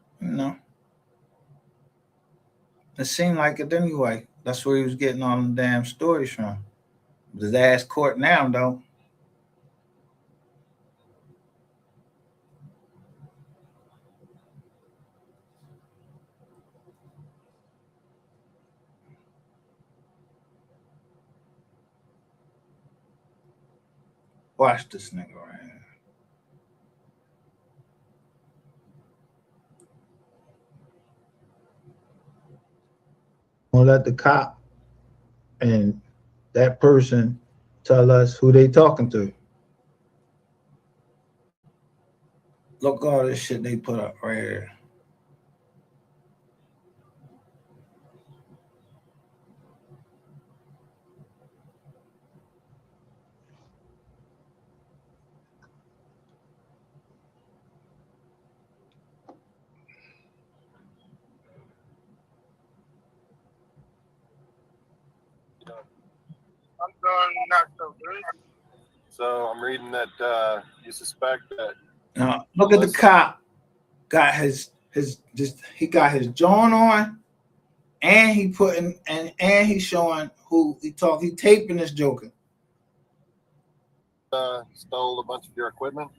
it seemed like it anyway. That's where he was getting all them damn stories from. His ass court now, though. Watch this nigga right here. Don't let the cop and that person tell us who they talking to. Look all this shit they put up right here. I'm doing not so good. So I'm reading that you suspect that. Now look at the cop. Got he got his joint on, and he putting and he's showing who he talk. He taping this joker. Stole a bunch of your equipment.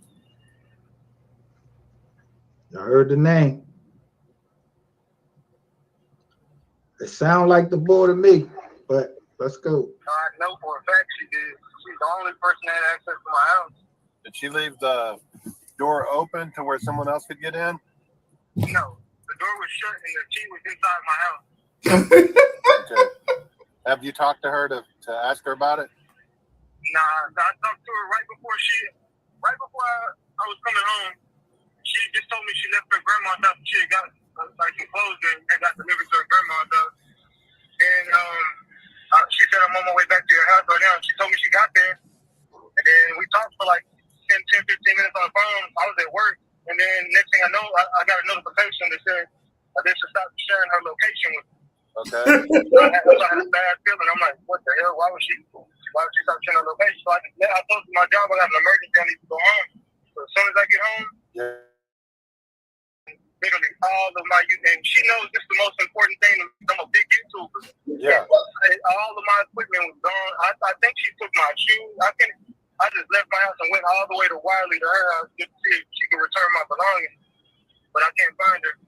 I heard the name. It sounds like the boy to me, but let's go. I know for a fact she did. She's the only person that had access to my house. Did she leave the door open to where someone else could get in? No, the door was shut and the key was inside my house. Okay. Have you talked to her to ask her about it? Nah, I talked to her right before I was coming home. She just told me she left her grandma's house. She had got like some clothes and got delivered to her grandma's house. And she said, I'm on my way back to your house right now. She told me she got there. And then we talked for like 10, 15 minutes on the phone. I was at work. And then next thing I know, I got a notification that said they should stop sharing her location with me. Okay. So I had a bad feeling. I'm like, what the hell? Why would she stop sharing her location? So I told my job I got an emergency. I need to go home. So as soon as I get home, literally all of my youth, and she knows this is the most important thing. I'm a big YouTuber. Yeah. All of my equipment was gone. I think she took my shoes. I just left my house and went all the way to Wiley to her house just to see if she could return my belongings. But I can't find her.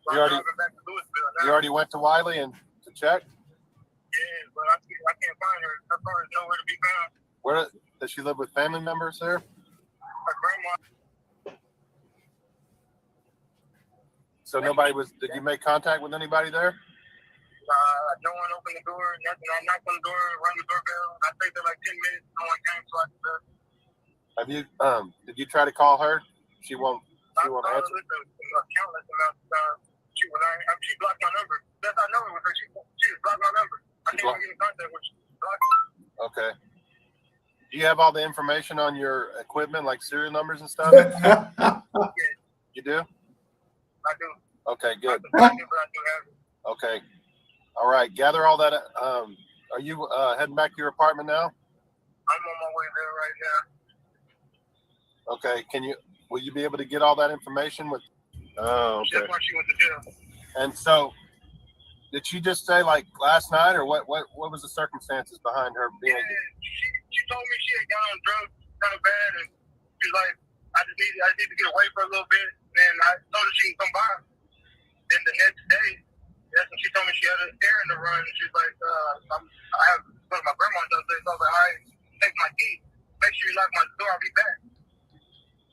So I'm driving back to Louisville now. You already went to Wiley and to check? Yeah, but I can't find her. Her car is nowhere to be found. Where does she live with family members there? Her grandma. So did you make contact with anybody there? No one opened the door, nothing. I knocked on the door, rang the doorbell. I stayed there like 10 minutes. No one came, so I left. Have you, did you try to call her? She won't answer. Countless amounts of times. She blocked my number. Yes, I know it was her. She just blocked my number. I can't even get in contact with her. She blocked me. Okay. Do you have all the information on your equipment, like serial numbers and stuff? Yeah. You do? I do. Okay, good. I do have it. Okay. All right. Gather all that. Are you heading back to your apartment now? I'm on my way there right now. Okay. Will you be able to get all that information with? Oh, okay. That's why she went to jail. And so, did she just say like last night, or what was the circumstances behind her being? Yeah, she told me she had got on drugs kind of bad, and she's like, I just need to get away for a little bit. And I told her she can come by. Then the next day, that's when she told me she had an errand to run. And she's like, I have to go to my grandma's house. So I was like, all right, take my key. Make sure you lock my door. I'll be back.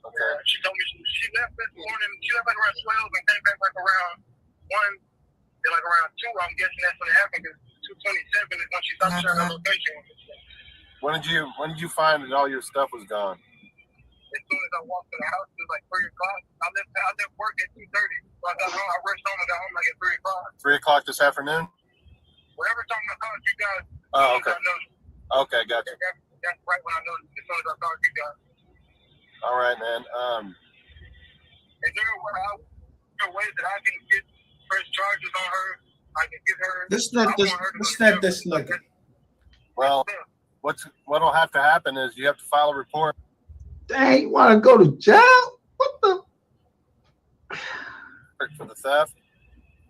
Okay. She told me she left this morning. She left like around 12 and came back like around 1. Then like around 2, I'm guessing that's when it happened because 2:27 is when she stopped sharing her location. When did you find that all your stuff was gone? As soon as I walked to the house, it was like 3 o'clock. I left work at 2:30. So I got home. I rushed home and got home like at 3 o'clock. 3 o'clock this afternoon? Whatever time I called you guys. Oh, okay. Okay, gotcha. That's right when I noticed as soon as I called you guys. All right, man. Is there a way that I can get fresh charges on her? I can get her. Let's let this look. Well, what'll have to happen is you have to file a report. Dang, you want to go to jail? What the? For the theft,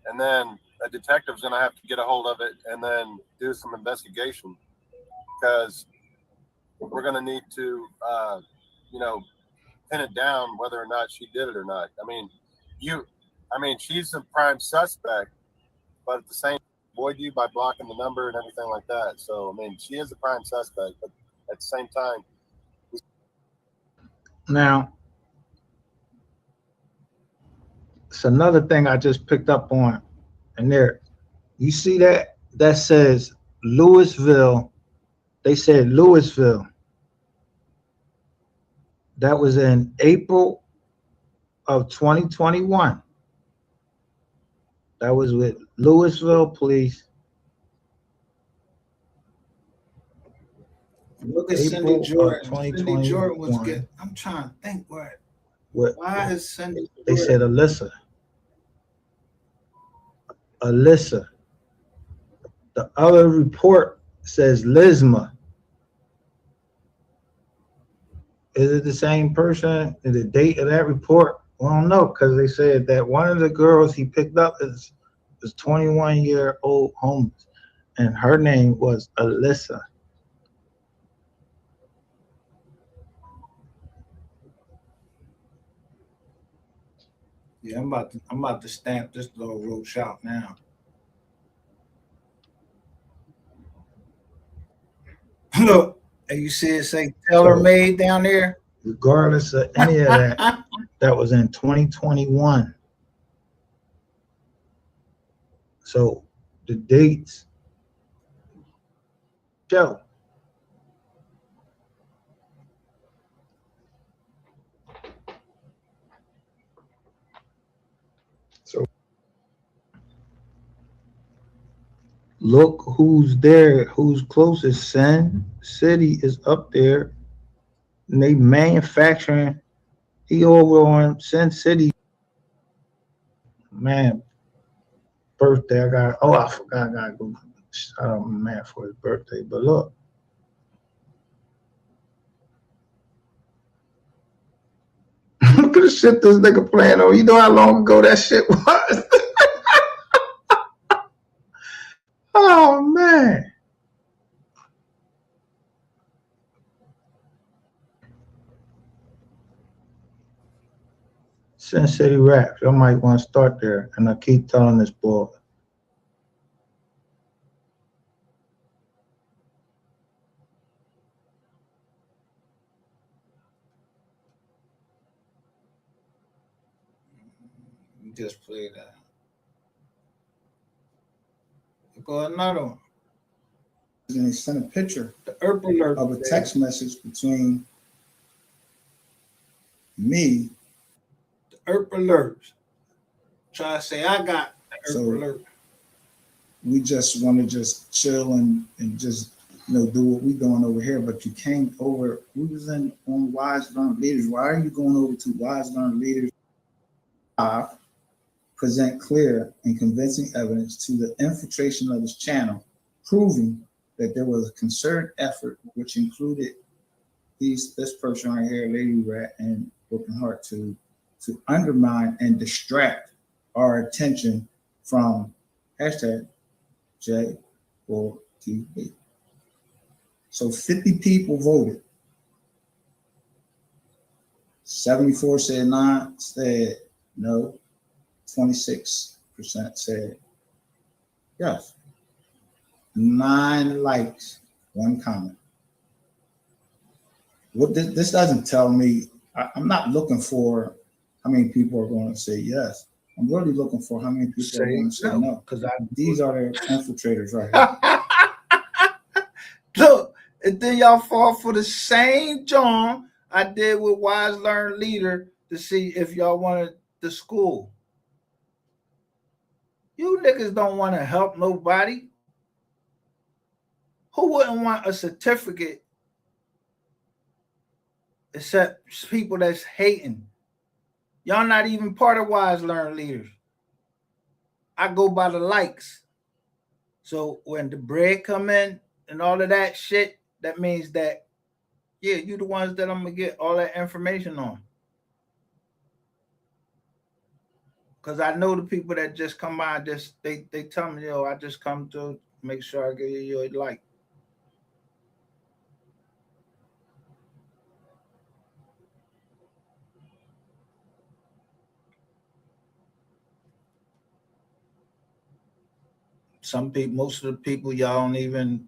and then a detective's going to have to get a hold of it and then do some investigation because we're going to need to, pin it down whether or not she did it or not. She's a prime suspect, but at the same time, avoid you by blocking the number and everything like that. So, she is a prime suspect, but at the same time. Now, it's another thing I just picked up on. And there, you see that? That says Louisville. They said Louisville. That was in April of 2021. That was with Louisville police. Look at Cindy Jordan. Cindy Jordan was good. I'm trying to think why is Cindy Jordan? They said Alyssa. The other report says Lisma. Is it the same person? Is the date of that report? We don't know because they said that one of the girls he picked up is 21-year-old homeless, and her name was Alyssa. Yeah, I'm about to stamp this little roach out now. And you see it say tailor made down there. Regardless of any of that, that was in 2021. So the dates show. So look who's there, who's closest. Sin City is up there, and they manufacturing. He over on Sin City. Man, birthday. I forgot. I gotta go shout out my man for his birthday. But look. Look at the shit this nigga playing on. You know how long ago that shit was? Oh man. Sin City Raps. I might want to start there. And I keep telling this boy. You just play that. Go another one. And they sent a picture The Herb Alert of a text message between me. The Herb Alerts. Try to say I got the Herb Alert. We just want to just chill and just do what we doing over here. But you came over. We was on Wise Learned Leaders. Why are you going over to Wise Learned Leaders? Present clear and convincing evidence to the infiltration of this channel, proving that there was a concerted effort, which included this person right here, Lady Rat and Broken Heart, to undermine and distract our attention from hashtag J4TV. So 50 people voted. 74 said no. 26% said yes. 9 likes, 1 comment. What this doesn't tell me, I'm not looking for how many people are going to say yes. I'm really looking for how many people are going to say no. Because these are the infiltrators right here. Look, and then y'all fall for the same John I did with Wise Learned Leader to see if y'all wanted the school. You niggas don't want to help nobody. Who wouldn't want a certificate except people that's hating? Y'all not even part of Wise Learned Leaders. I go by the likes. So when the bread come in and all of that shit, that means that, yeah, you the ones that I'm going to get all that information on. Because I know the people that just come by, they tell me, yo, I just come to make sure I give you your like. Some people, most of the people, y'all don't even,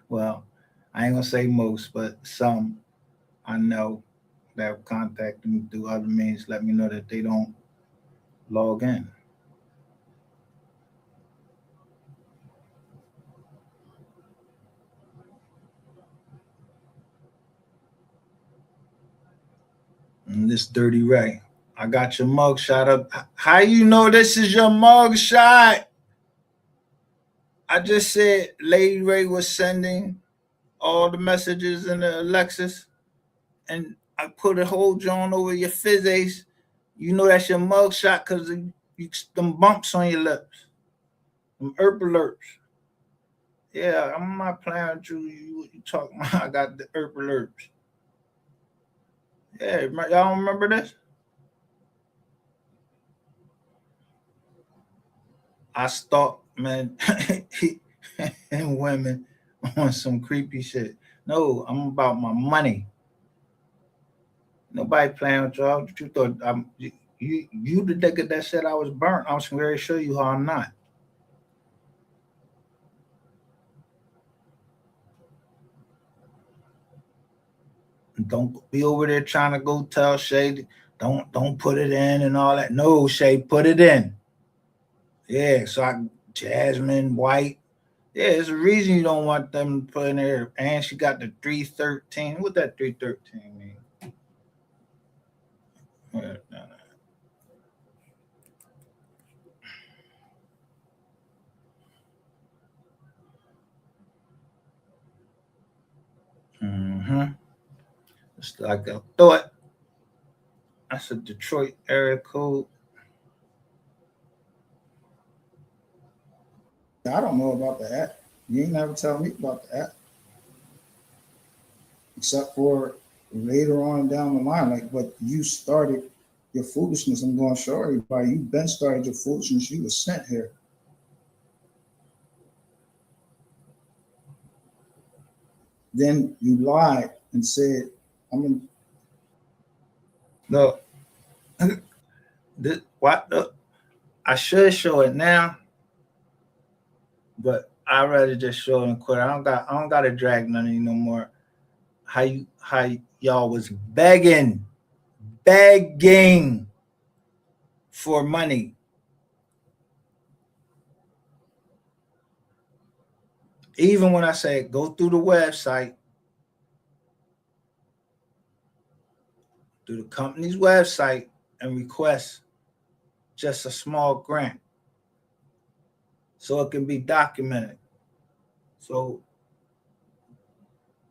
well, I ain't gonna say most, but some I know that have contacted me through other means, let me know that they don't log in. And this Dirty Ray, I got your mug shot up. How you know this is your mug shot? I just said Lady Ray was sending all the messages in the Alexis, and I put a whole John over your physics. You know that's your mug shot because them bumps on your lips, them herb alerts. Yeah, I'm not playing with you. You talking about I got the herb alerts. Yeah, y'all don't remember this? I stalk men and women on some creepy shit. No, I'm about my money. Nobody playing with y'all. You thought you the nigga that said I was burnt. I was going to show you how I'm not. Don't be over there trying to go tell Shay, don't put it in and all that. No, Shay, put it in. Yeah, so Jasmine White. Yeah, there's a reason you don't want them to put in there. And she got the 313. What that 313 mean? No. Mm-hmm. It's like I thought. That's a Detroit area code. I don't know about the app. You ain't never tell me about the app. Except for later on down the line, like, but you started your foolishness. I'm going to show everybody. You've been started your foolishness. You were sent here. Then you lied and said, I'm in. No. I should show it now, but I'd rather just show it and quit. I don't got to drag none of you no more. How y'all was begging for money. Even when I say go through the website, through the company's website, and request just a small grant so it can be documented. So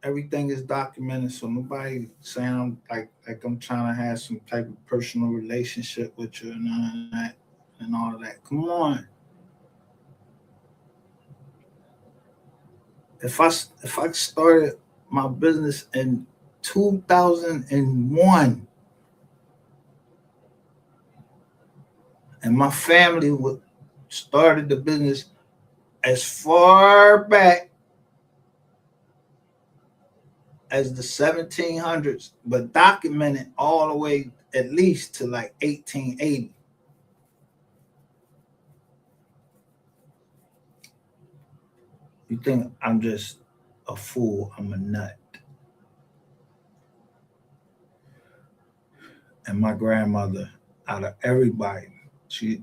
everything is documented, so nobody saying I'm like I'm trying to have some type of personal relationship with you and none of that and all of that. Come on. If I started my business in 2001 and my family started the business as far back as the 1700s, but documented all the way at least to like 1880. You think I'm just a fool? I'm a nut. And my grandmother, out of everybody, she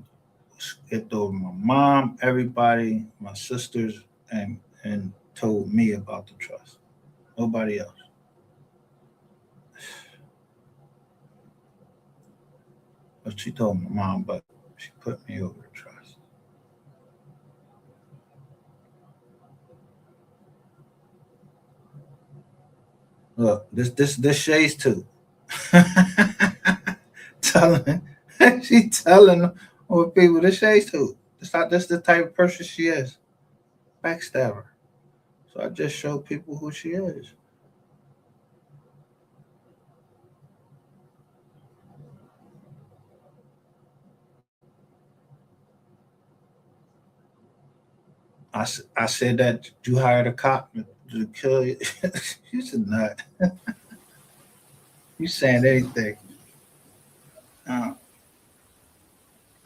skipped over my mom, everybody, my sisters, and told me about the trust. Nobody else. But she told my mom, but she put me over the trust. Look, this Shay's too. She telling all people this Shay's too. That's the type of person she is. Backstabber. So I just show people who she is. I said that you hired a cop to kill you. You should not. You saying anything.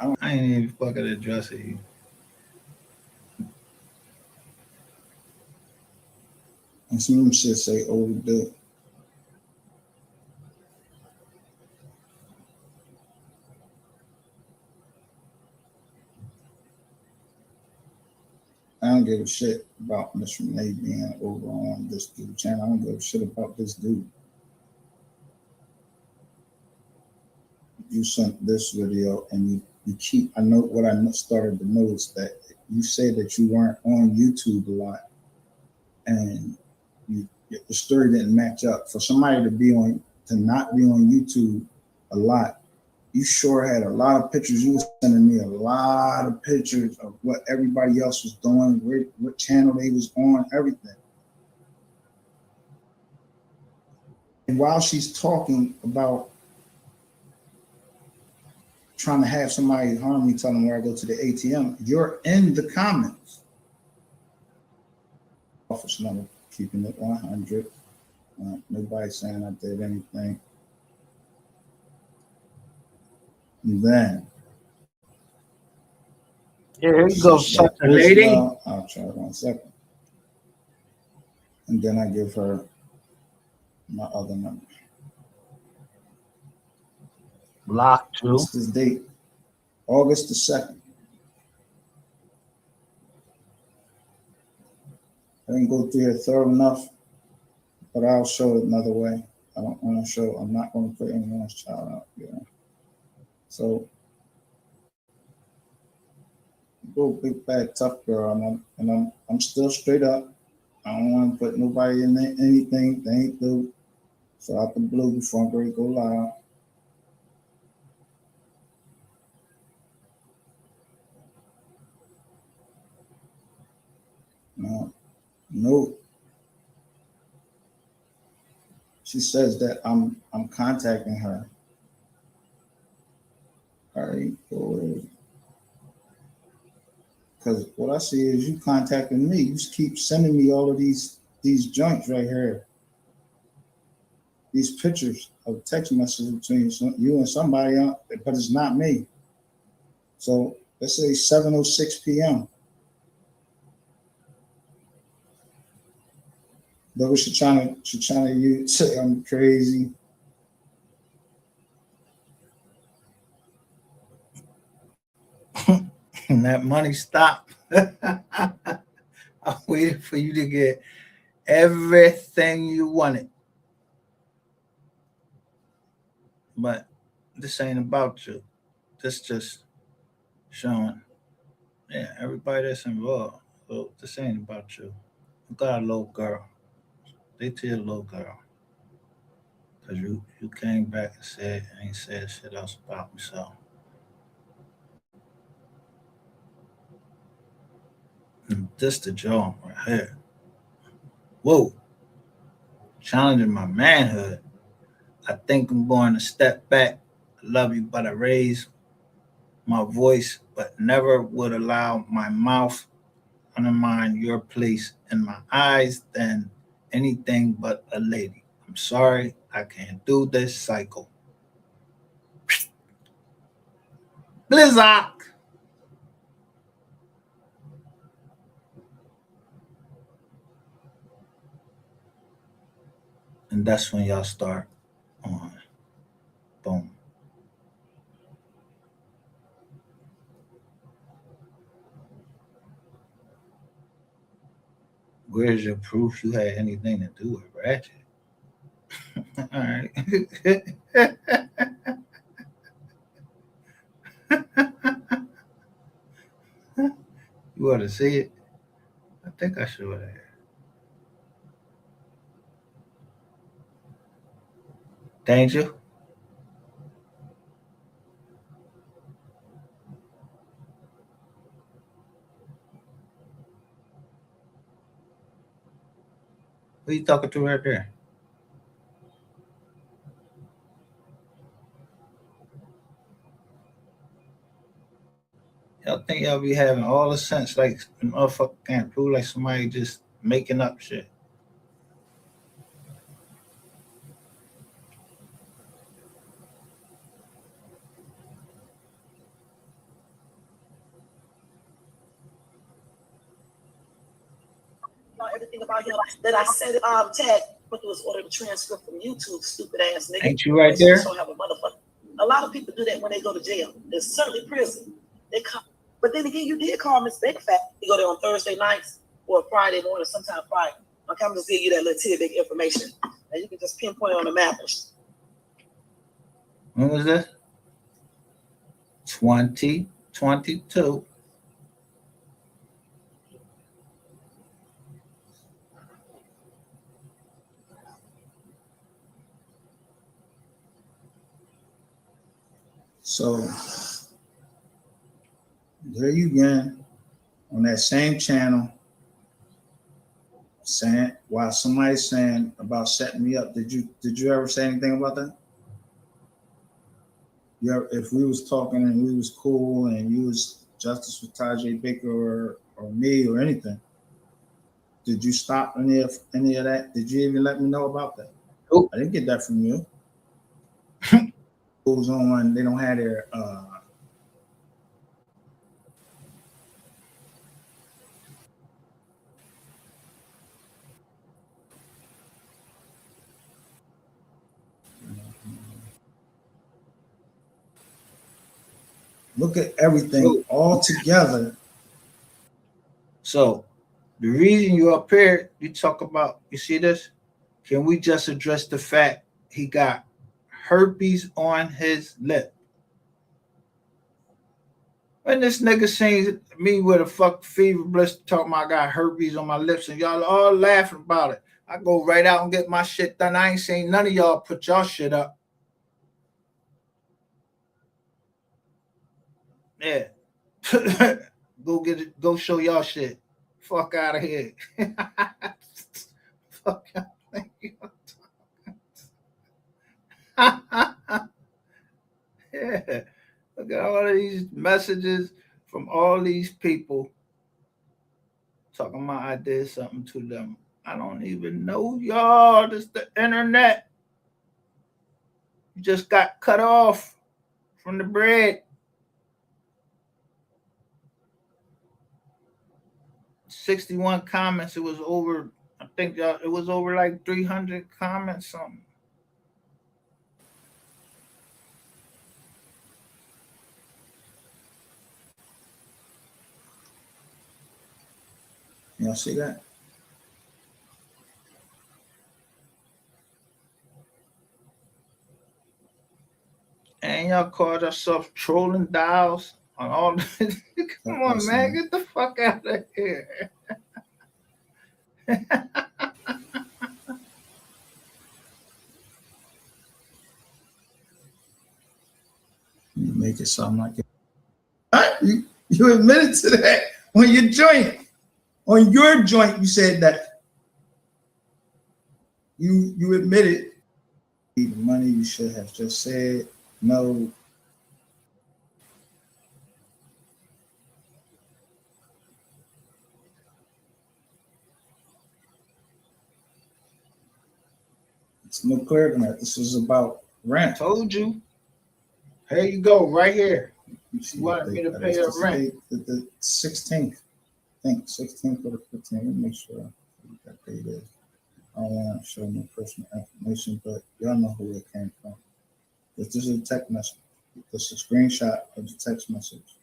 I ain't even fucking addressing you. And some of them shit say overdo. I don't give a shit about Miss Renee being over on this dude channel. I don't give a shit about this dude. You sent this video and you keep, I know what I started to notice that you said that you weren't on YouTube a lot and the story didn't match up. For somebody to not be on YouTube a lot, you sure had a lot of pictures. You were sending me a lot of pictures of what everybody else was doing, what channel they was on, everything. And while she's talking about trying to have somebody harm me, telling where I go to the ATM, you're in the comments. Office number, keeping it 100. Nobody saying I did anything. And then Here you go, such a lady. I'll try 1 second. And then I give her My other number. Block 2. What's this date? August the 2nd. I didn't go through it thorough enough, but I'll show it another way. I don't want to show. I'm not going to put anyone's child out. You know. So, go big bad tough girl, and I'm still straight up. I don't want to put nobody in anything they ain't do. So out the blue before I'm ready to go live. No. She says that I'm contacting her. All right, cool. Because what I see is you contacting me. You just keep sending me all of these joints right here. These pictures of text messages between you and somebody else, but it's not me. So let's say 7:06 p.m. Though she trying to say I'm crazy. And that money stopped. I waited for you to get everything you wanted. But this ain't about you. This just showing, yeah, everybody that's involved. So this ain't about you. You got a little girl. They to your little girl. Because you came back and ain't said shit else about me. So this the joint right here. Whoa. Challenging my manhood. I think I'm going to step back. I love you, but I raise my voice, but never would allow my mouth undermine your place in my eyes than anything but a lady. I'm sorry, I can't do this cycle. Blizzard! And that's when y'all start on. Boom. Where's your proof you had anything to do with Ratchet? All right. You want to see it? I think I showed it. Danger? Who you talking to right there? Y'all think y'all be having all the sense like a motherfucker can't prove like somebody just making up shit. Everything about him that I said tag what was ordered a transcript from YouTube, stupid ass nigga. Ain't you right there? Don't have a motherfucker. A lot of people do that when they go to jail. There's certainly prison. They come, but then again, you did call Miss Big Fat. You go there on Thursday nights or Friday morning, sometime Friday. Okay, I'm just giving you that little tidbit information, and you can just pinpoint on the map. When was this? 2022. So there you again on that same channel saying while somebody's saying about setting me up. Did you ever say anything about that? If we was talking and we was cool and you was justice for Tajay Baker or me or anything, did you stop any of that? Did you even let me know about that? Nope. I didn't get that from you. Goes on, they don't have their Look at everything all together. So the reason you up here, you talk about, you see this? Can we just address the fact he got herpes on his lip? When this nigga seen me with a fuck fever blister talking about I got herpes on my lips and y'all all laughing about it. I go right out and get my shit done. I ain't seen none of y'all put y'all shit up. Yeah. Go get it, go show y'all shit. Fuck out of here. Fuck out of here. Yeah. Look at all of these messages from all these people talking about I did something to them. I don't even know y'all. This the internet. You just got cut off from the bread. 61 comments. It was over, I think y'all, it was over like 300 comments, something. Y'all see that? And y'all called yourself trolling dials on all this. Come on, man. Get the fuck out of here. You make it sound like it. You admitted to that on your joint. On your joint, you said that. You admitted the money. You should have just said no. It's no clearer than that. This is about rent. Told you. Here you go, right here. You wanted me to pay your rent. The 16th. I think 16th or the 15th. Let me make sure what that date is. I don't want to show no personal information, but y'all know who it came from. This is a text message. This is a screenshot of the text message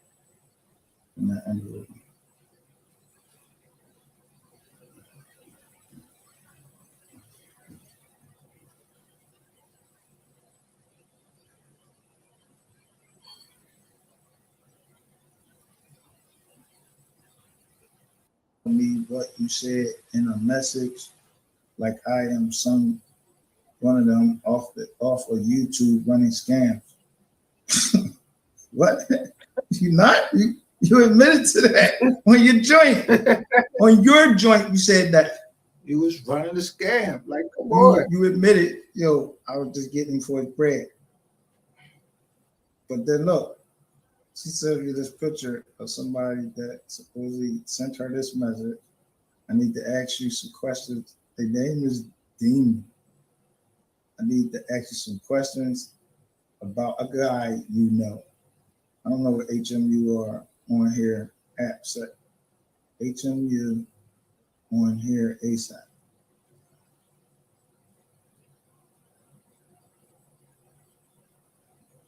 in that envelope. Me what you said in a message, like I am one of them off of YouTube running scams. What? You not? You admitted to that on your joint. On your joint, you said that. You was running the scam. Like, come on. You admitted, yo, I was just getting him for his bread. But then look, she sent me this picture of somebody that supposedly sent her this message. I need to ask you some questions. Their name is Dean. I need to ask you some questions about a guy you know. I don't know what HMU are on here app set. HMU on here ASAP.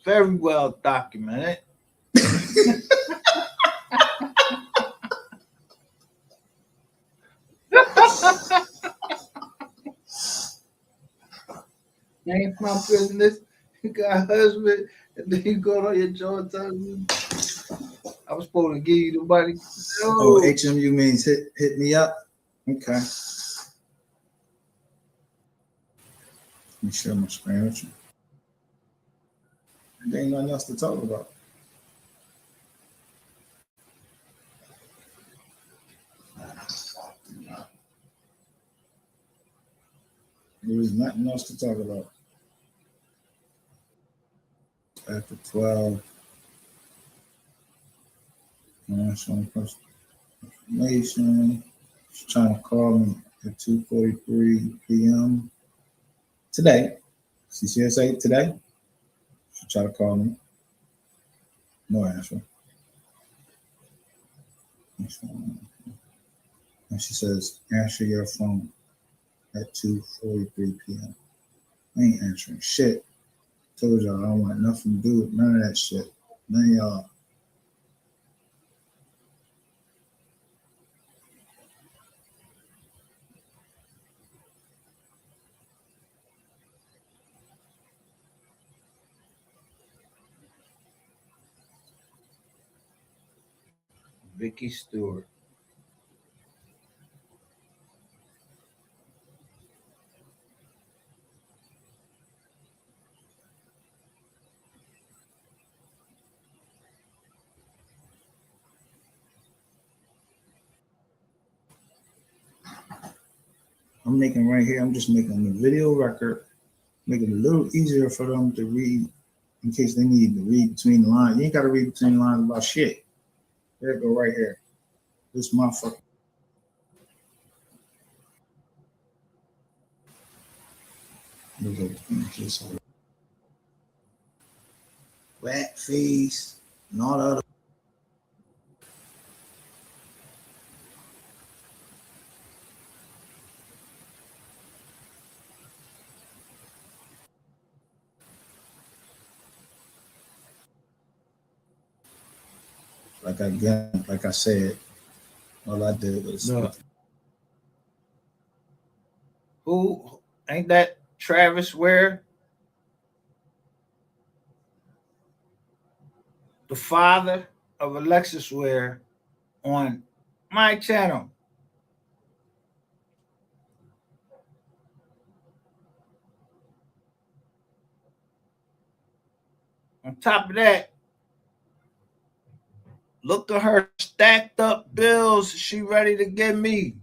Very well documented. Ain't my business. You got a husband, and then you go on your joint time. I was supposed to give you the money. No. Oh, HMU means hit me up. Okay. Let me share my screen with you. There ain't nothing else to talk about. There was nothing else to talk about. After 12, national information. She's trying to call me at 2:43 p.m. today. CCSA today. She tried to call me. No answer. And she says, answer your phone at 2:43 p.m. I ain't answering shit. Told y'all I don't want nothing to do with none of that shit. None of y'all. Vicky Stewart. I'm making right here, I'm just making the video record, make it a little easier for them to read in case they need to read between the lines. You ain't got to read between the lines about shit. There it go right here. This motherfucker. Wet face and all the other. Like I said, all I did was Look. Who ain't that Travis Ware? The father of Alexis Ware on my channel. On top of that, look at her stacked up bills she ready to give me.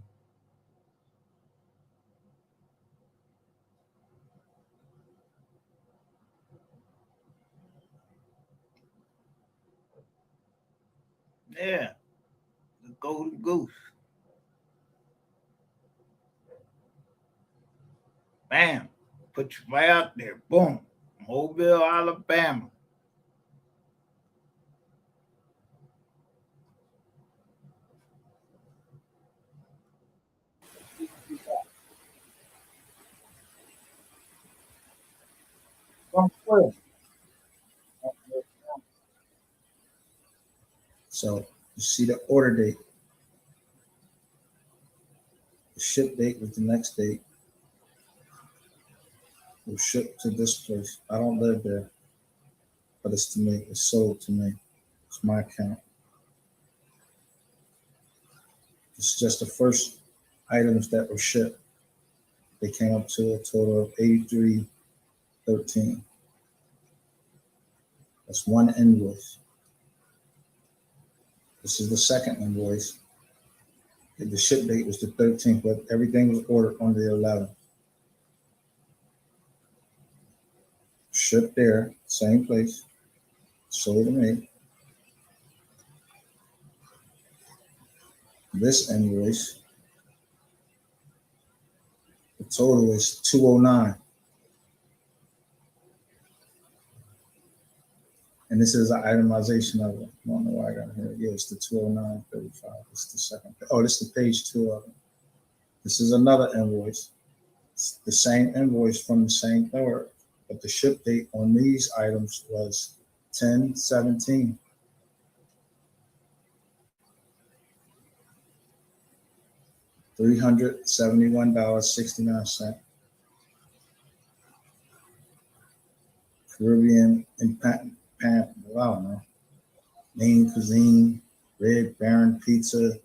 Yeah, the golden goose. Bam, put you right out there. Boom, Mobile, Alabama. So you see the order date. The ship date was the next date. It was shipped to this place. I don't live there, but it's to me. It's sold to me. It's my account. It's just the first items that were shipped. They came up to a total of $83.13. That's one invoice. This is the second invoice. The ship date was the 13th, but everything was ordered on the 11th. Shipped there, same place, sold to me. This invoice, the total is $209. And this is an itemization of it. I don't know why I got it here. Yeah, it's the 209.35. It's the second. Oh, this is the page 2 of it. This is another invoice. It's the same invoice from the same third, but the ship date on these items was 10/17. $371.69. Caribbean and I don't know. Main cuisine, Red Baron pizza,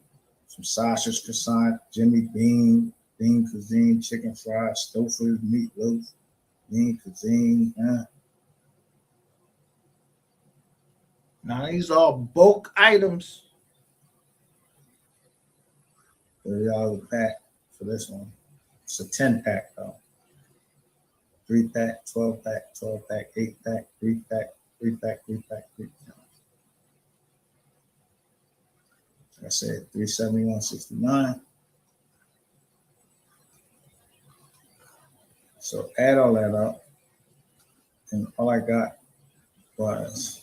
some sausage croissant, Jimmy Bean, Bean cuisine, chicken fried, Stouffer's meatloaf, Bean cuisine. Now these are bulk items. $30 a pack for this one. It's a 10-pack though. 3-pack, 12-pack, 12-pack, 8-pack, 3-pack, 3-pack, 3-pack, 3-pack. Like I said, $371.69. So add all that up, and all I got was,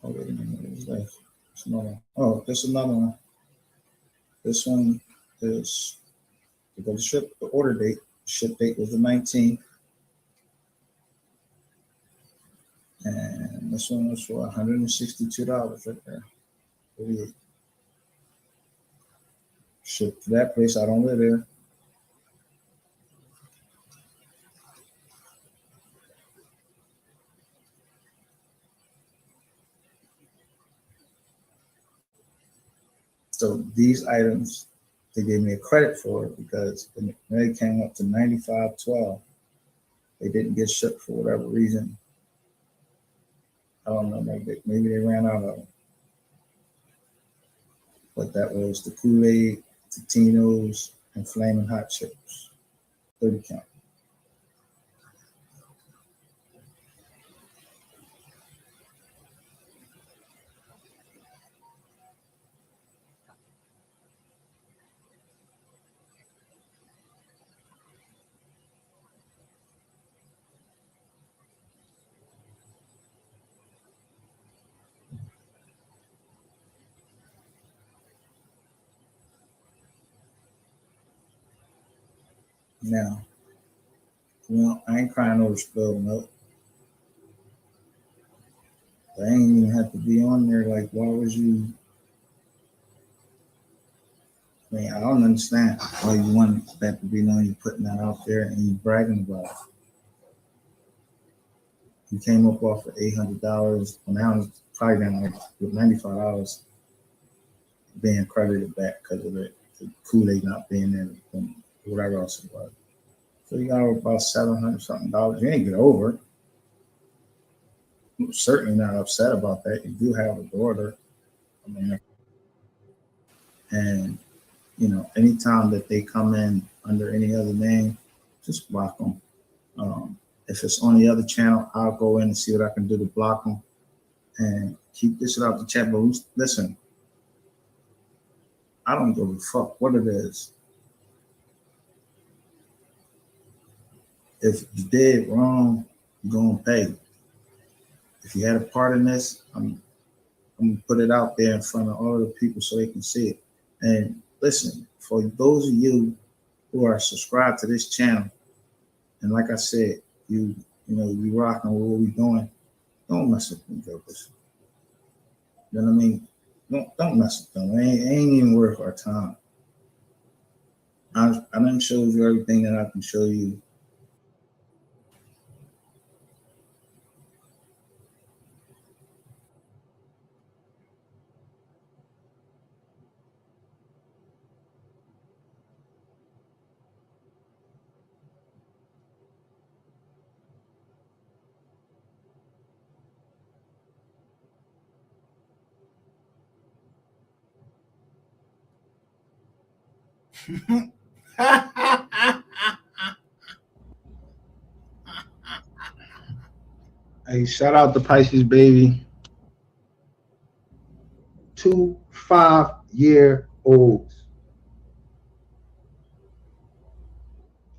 oh wait a minute, what is this? It's another, oh, there's another one. This one is to ship the order date. Ship date was the 19th. And this one was for $162 right there. 48. Shipped to that place. I don't live there. these items, they gave me a credit for it because when they came up to 95.12, they didn't get shipped for whatever reason. I don't know, maybe they ran out of them. But that was the Kool-Aid, Totino's, and Flaming Hot Chips, 30 count. Now, I ain't crying over spilled milk. But I ain't even have to be on there. Like, why was you? I mean, I don't understand why you want that to be known. You're putting that out there and you bragging about it. You came up off of $800. Well, now it's probably down like with $95 being credited back because of the Kool-Aid not being there and whatever else it was. So you got about $700 something. You ain't get over it. I'm certainly not upset about that. You do have a daughter. I mean, and anytime that they come in under any other name, just block them. If it's on the other channel, I'll go in and see what I can do to block them and keep this shit out the chat. But listen, I don't give a fuck what it is. If you did wrong, you're gonna pay. If you had a part in this, I'm gonna put it out there in front of all of the people so they can see it. And listen, for those of you who are subscribed to this channel, and like I said, you rocking with what we doing, don't mess with them jokers. You know what I mean? Don't mess with them. It ain't even worth our time. I done showed you everything that I can show you. Hey, shout out to Pisces baby. 2 5-year-olds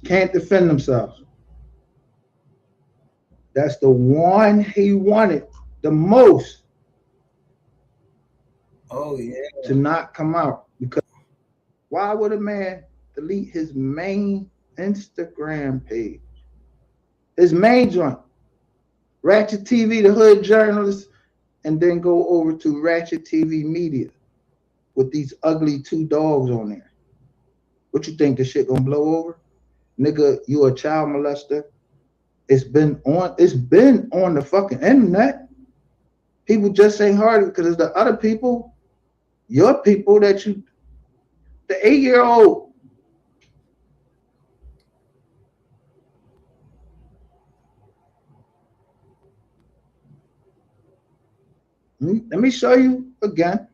can't defend themselves. That's the one he wanted the most. Oh yeah. To not come out, because why would a man delete his main Instagram page, his main joint, Ratchet TV, the hood journalist, and then go over to Ratchet TV Media with these ugly 2 dogs on there? What you think, this shit gonna blow over? Nigga, you a child molester. It's been on the fucking internet. People just ain't heard it because it's the other people, your people the 8-year-old. Let me show you again.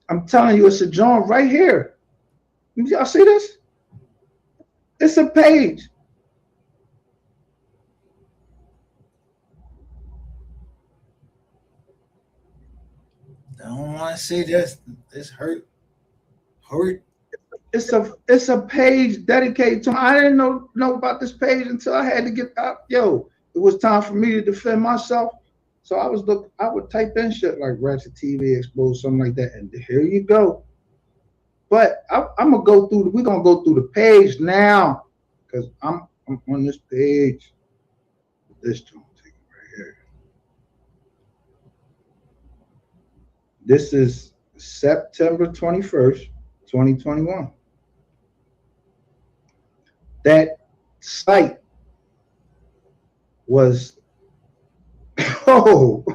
I'm telling you, it's a joint right here. Y'all see this? It's a page. I don't want to see this. This hurt. It's a page dedicated to him. I didn't know about this page until I had to get out. Yo, it was time for me to defend myself. So I would type in shit like Ratchet TV Exposed, something like that, and here you go. But I'm gonna go through. We're gonna go through the page now, because I'm on this page. This joint right here. This is September 21st, 2021. That site was oh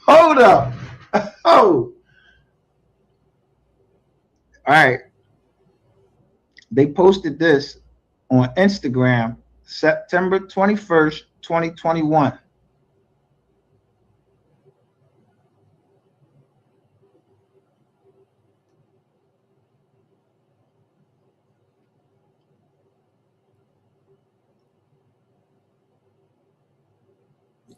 hold up. Oh, all right. They posted this on Instagram September 21st, 2021.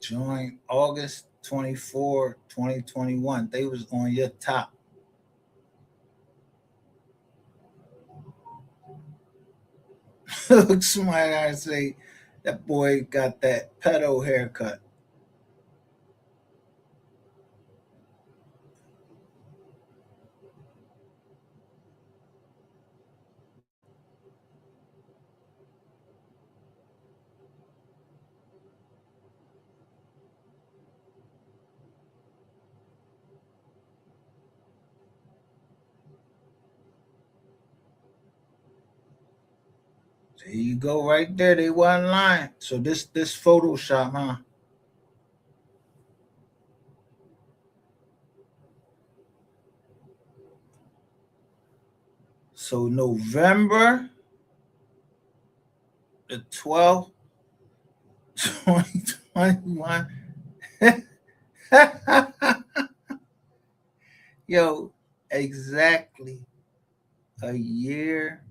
Join August 24, 2021. They was on your top. Somebody gotta say that boy got that pedo haircut. There you go, right there. They wasn't lying. So this Photoshop, huh? So November the 12th, 2021. Yo, exactly a year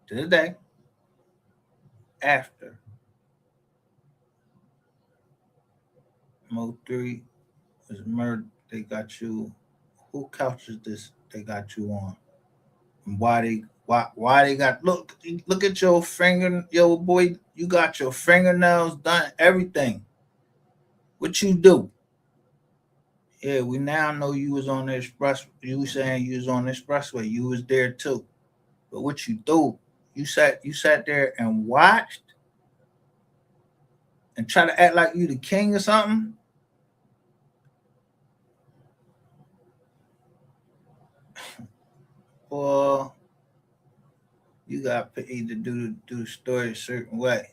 to the day after Mo3 was murdered. They got you. Who couch is this? They got you on. And why they got look at your finger, yo boy. You got your fingernails done, everything. What you do? Yeah, we now know you was on the express. You was saying you was on the expressway. You was there too. But what you do? You sat there and watched and try to act like you the king or something. Or you got paid to do the story a certain way.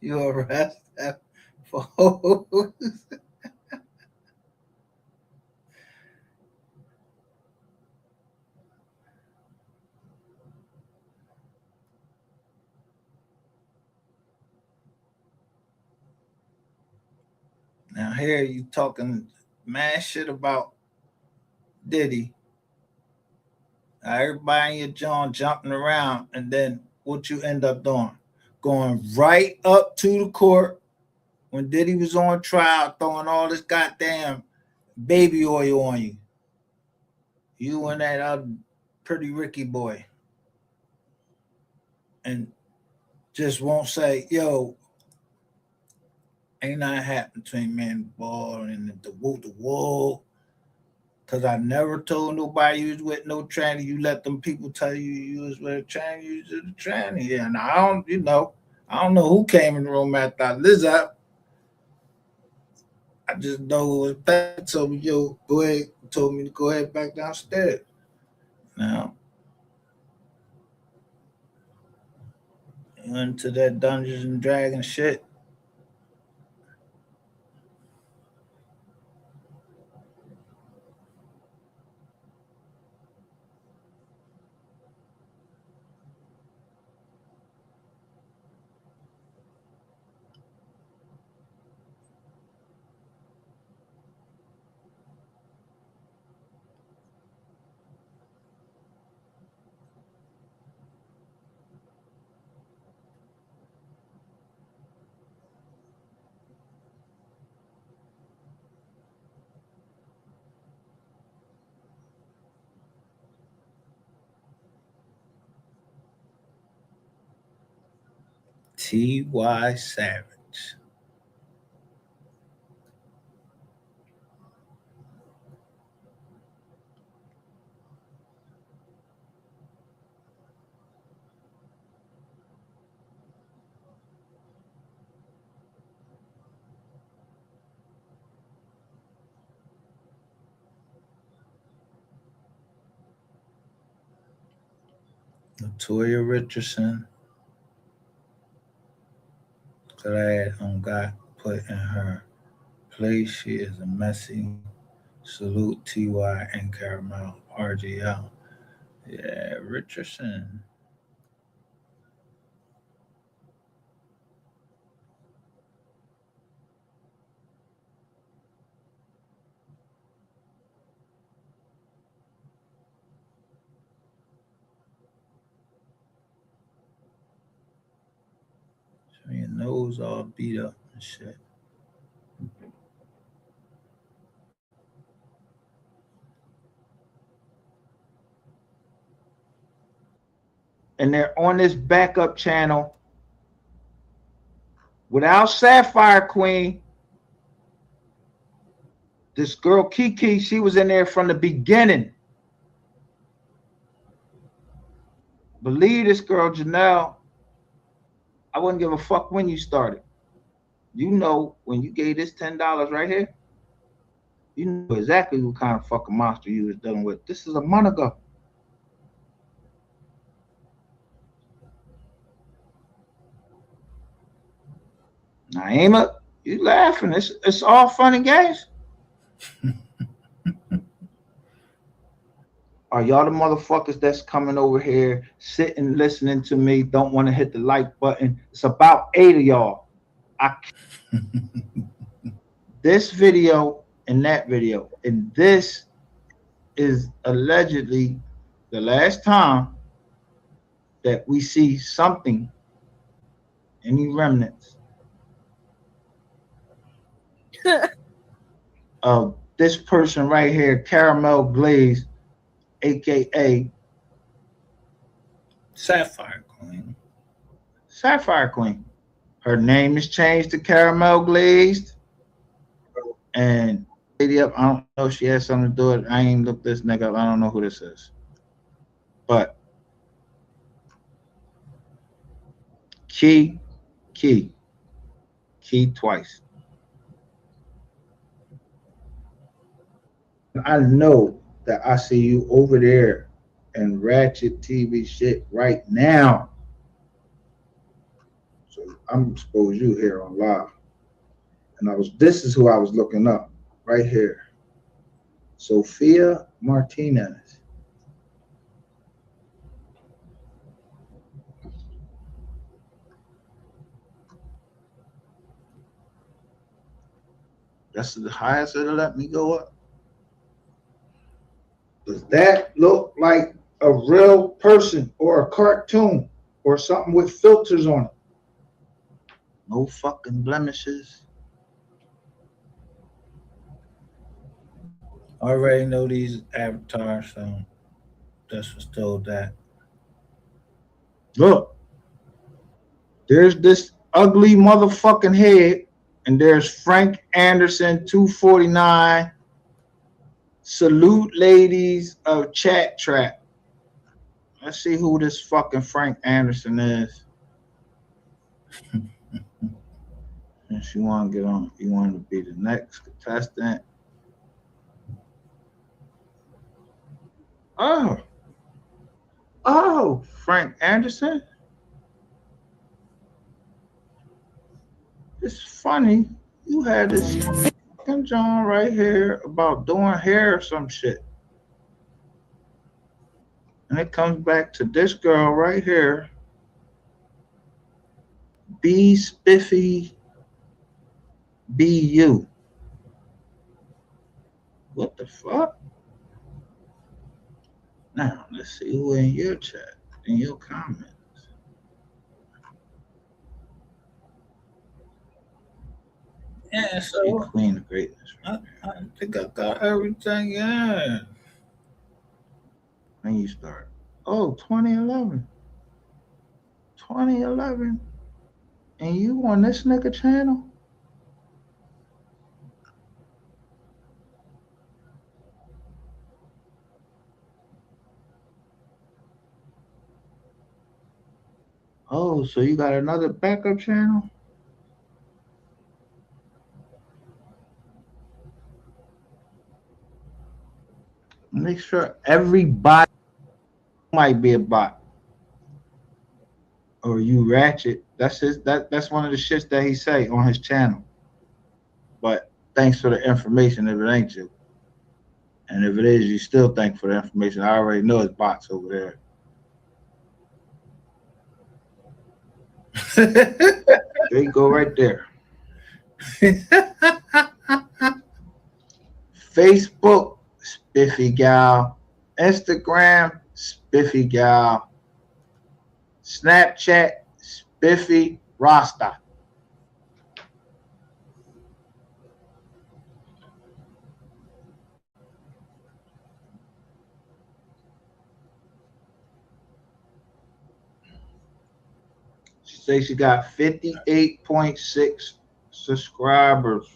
You arrest that for now here you talking mad shit about Diddy. Everybody in your John jumping around, and then what you end up doing? Going right up to the court when Diddy was on trial, throwing all this goddamn baby oil on you. You and that other pretty Ricky boy, and just won't say, "Yo, ain't nothing happened between me and the ball and the wall." Cause I never told nobody you was with no tranny. You let them people tell you you was with a tranny. You was with a tranny. Yeah, and I don't know who came in the room after I Liz up. I just know it was Pat told me, yo, go ahead, told me to go ahead back downstairs. Now, into that Dungeons and Dragons shit. T.Y. Savage. Latoya Richardson. Glad got put in her place. She is a messy. Salute TY and Caramel RGL. Yeah, Richardson. So your nose all beat up and shit. And they're on this backup channel without Sapphire Queen. This girl Kiki, she was in there from the beginning. Believe this girl Janelle. I wouldn't give a fuck when you started. You know when you gave this $10 right here, you know exactly what kind of fucking monster you was dealing with. This is a month ago. Naima, you laughing. It's all fun and games. Are y'all the motherfuckers that's coming over here, sitting, listening to me, don't want to hit the like button? It's about 8 of y'all. This video and that video. And this is allegedly the last time that we see something, any remnants of this person right here, Caramel Glaze, aka Sapphire Queen. Sapphire Queen. Her name is changed to Caramel Glazed. And lady up, I don't know if she has something to do with it. I ain't looked this nigga up. I don't know who this is. But key twice. I know that I see you over there in Ratchet TV shit right now. So I'm supposed you here on live. And this is who I was looking up right here. Sophia Martinez. That's the highest it'll let me go up. Does that look like a real person or a cartoon or something with filters on it? No fucking blemishes. I already know these avatars, so that's what's told that. Look, there's this ugly motherfucking head, and there's Frank Anderson 249. Salute ladies of Chat Trap. Let's see who this fucking Frank Anderson is. If you want to get on, you want to be the next contestant. Oh, Frank Anderson. It's funny. You had this fucking John right here about doing hair or some shit. And it comes back to this girl right here. B Spiffy BU. What the fuck? Now, let's see who in your chat, in your comments. Yeah, so Queen of Greatness. I think I got everything. Yeah. When you start. Oh, 2011. 2011. And you on this nigga channel? Oh, so you got another backup channel? Make sure everybody might be a bot. or you ratchet. That's that's one of the shits that he say on his channel. But thanks for the information if it ain't you. And if it is, you still thank for the information. I already know it's bots over there. There you go right there. Facebook, Spiffy Gal. Instagram, Spiffy Gal. Snapchat, Spiffy Rasta. She says she got 58.6 subscribers.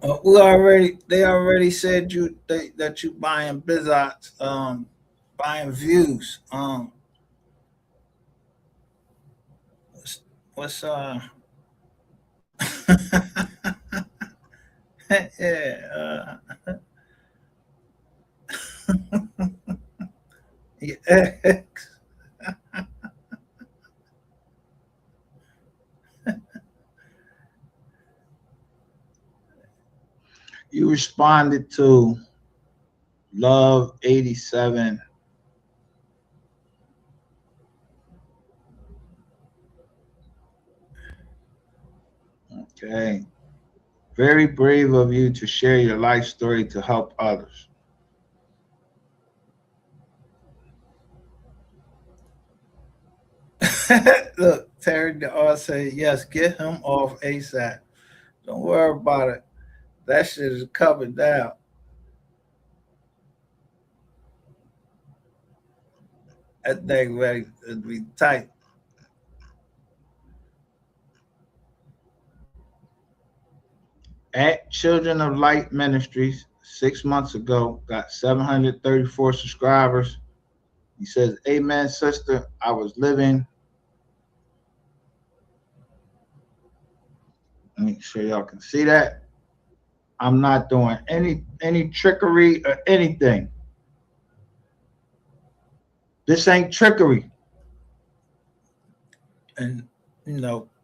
They already said that you buying Bizots, buying views. What's yeah, yeah. You responded to Love 87. Okay. Very brave of you to share your life story to help others. Look, Terry DeR say, yes, get him off ASAP. Don't worry about it. That shit is covered down. That thing ready to be tight. At Children of Light Ministries, 6 months ago, got 734 subscribers. He says, amen, sister. I was living. Make sure y'all can see that. I'm not doing any trickery or anything. This ain't trickery. And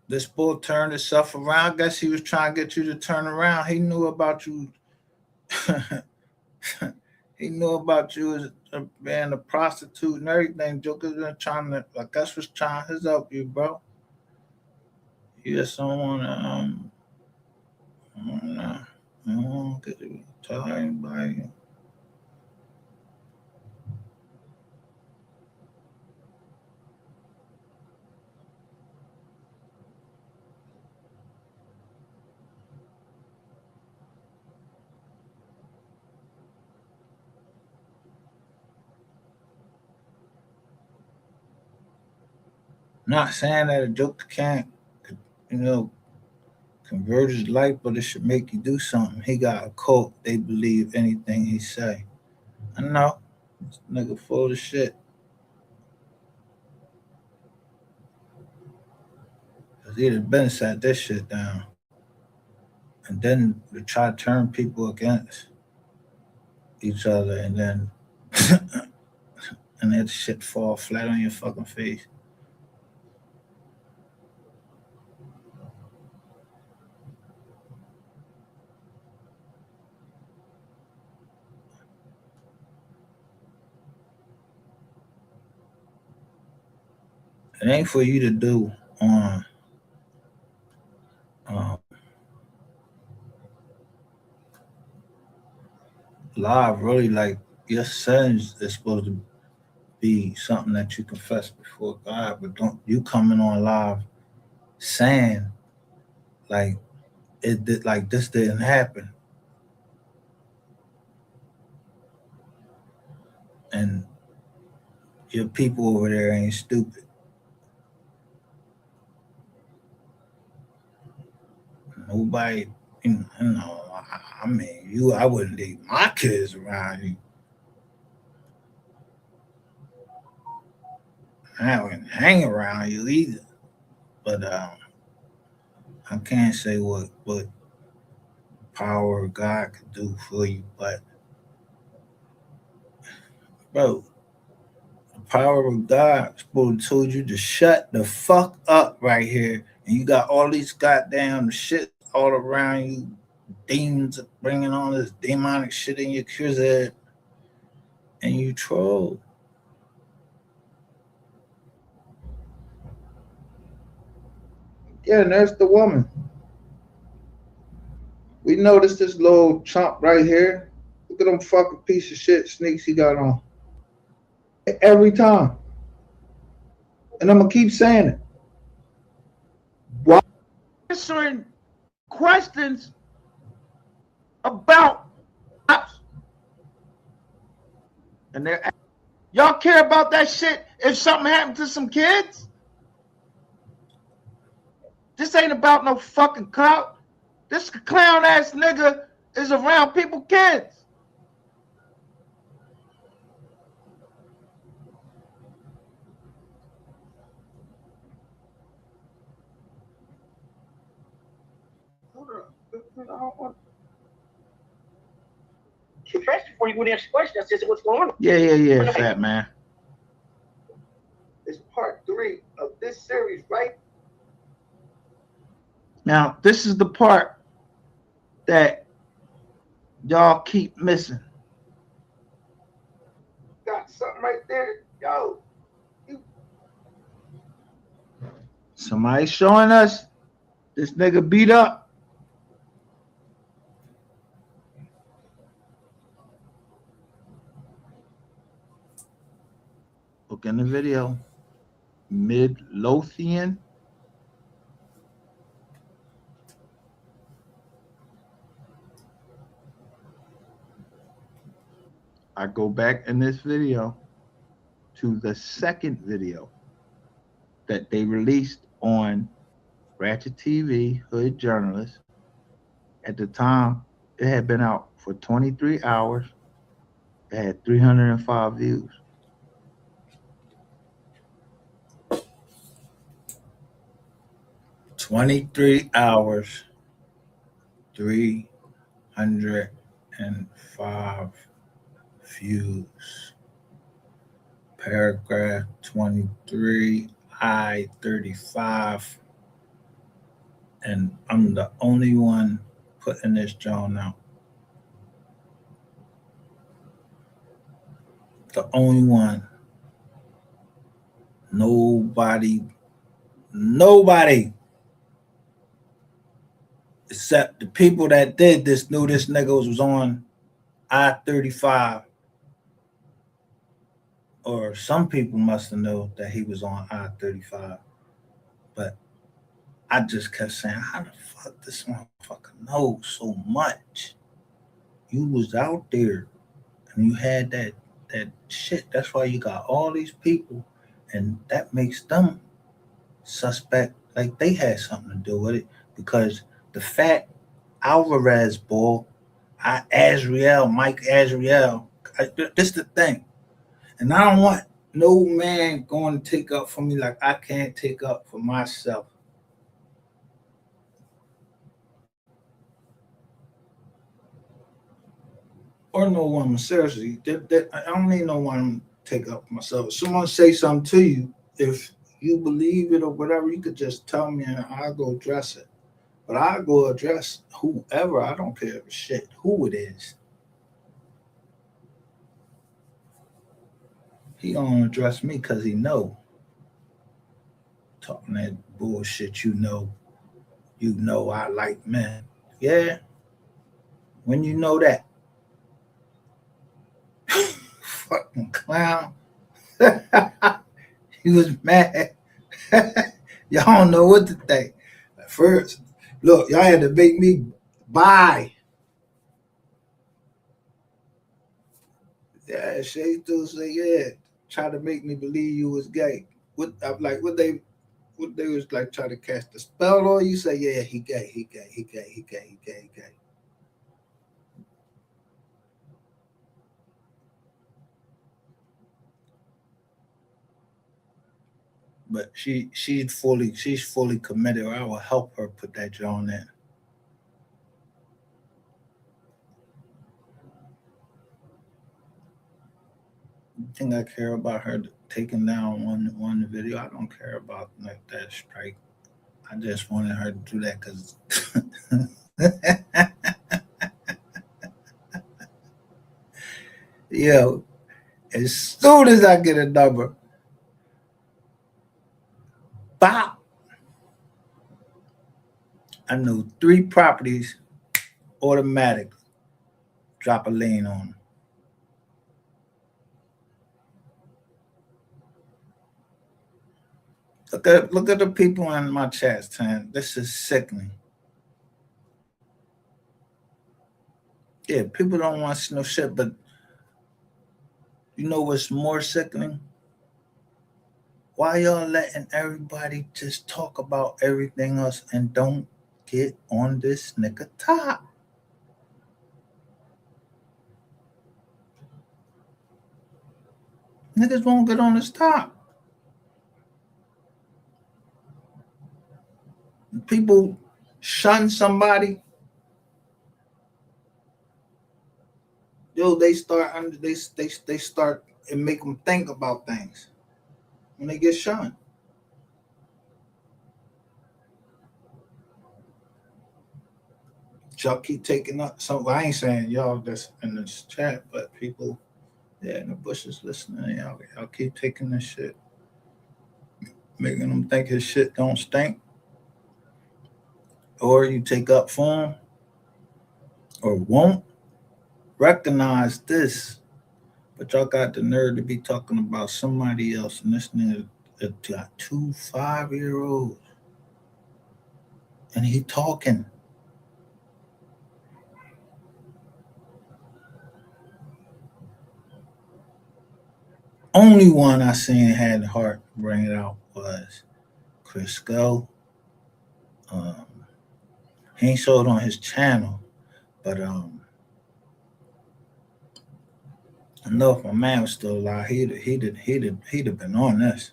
this bull turned himself around. I guess he was trying to get you to turn around. He knew about you. He knew about you as being a prostitute and everything. Joker's been trying to, I guess, was trying to help you, bro. You just don't want to, I don't want to tell anybody. Not saying that a Joker can't, you know, convert his life, but it should make you do something. He got a cult. They believe anything he say. I know. This nigga full of shit. Cause he'd have been sat this shit down. And then to try to turn people against each other and then and that shit fall flat on your fucking face. It ain't for you to do on um, live. Really, like your sins is supposed to be something that you confess before God, but don't you coming on live saying like it did, like this didn't happen, and your people over there ain't stupid. Nobody, I mean, I wouldn't leave my kids around you. I wouldn't hang around you either. But I can't say what power God could do for you, but Bro, the power of God supposed to told you to shut the fuck up right here. And you got all these goddamn shit all around you. Demons bringing all this demonic shit in your head. And you troll. Yeah, and there's the woman. We noticed this little chump right here. Look at them fucking piece of shit sneaks he got on. Every time. And I'm gonna keep saying it. Why answering questions about us? And they're y'all care about that shit if something happened to some kids? This ain't about no fucking clout. This clown ass nigga is around people kids. First, before you would answer questions, I said, what's going on? Yeah, fat man. It's part 3 of this series, right? Now, this is the part that y'all keep missing. Got something right there, yo. Somebody showing us this nigga beat up. Look in the video. Midlothian. I go back in this video to the second video that they released on Ratchet TV, Hood Journalist. At the time, it had been out for 23 hours. It had 305 views. $23, 305 views. Paragraph 23, I-35. And I'm the only one putting this John out. The only one. Nobody except the people that did this knew this nigga was on I-35. Or some people must have known that he was on I-35. But I just kept saying, how the fuck this motherfucker knows so much? You was out there and you had that shit. That's why you got all these people, and that makes them suspect like they had something to do with it. Because the fat Alvarez bull, Mike Azriel, this is the thing. And I don't want no man going to take up for me like I can't take up for myself. Or no woman, seriously. I don't need no one to take up for myself. If someone say something to you, if you believe it or whatever, you could just tell me and I'll go address it. But I'll go address whoever. I don't care if shit who it is. He gonna address me because he know. Talking that bullshit, you know I like men. Yeah. When you know that. Fucking clown. He was mad. Y'all don't know what to think. At first, look, y'all had to make me buy. Yeah, Shay still say, yeah, try to make me believe you was gay. I'm like, what they was like trying to cast the spell on you? Say, yeah, he gay. But she's fully committed. Or I will help her put that John in. think I care about her taking down one video. I don't care about like that strike. I just wanted her to do that because yo, as soon as I get a number, bop, I know 3 properties automatically drop a lane on them. Look at the people in my chats, man. This is sickening. Yeah, people don't want to see no shit, but you know what's more sickening? Why y'all letting everybody just talk about everything else and don't get on this nigga top? Niggas won't get on this top. People shun somebody. Yo, they start under they start and make them think about things when they get shunned. Y'all keep taking up. So I ain't saying y'all that's in this chat, but people, yeah, in the bushes listening, y'all keep taking this shit, making them think his shit don't stink, or you take up for him, or won't recognize this. But y'all got the nerve to be talking about somebody else, and this nigga got 2 5-year-olds, and he talking. Only one I seen had the heart to bring it out was Crisco. He ain't showed on his channel, but I know if my man was still alive, he'd have been on this.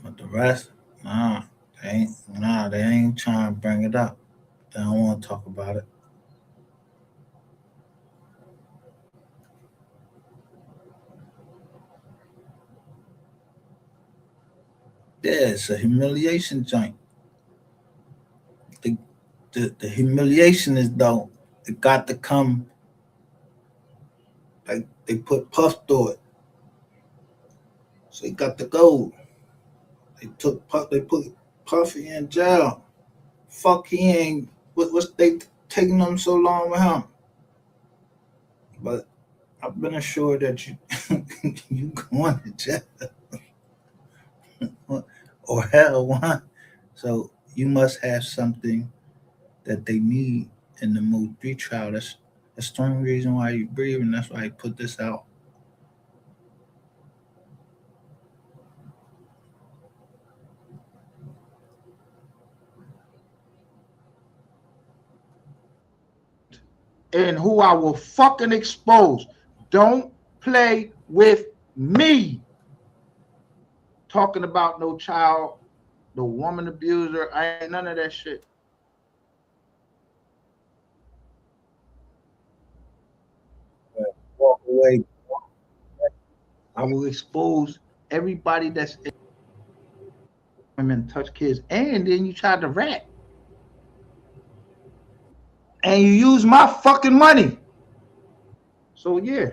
But the rest, they ain't trying to bring it up. They don't want to talk about it. Yeah, it's a humiliation joint. The humiliation is though it got to come like they put Puff through it. So he got to go. They put Puffy in jail. Fuck he ain't what's they taking them so long with him. But I've been assured that you you going to jail or hell one. So you must have something that they need in the Mode 3 trial. That's a strong reason why you breathe, and that's why I put this out. And who I will fucking expose. Don't play with me. Talking about no child, no woman abuser. I ain't none of that shit. Walk away. I will expose everybody that's in women touch kids. And then you tried to rat. And you use my fucking money. So yeah.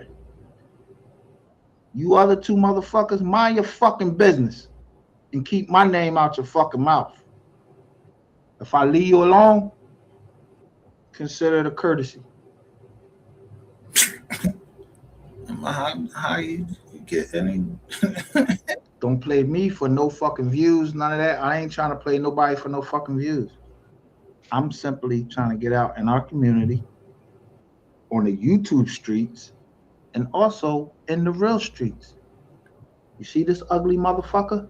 You other 2 motherfuckers, mind your fucking business. And keep my name out your fucking mouth. If I leave you alone, consider it a courtesy. How you get any? Don't play me for no fucking views, none of that. I ain't trying to play nobody for no fucking views. I'm simply trying to get out in our community, on the YouTube streets, and also in the real streets. You see this ugly motherfucker?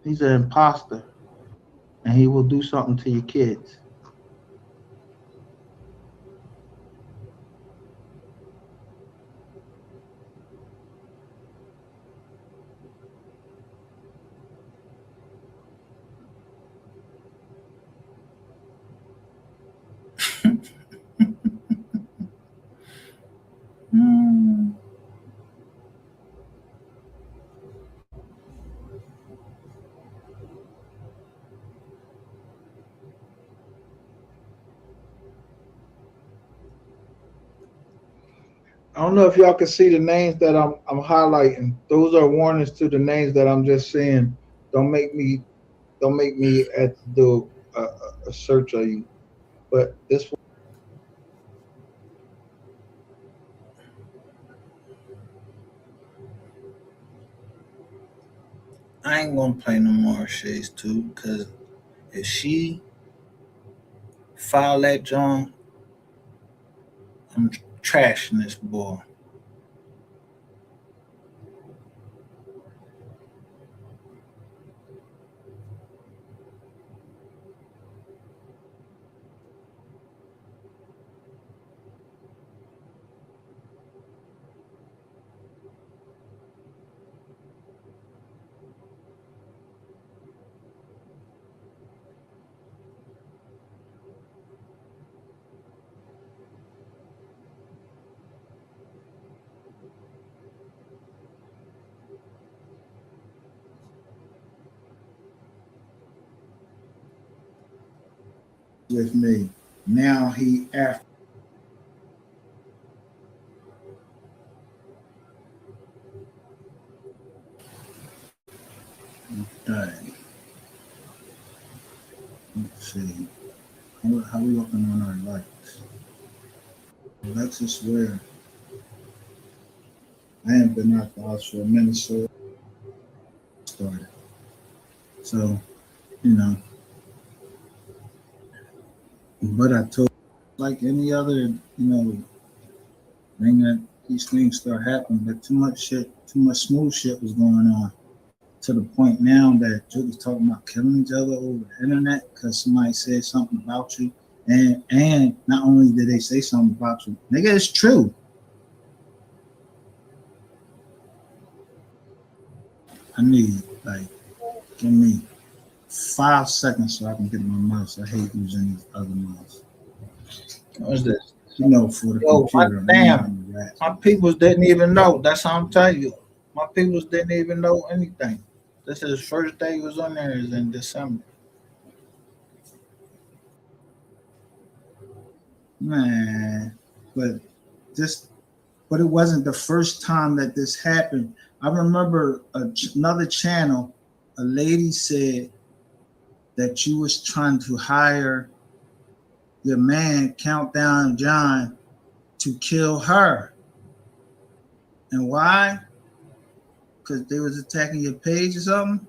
He's an imposter, and he will do something to your kids. I don't know if y'all can see the names that I'm highlighting. Those are warnings to the names that I'm just saying. Don't make me have to do a search of you. But this I ain't gonna play no more Shades 2 because if she file that John, I'm trashing this boy. with me. Now he after. Okay. Let's see. How we looking on our lights? Alexis Ware. I haven't been out the house for a minute, so started. So, you know, but I told like any other, thing that these things start happening, but too much shit, too much smooth shit was going on to the point now that jokers talking about killing each other over the internet because somebody said something about you. And not only did they say something about you, nigga, it's true. I need like give me 5 seconds so I can get my mouse. I hate using these other mouse. What's this? For the Yo, computer. damn. My peoples didn't even know. That's how I'm telling you. My peoples didn't even know anything. This is his first day he was on there is in December. Man, but this, but it wasn't the first time that this happened. I remember another channel, a lady said that you was trying to hire your man, Countdown John, to kill her. And why? Because they was attacking your page or something?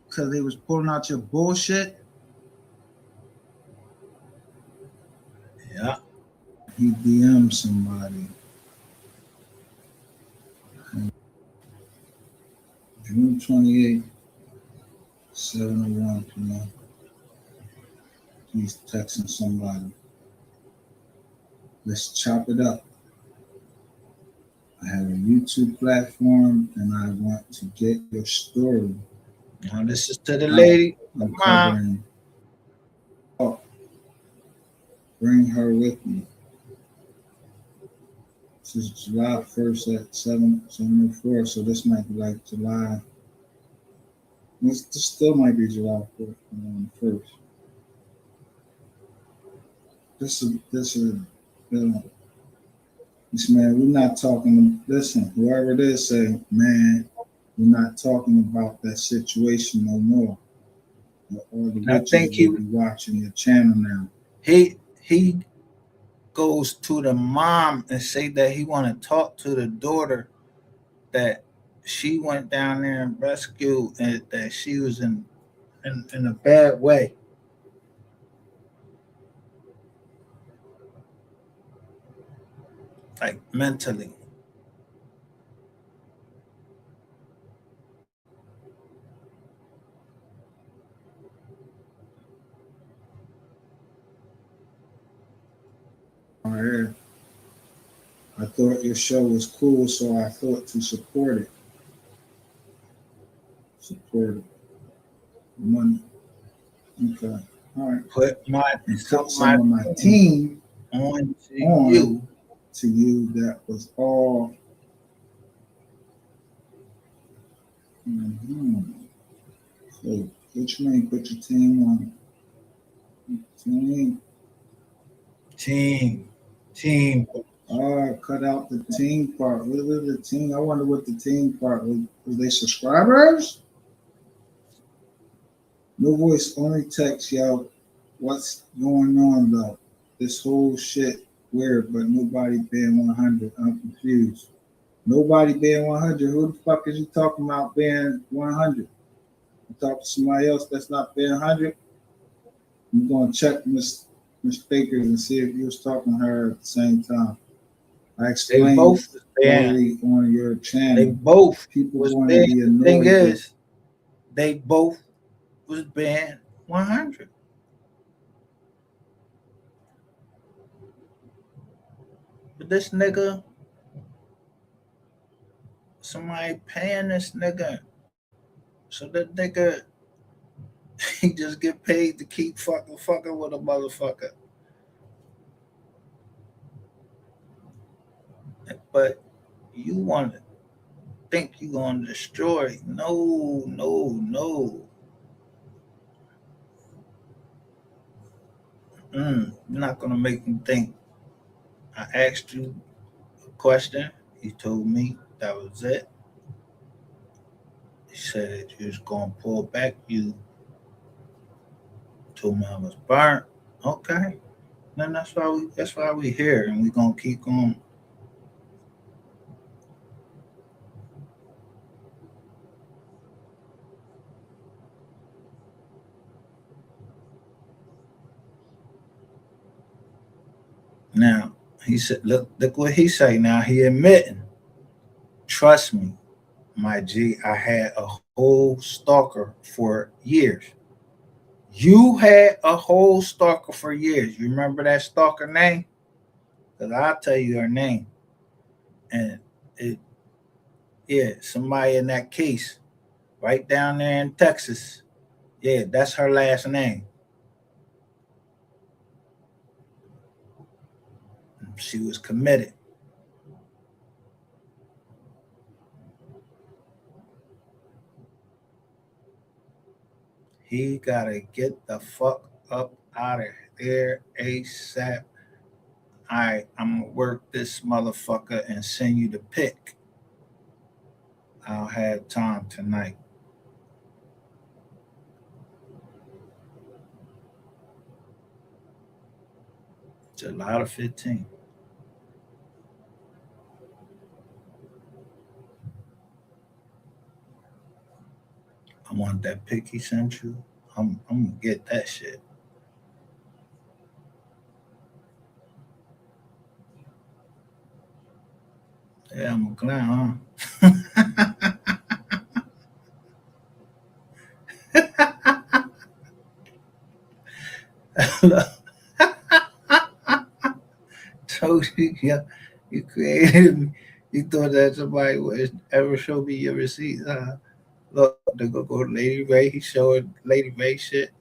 Because they was pulling out your bullshit? Yeah. He DM'd somebody. June 28th, 7:01 p.m. He's texting somebody. Let's chop it up. I have a YouTube platform and I want to get your story. Now this is to the lady. I'm covering. Oh, bring her with me. This is July 1st at 7:04, so this might be like July. This still might be July 4th, 1st. This man, we're not talking. Listen, whoever it is, say, man, we're not talking about that situation no more. All the witches will be watching your channel now. He goes to the mom and say that he want to talk to the daughter that she went down there and rescued and that she was in a bad way. Like mentally. Right here. I thought your show was cool, so I thought to support it. Support it. Money. Okay. All right. Put some of my team on to you that was all. Mm-hmm. So which one put your team on? Team. Cut out the team part. What was the team? I wonder what the team part was. Was they subscribers? No voice, only text, yo. What's going on though? This whole shit weird, but nobody being 100. I'm confused. Nobody being 100. Who the fuck is you talking about being 100? You talk to somebody else that's not being 100. I'm gonna check Miss Bakers and see if you was talking to her at the same time. I They explained both was banned. already on your channel. They both People was want to banned. be The thing annoyed. is, they both was banned 100. But this nigga, somebody paying this nigga, so that nigga, he just get paid to keep fucking with a motherfucker. But you want to think you gonna destroy? No, no, no. You're not gonna make me think. I asked you a question. You told me that was it. You said you was gonna pull back. You told me I was burnt. Okay. Then that's why we here, and we gonna keep going. Now he said, look what he say. Now he admitting. Trust me, my G. I had a whole stalker for years. You had a whole stalker for years. You remember that stalker name? Because I'll tell you her name. And it, yeah, somebody in that case, right down there in Texas. Yeah, that's her last name. She was committed. He gotta get the fuck up out of there ASAP. I'm gonna work this motherfucker and send you the pic. I'll have time tonight. July the 15th. I want that pic he sent you. I'm gonna get that shit. Yeah, I'm a clown, huh? Told you, yeah, you created me. You thought that somebody would ever show me your receipts. Look, they go to Lady Ray. He showed Lady Ray shit.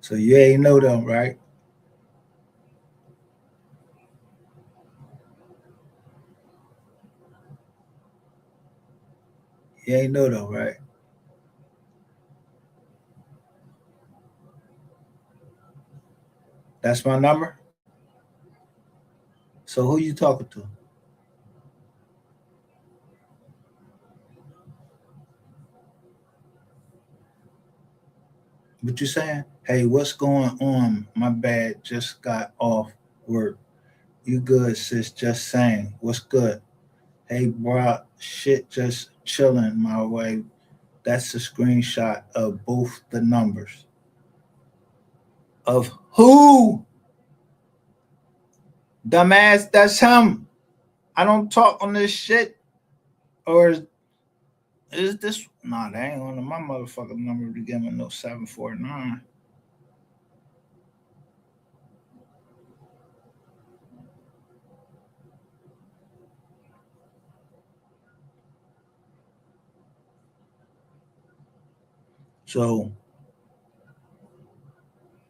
So you ain't know them, right? You ain't know them, right? That's my number. So who you talking to? What you saying? Hey, what's going on? My bad. Just got off work. You good, sis? Just saying. What's good? Hey, bro. Shit, just chilling my way. That's a screenshot of both the numbers. Of who? Dumbass, that's him. I don't talk on this shit. Or is this? Nah, that ain't on my motherfucking number to give me no 749. So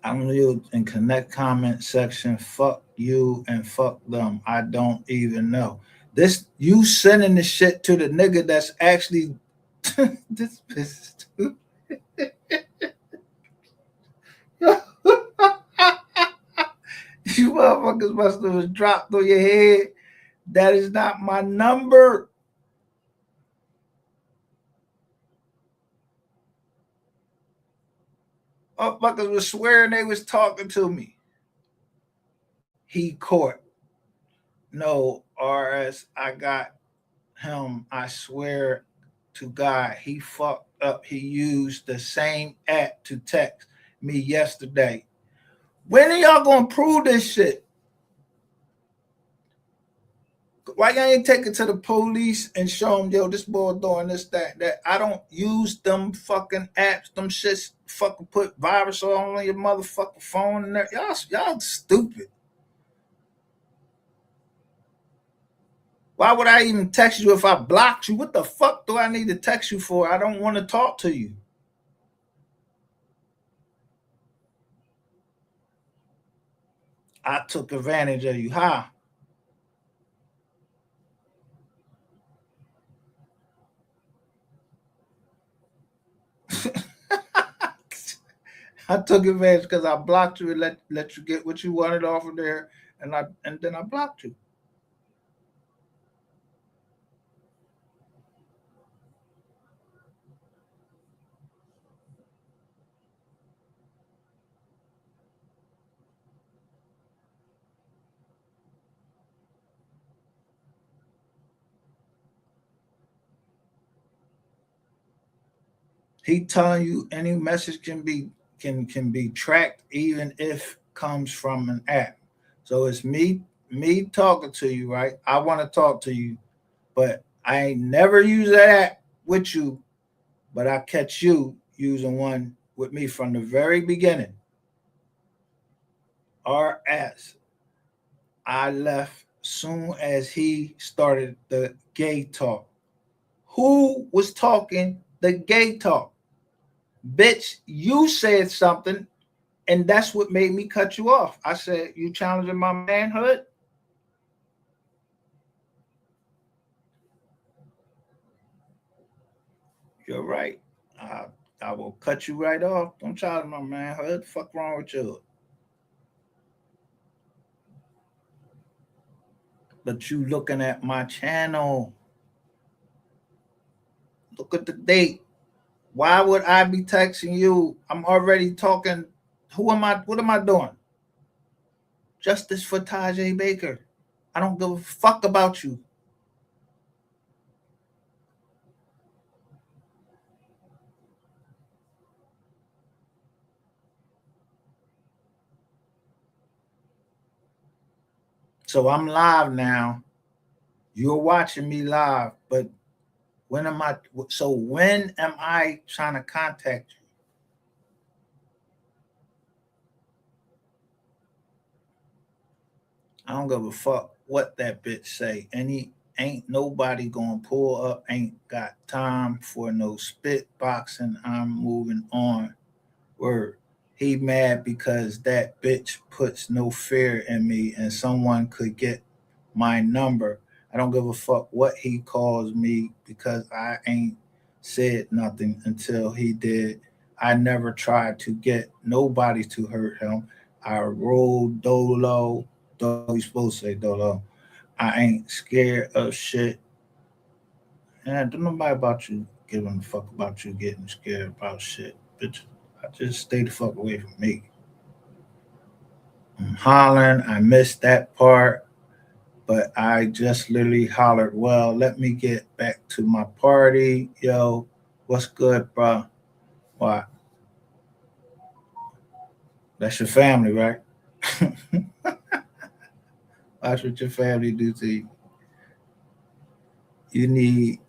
I'm you in connect comment section. Fuck you and fuck them. I don't even know. This you sending the shit to the nigga that's actually this bitch. You motherfuckers must have dropped on your head. That is not my number. Motherfuckers was swearing they was talking to me. He caught. No, RS, I got him. I swear to God, he fucked up. He used the same app to text me yesterday. When are y'all gonna prove this shit? Why y'all ain't take it to the police and show them, yo, this boy doing this, that? I don't use them fucking apps. Them shits fucking put virus on your motherfucking phone and that. Y'all stupid. Why would I even text you if I blocked you? What the fuck do I need to text you for? I don't want to talk to you. I took advantage of you. How? I took advantage because I blocked you and let you get what you wanted off of there, and then I blocked you. He telling you any message can be tracked even if comes from an app. So it's me talking to you, right? I want to talk to you, but I ain't never use that app with you, but I catch you using one with me from the very beginning. RS. I left soon as he started the gay talk. Who was talking the gay talk? Bitch, you said something, and that's what made me cut you off. I said, you challenging my manhood? You're right. I will cut you right off. Don't challenge my manhood. Fuck wrong with you? But you looking at my channel. Look at the date. Why would I be texting you? I'm already talking. Who am I? What am I doing? Justice for Tajay Baker. I don't give a fuck about you. So I'm live now. You're watching me live, but when am I trying to contact you? I don't give a fuck what that bitch say. Ain't nobody gonna pull up, ain't got time for no spit boxing. I'm moving on. Word. He mad because that bitch puts no fear in me and someone could get my number. I don't give a fuck what he calls me because I ain't said nothing until he did. I never tried to get nobody to hurt him. I rolled dolo. Dolo, you supposed to say dolo. I ain't scared of shit. And I don't know about you giving a fuck about you getting scared about shit. Bitch, I just stay the fuck away from me. I'm hollering. I missed that part, but I just literally hollered, well, let me get back to my party. Yo, what's good, bro? Why? That's your family, right? Watch what your family do to you. You need,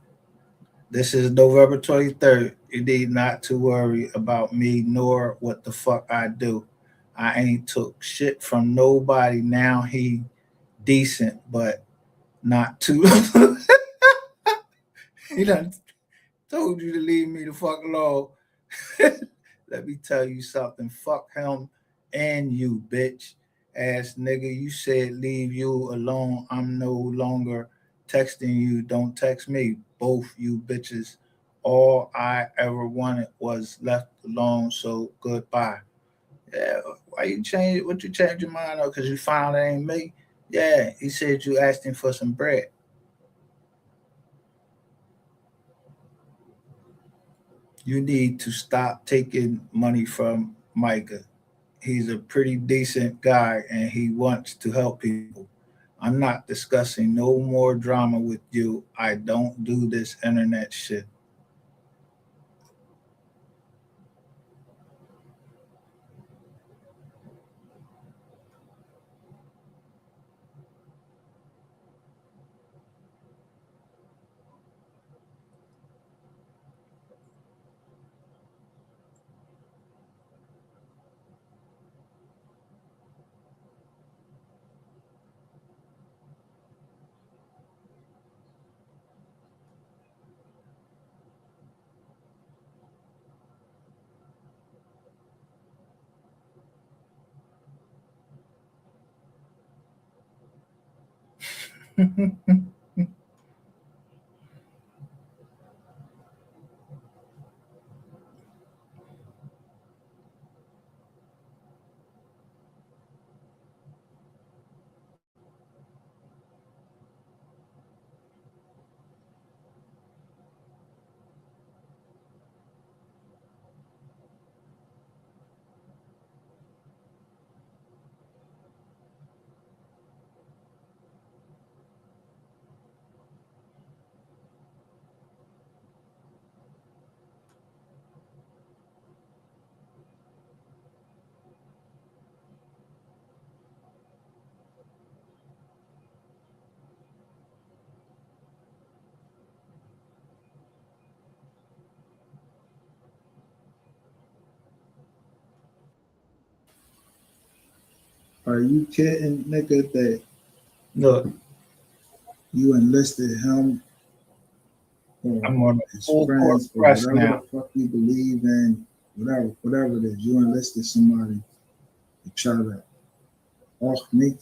this is November 23rd. You need not to worry about me nor what the fuck I do. I ain't took shit from nobody. Now he decent, but not too. He done told you to leave me the fuck alone. Let me tell you something. Fuck him and you, bitch. Ass nigga, you said leave you alone. I'm no longer texting you. Don't text me. Both you bitches all I ever wanted was left alone, so goodbye. Yeah, why you change? What you change your mind on? Because you found it ain't me? Yeah, he said you asked him for some bread. You need to stop taking money from Micah. He's a pretty decent guy and he wants to help people. I'm not discussing no more drama with you. I don't do this internet shit. Are you kidding, nigga, that Look, you enlisted him or I'm on the his full court friends or press whatever the now. fuck you believe in, whatever it is, you enlisted somebody to try to off me?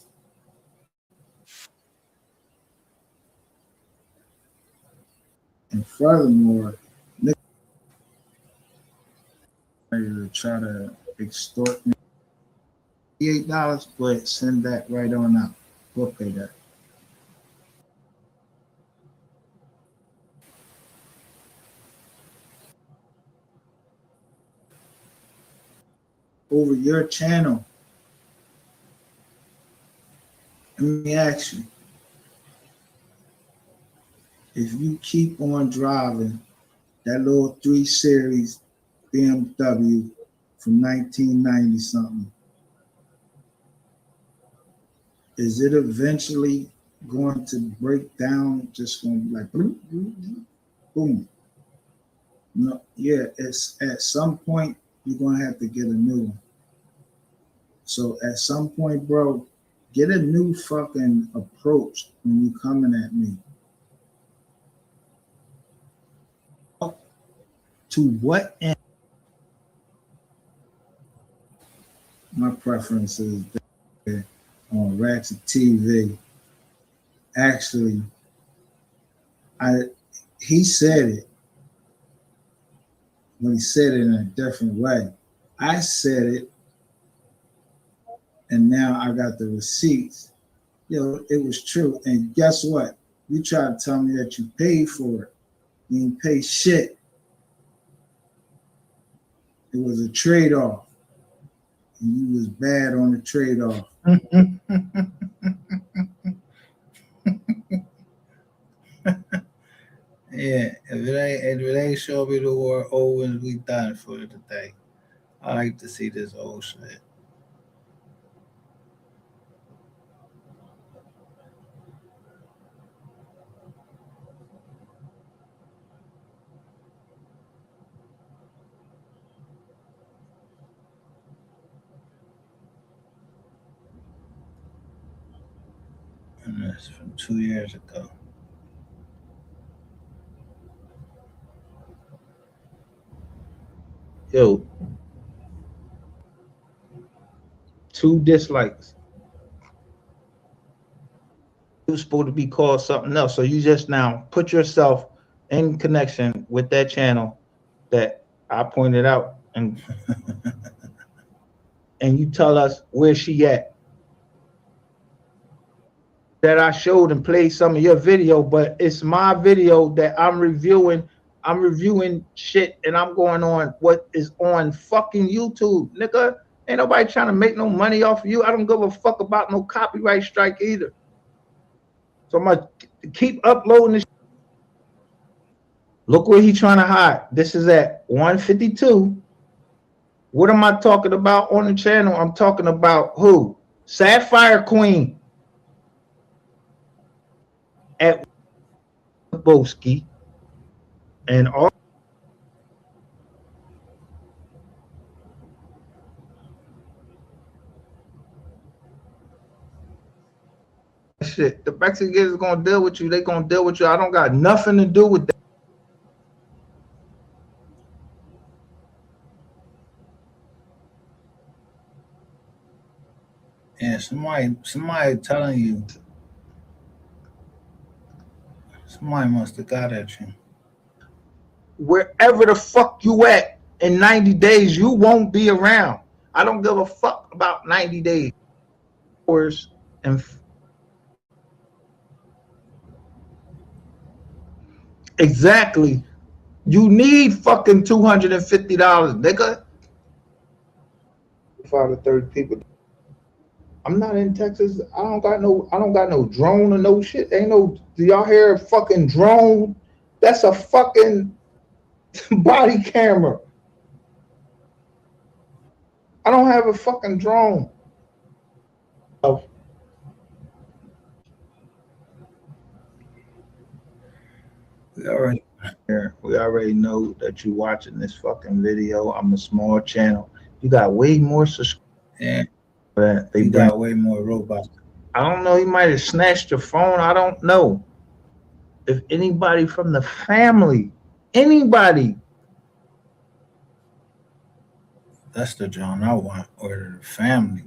And furthermore, nigga to try to extort me $88, but send that right on out. We'll pay that. Over your channel. Let me ask you, if you keep on driving that little 3 Series BMW from 1990 something, is it eventually going to break down? Just going to be like boom, boom, boom. No, yeah, it's at some point you're gonna have to get a new one. So at some point, bro, get a new fucking approach when you coming at me. To what end? My preference is that on Ratchet TV. Actually, I he said it, but he said it in a different way. I said it, and now I got the receipts. Yo, it was true. And guess what? You try to tell me that you paid for it. You didn't pay shit. It was a trade-off. And you was bad on the trade-off. Yeah, if it ain't show me the war Owens, we done for today. I like to see this old shit. And that's from 2 years ago. Yo, 2 dislikes. It was supposed to be called something else. So you just now put yourself in connection with that channel that I pointed out, and you tell us where she at. That I showed and played some of your video, but it's my video that I'm reviewing. I'm reviewing shit, and I'm going on what is on fucking YouTube, nigga. Ain't nobody trying to make no money off of you. I don't give a fuck about no copyright strike either. So I'm gonna keep uploading this. Look where he trying to hide. This is at 152. What am I talking about on the channel? I'm talking about who? Sapphire Queen at Boski and all shit. The Mexicans is gonna deal with you. They gonna deal with you. I don't got nothing to do with that. Yeah, somebody telling you. Somebody must have got at you. Wherever the fuck you at in 90 days, you won't be around. I don't give a fuck about 90 days. And exactly. You need fucking $250, nigga. 5 to 30 people. I'm not in Texas. I don't got no drone or no shit. Ain't no, do y'all hear a fucking drone? That's a fucking body camera. I don't have a fucking drone. Oh. We already know that you watching this fucking video. I'm a small channel. You got way more subscribers. Yeah. They got way more robots. I don't know. He might have snatched your phone. I don't know. If anybody from the family, anybody. That's the John I want, or the family.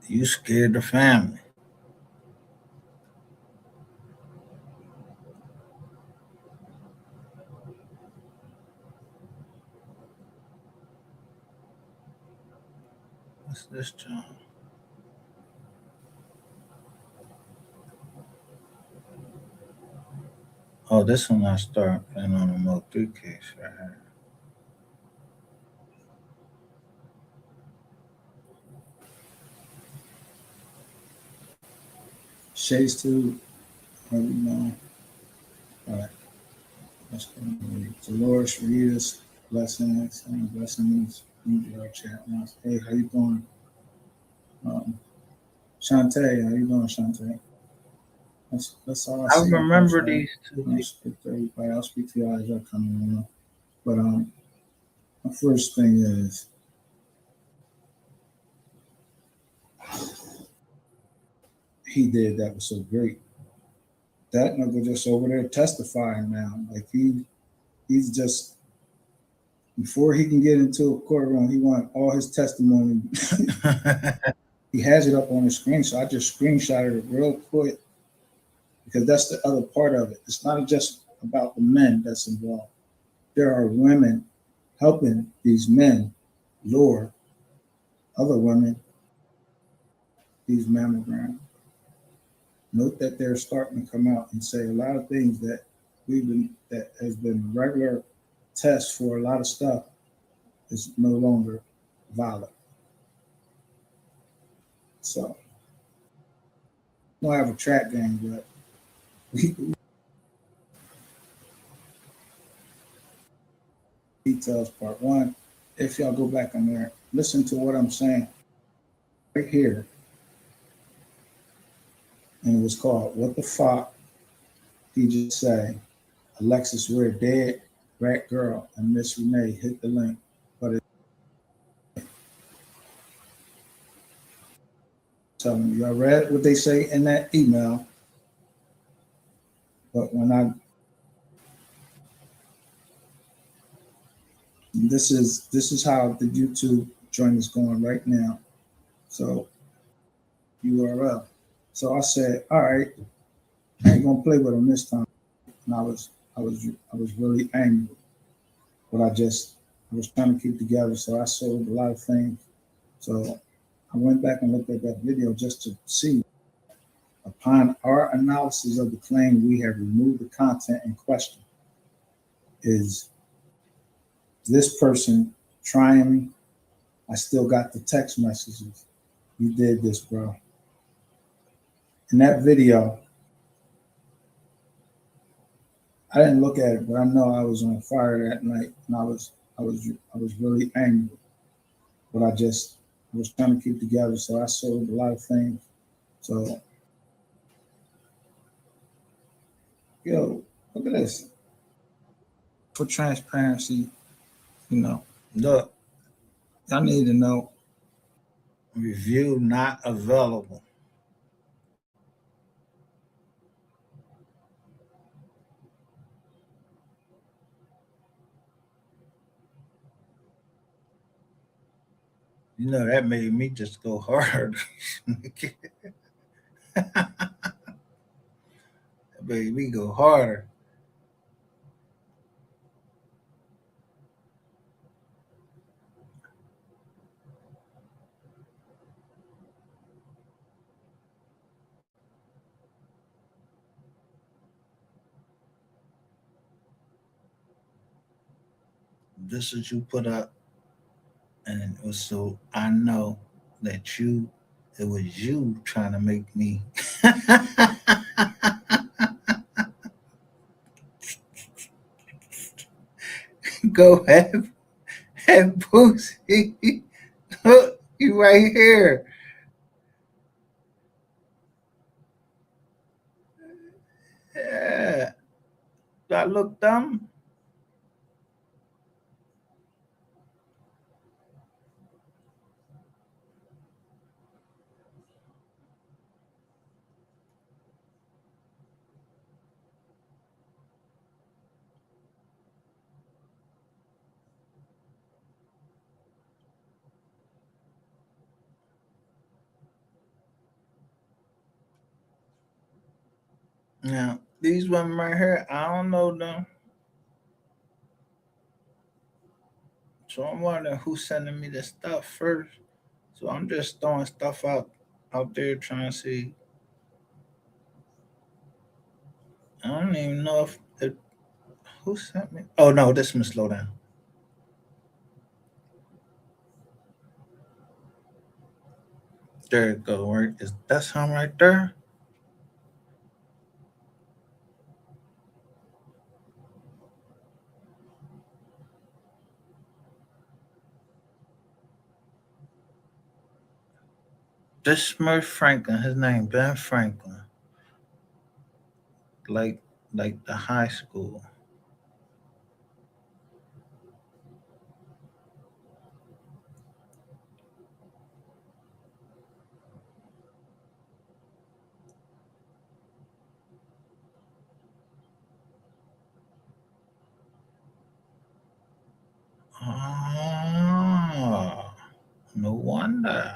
You scared the family. What's this, John? Oh, this one I start playing on the Mo 3 case right here. Shades to how you know. All right. Let's go. Dolores Rios, blessings and blessings. Need your chat now. Hey, how you doing? Shantae, how you doing, Shantae? That's all I see. Remember these two. I'll speak to everybody. I'll speak to y'all as y'all coming on. But my first thing is he did that was so great. That nigga just over there testifying now. Like he's just before he can get into a courtroom, he want all his testimony. He has it up on the screen, so I just screenshotted it real quick because that's the other part of it. It's not just about the men that's involved. There are women helping these men lure other women these mammograms. Note that they're starting to come out and say a lot of things that that has been regular tests for a lot of stuff is no longer valid. So we don't have a track game, but details part 1. If y'all go back on there, listen to what I'm saying right here. And it was called What the Fuck He Just Say? Alexis, we're dead, Rat Girl, and Miss Renee. Hit the link. But tell me, y'all read what they say in that email. But when this is how the YouTube joint is going right now. So URL. So I said, all right, I ain't gonna play with them this time. and I was really angry, but I was trying to keep together. So I sold a lot of things. So I went back and looked at that video just to see. Upon our analysis of the claim, we have removed the content in question. Is this person trying me? I still got the text messages. You did this, bro. In that video, I didn't look at it, but I know I was on fire that night, and I was really angry. But I was trying to keep together, so I sold a lot of things. So, yo, look at this. For transparency, look, y'all need to know. Review not available. That made me just go hard. That made me go harder. This is you put up, and it was so I know that it was you trying to make me. Go ahead, Boosie. Look, you right here. Yeah. Do I look dumb? Now, these women right here, I don't know them. So I'm wondering who's sending me this stuff first. So I'm just throwing stuff out there trying to see. I don't even know if who sent me. Oh no, this one slow down. There it go. Right? Is that him right there? This Smurf Franklin, his name Ben Franklin. Like the high school. Ah, no wonder.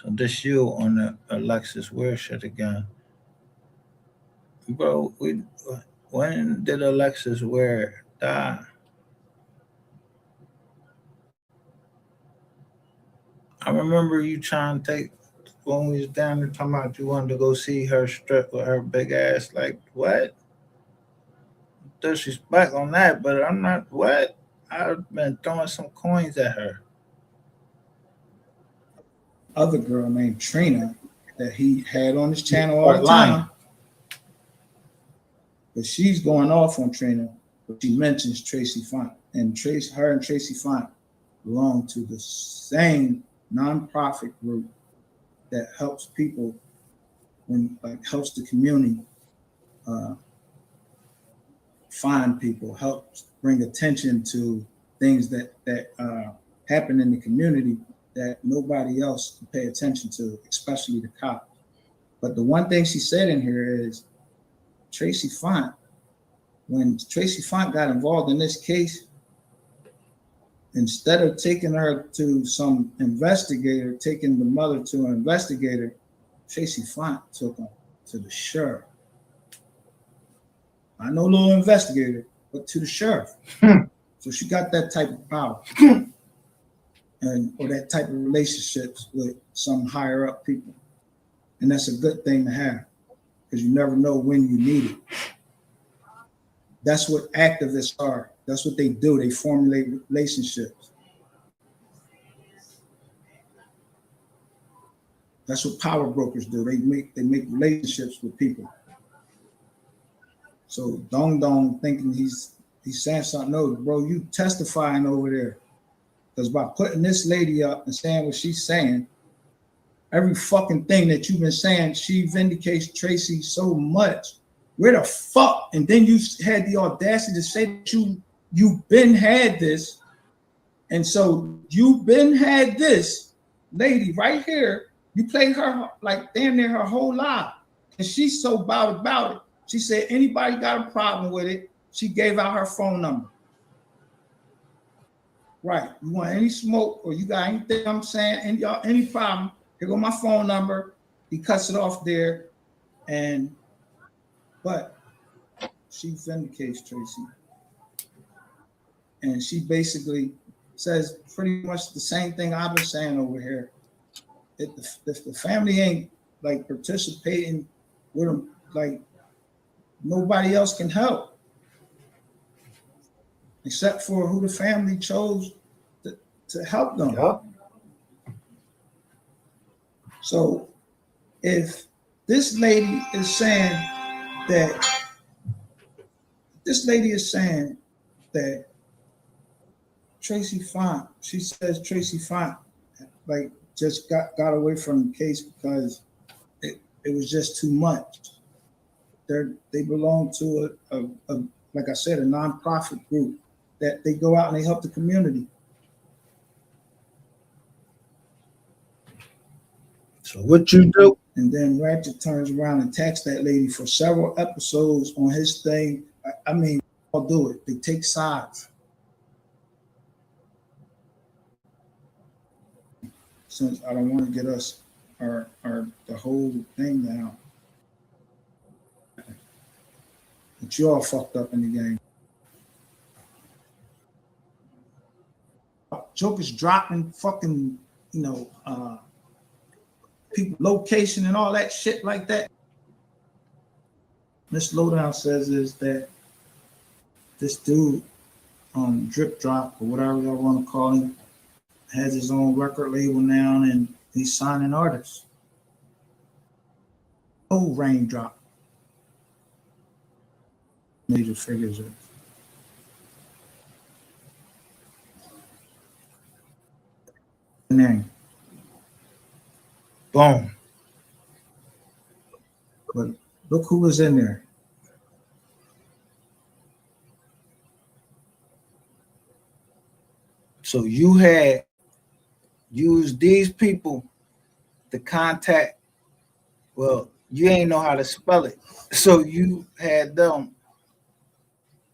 So this you on the Alexis Ware shit again. Bro, when did Alexis Ware die? I remember you trying to take when we was down there talking about you wanted to go see her strip with her big ass. Like what? Disrespect on that, but I'm not what? I've been throwing some coins at her. Other girl named Trina that he had on his channel all the time. But she's going off on Trina, but she mentions Tracy Font. And her and Tracy Font belong to the same nonprofit group that helps people helps the community find people, helps bring attention to things that happen in the community that nobody else can pay attention to, especially the cops. But the one thing she said in here is Tracy Font. When Tracy Font got involved in this case, instead of taking her to some investigator, taking the mother to an investigator, Tracy Font took her to the sheriff. I know little investigator, but to the sheriff. So she got that type of power or that type of relationships with some higher up people. And that's a good thing to have because you never know when you need it. That's what activists are. That's what they do. They formulate relationships. That's what power brokers do. They make relationships with people. So Dong thinking he's saying something. No, bro, you testifying over there. Because by putting this lady up and saying what she's saying, every fucking thing that you've been saying, she vindicates Tracy so much. Where the fuck? And then you had the audacity to say that you've been had this. And so you've been had this lady right here. You played her like damn near her whole life. And she's so about it. She said, anybody got a problem with it? She gave out her phone number. Right. You want any smoke or you got anything I'm saying, any problem, here go my phone number. He cuts it off there. But she vindicates Tracy. And she basically says pretty much the same thing I've been saying over here. If the family ain't like participating with them, like nobody else can help. Except for who the family chose to help them. Yep. So if this lady is saying that Tracy Font, she says Tracy Font like just got away from the case because it was just too much. They belong to a like I said, a nonprofit group that they go out and they help the community. So what you do? And then Ratchet turns around and attacks that lady for several episodes on his thing. I mean, I'll do it. They take sides. Since I don't want to get us the whole thing down. But you all fucked up in the game. Joker's dropping fucking, people location and all that shit like that. Miss Lowdown says is that this dude, Drip Drop or whatever y'all want to call him, has his own record label now and he's signing artists. Oh, Raindrop. Major figures. Name. Boom. But look who was in there. So you had used these people to contact, well, you ain't know how to spell it. So you had them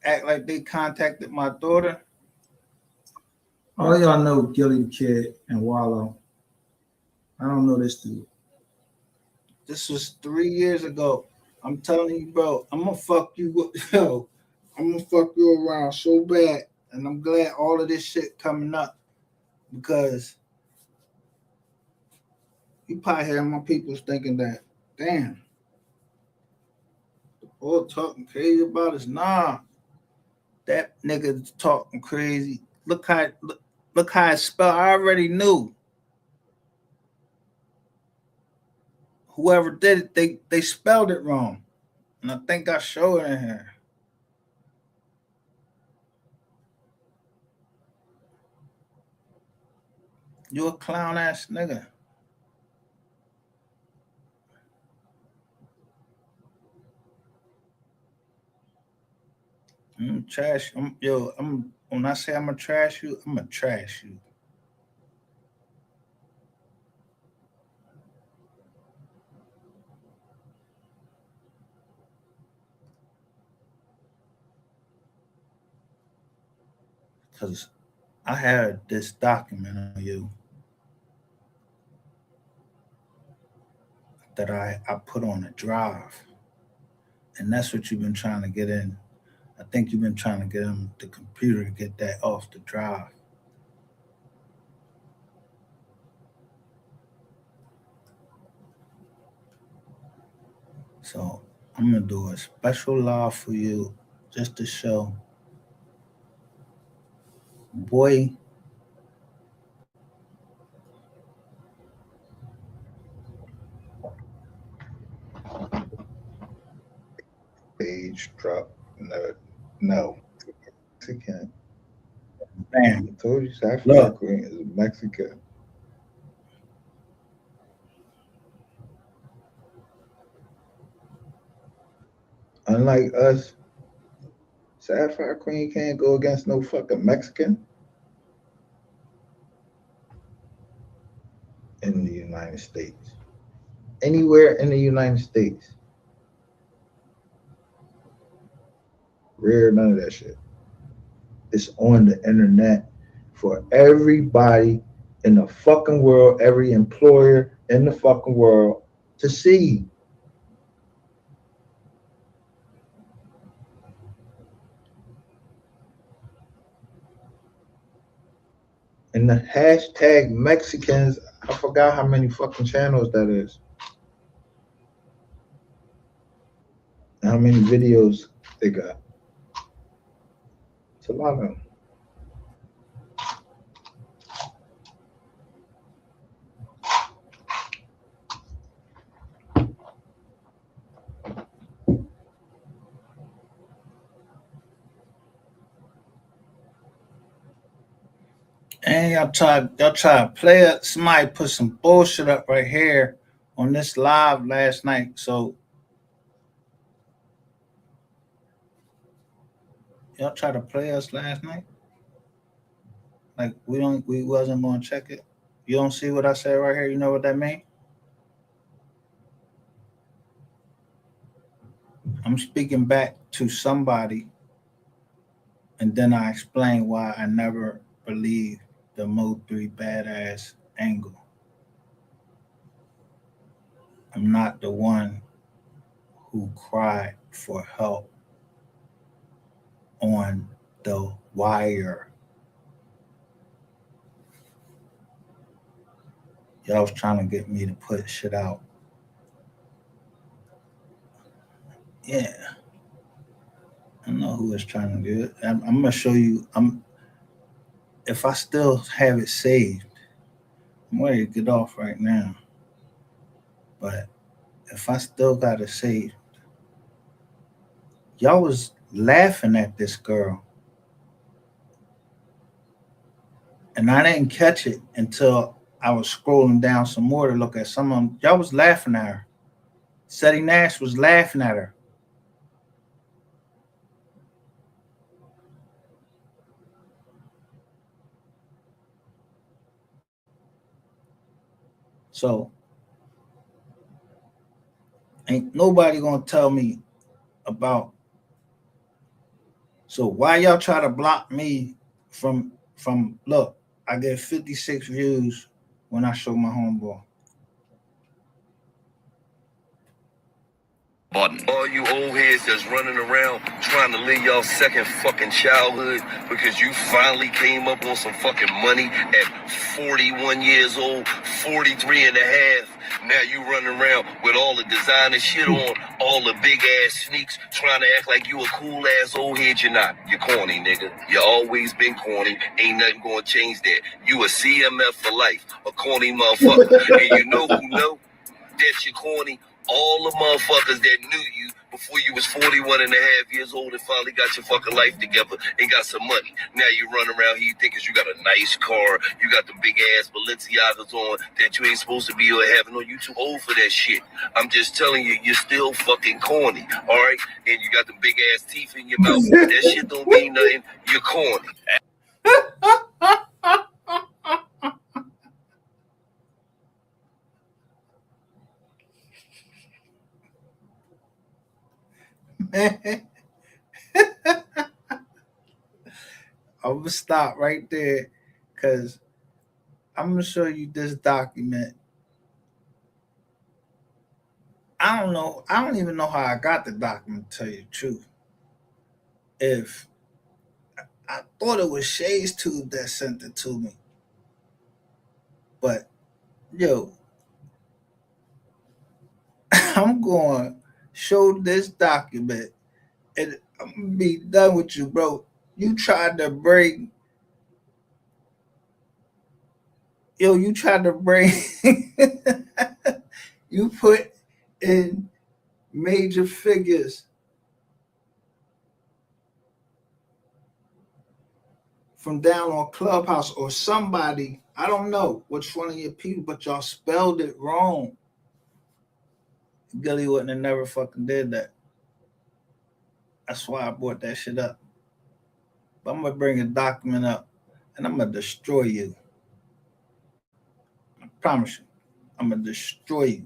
act like they contacted my daughter. All y'all know Gilly the Kid and Wallow. I don't know this dude. This was 3 years ago. I'm telling you, bro, I'm gonna fuck you. Yo, I'm gonna fuck you around so bad. And I'm glad all of this shit coming up because you probably hear my people's thinking that, damn, the boy talking crazy about us. Nah, that nigga talking crazy. Look how it's spelled. I already knew. Whoever did it, they spelled it wrong. And I think I showed it in here. You a clown ass nigga. I'm trash. When I say I'm gonna trash you, I'm gonna trash you. Because I had this document on you that I put on a drive. And that's what you've been trying to get in. I think you've been trying to get on the computer to get that off the drive. So I'm gonna do a special live for you just to show, boy, Page drop. No. Mexican. man, I told you Sapphire look, Queen is Mexican. Unlike us, Sapphire Queen can't go against no fucking Mexican in the United States. Anywhere in the United States. Rare, none of that shit. It's on the internet for everybody in the fucking world, every employer in the fucking world to see. And the hashtag Mexicans, I forgot how many fucking channels that is. And how many videos they got. It's a lot of them. and y'all try to play it. Somebody put some bullshit up right here on this live last night. So y'all try to play us last night. Like we wasn't gonna check it. You don't see what I said right here? You know what that means? I'm speaking back to somebody, and then I explain why I never believed the Mo 3 badass angle. I'm not the one who cried for help on the wire. Y'all was trying to get me to put shit out. Yeah. I know who was trying to do it. I'm gonna show you. If I still have it saved, I'm ready to get off right now. But if I still got it saved, y'all was laughing at this girl. And I didn't catch it until I was scrolling down some more to look at some of them. Y'all was laughing at her. Seti Nash was laughing at her. So ain't nobody gonna tell me about. So why y'all try to block me from look, I get 56 views when I show my homeboy. All you old heads that's running around trying to live y'all second fucking childhood because you finally came up on some fucking money at 41 years old, 43 and a half. Now you running around with all the designer shit on, all the big ass sneaks, trying to act like you a cool ass old head. You're not. You're corny, nigga. You always been corny. Ain't nothing gonna change that. You a CMF for life, a corny motherfucker. And you know who know that you're corny? all the motherfuckers that knew you before you was 41 and a half years old and finally got your fucking life together and got some money. Now you run around here, you think you got a nice car, you got the big ass Balenciagas on that you ain't supposed to be having on. You too old for that shit. I'm just telling you, you're still fucking corny, all right? And you got the big ass teeth in your mouth. That shit don't mean nothing. You're corny. Man. I'm gonna stop right there because I'm gonna show you this document. I don't know. I don't even know how I got the document, to tell you the truth. If I thought it was Shay's Tube that sent it to me. But yo, I'm going to show this document and I'm going to be done with you, bro. You tried to bring, you you put in major figures from down on Clubhouse or somebody, I don't know which one of your people, but y'all spelled it wrong. Gilly wouldn't have never fucking did that. That's why I brought that shit up. But I'm gonna bring a document up and I'm gonna destroy you. I promise you. I'm gonna destroy you.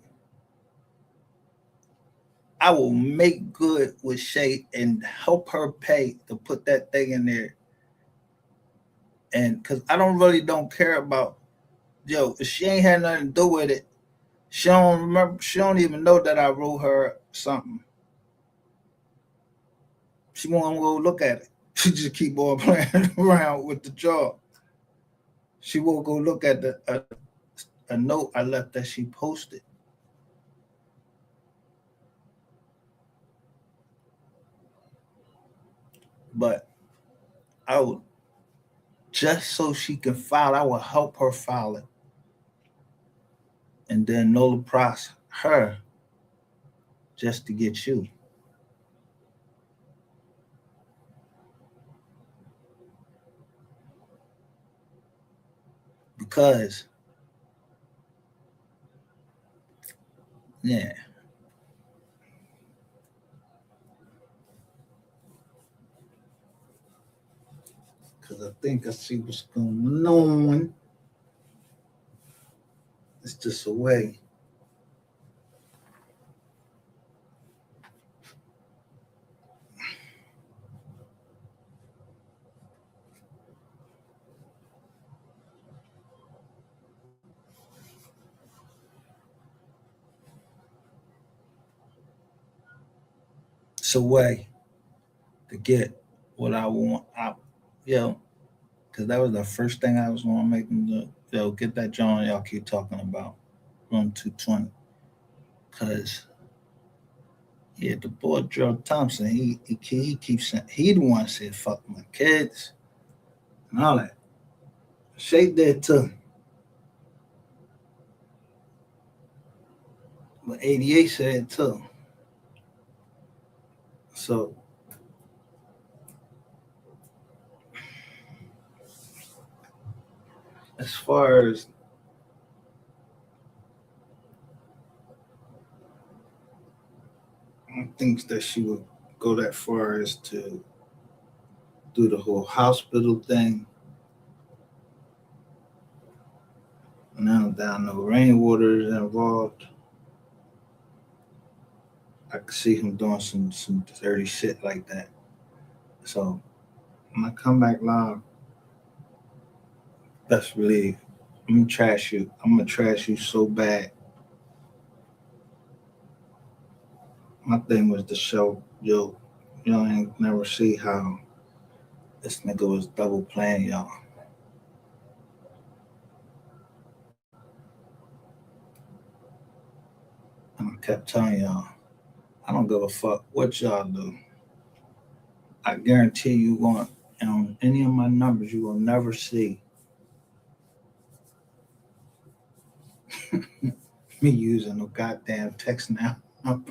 I will make good with Shay and help her pay to put that thing in there. And because I don't care about, if she ain't had nothing to do with it, she don't remember, she don't even know that I wrote her something. She won't go look at it. She just keep on playing around with the jaw. She won't go look at a note I left that she posted. But I would, just so she can file, I will help her file it. And then Nola Pross her just to get you. Because, yeah. Because I think I see what's going on. It's just a way. It's a way to get what I want. Because that was the first thing I was going to make them do. Get that John y'all keep talking about. Room 220. Because, the boy Joe Thompson, he keeps saying, he the one said, fuck my kids and all that. Shay did too. But 88 said too. So, as far as I don't think that she would go that far as to do the whole hospital thing. Now down no rainwater is involved. I could see him doing some dirty shit like that. So when I come back live, best believe I'm gonna trash you. I'm gonna trash you so bad. My thing was to show y'all ain't never see how this nigga was double playing y'all. And I kept telling y'all, I don't give a fuck what y'all do. I guarantee you won't. And on any of my numbers, you will never see me using no goddamn text now. Y'all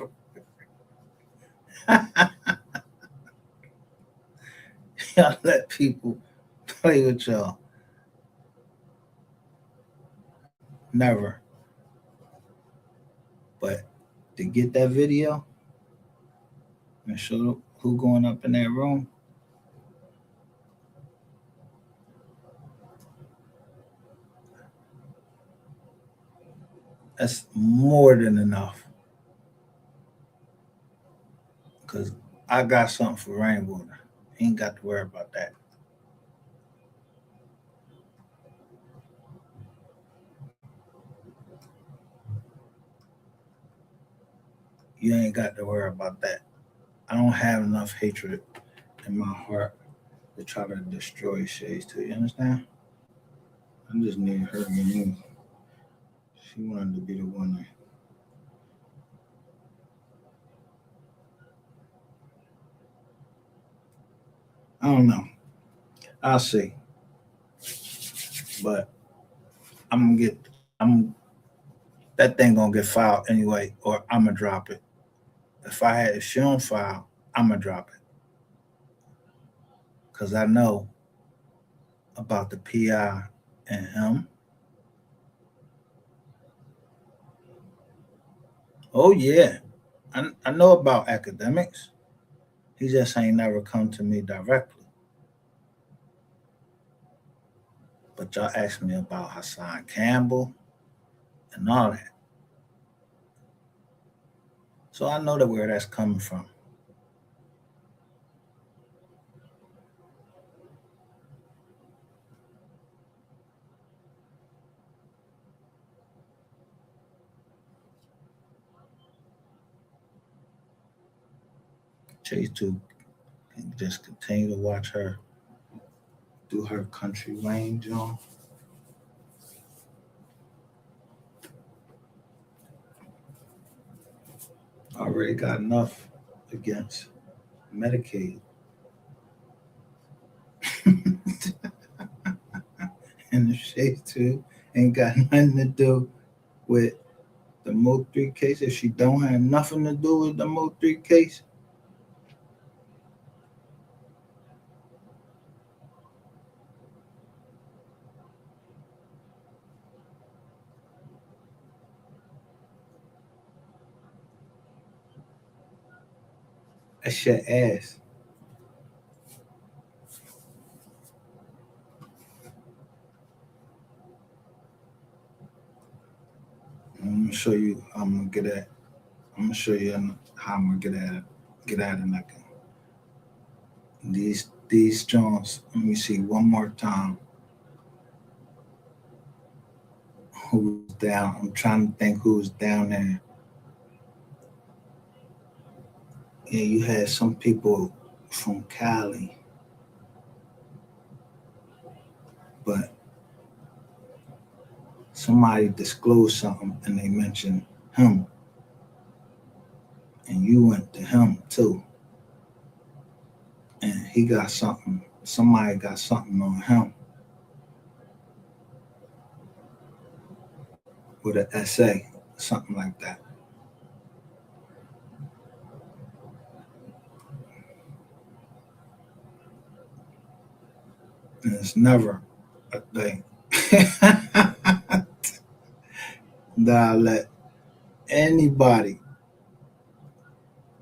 let people play with y'all. Never. But to get that video and show who going up in that room, that's more than enough. Because I got something for Rainwater. He ain't got to worry about that. You ain't got to worry about that. I don't have enough hatred in my heart to try to destroy Shay's too. You understand? I just need her and you. She wanted to be the one. I don't know. I'll see. But I'm that thing gonna get filed anyway, or I'm gonna drop it. If she don't file, I'm gonna drop it. Cause I know about the PI and him. Oh yeah. I know about academics. He just ain't never come to me directly. But y'all asked me about Hassan Campbell and all that. So I know where that's coming from. Chase to just continue to watch her do her country range on. Already got enough against Medicaid. And the Shade too ain't got nothing to do with the Mo 3 case. If she don't have nothing to do with the Mo 3 case, that's your ass. I'm gonna show you. I'm gonna show you how I'm gonna get at it. Like these Jones. Let me see one more time. Who's down? I'm trying to think who's down there. Yeah, you had some people from Cali, but somebody disclosed something and they mentioned him, and you went to him too, and he got something. Somebody got something on him with an essay, something like that. And it's never a thing that I let anybody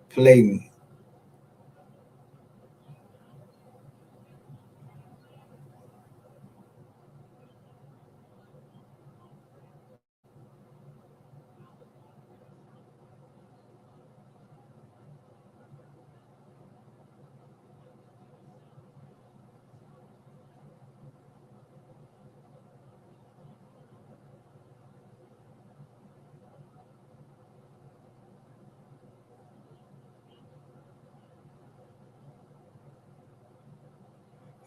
play me.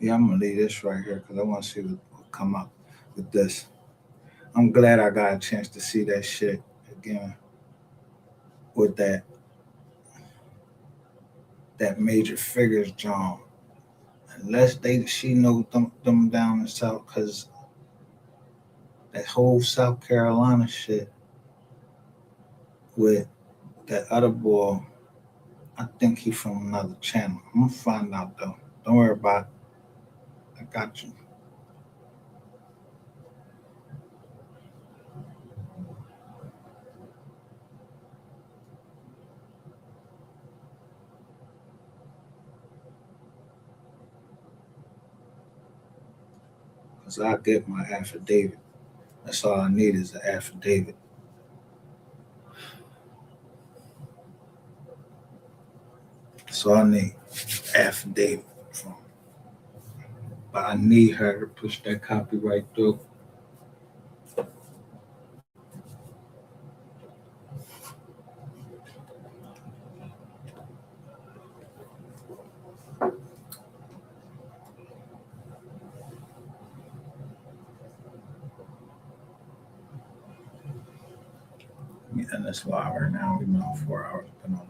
Yeah, I'm gonna leave this right here because I want to see what come up with this. I'm glad I got a chance to see that shit again with that major figures John. Unless she know them down in South, because that whole South Carolina shit with That other boy, I think he from another channel. I'm gonna find out though. Don't worry about it. I got you. Cause I get my affidavit. That's all I need is an affidavit. That's all I need. Affidavit from. But I need her to push that copyright through. And that's why right now we've been on 4 hours. Been on